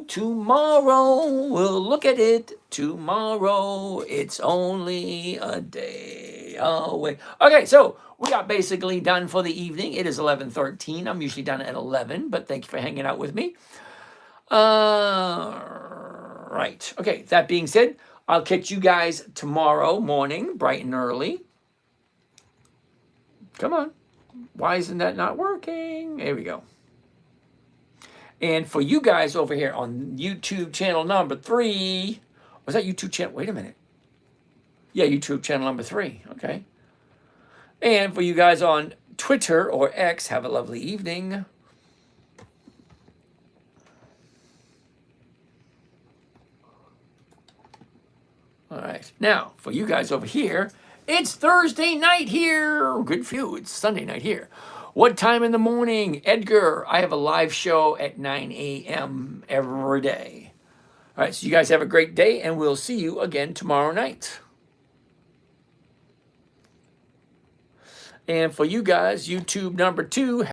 we'll look at it. Tomorrow, it's only a day away. Okay, so we got basically done for the evening. It is 11:13. I'm usually done at 11, but thank you for hanging out with me. Right. Okay, that being said, I'll catch you guys tomorrow morning, bright and early. Come on. Why isn't that not working? There we go. And for you guys over here on YouTube channel number 3, was that YouTube channel? Wait a minute. Yeah, YouTube channel number 3. Okay. And for you guys on Twitter or X, have a lovely evening. All right. Now, for you guys over here, it's Thursday night here. Good for you. It's Sunday night here. What time in the morning? Edgar, I have a live show at 9 a.m. every day. All right. So you guys have a great day, and we'll see you again tomorrow night. And for you guys, YouTube number 2.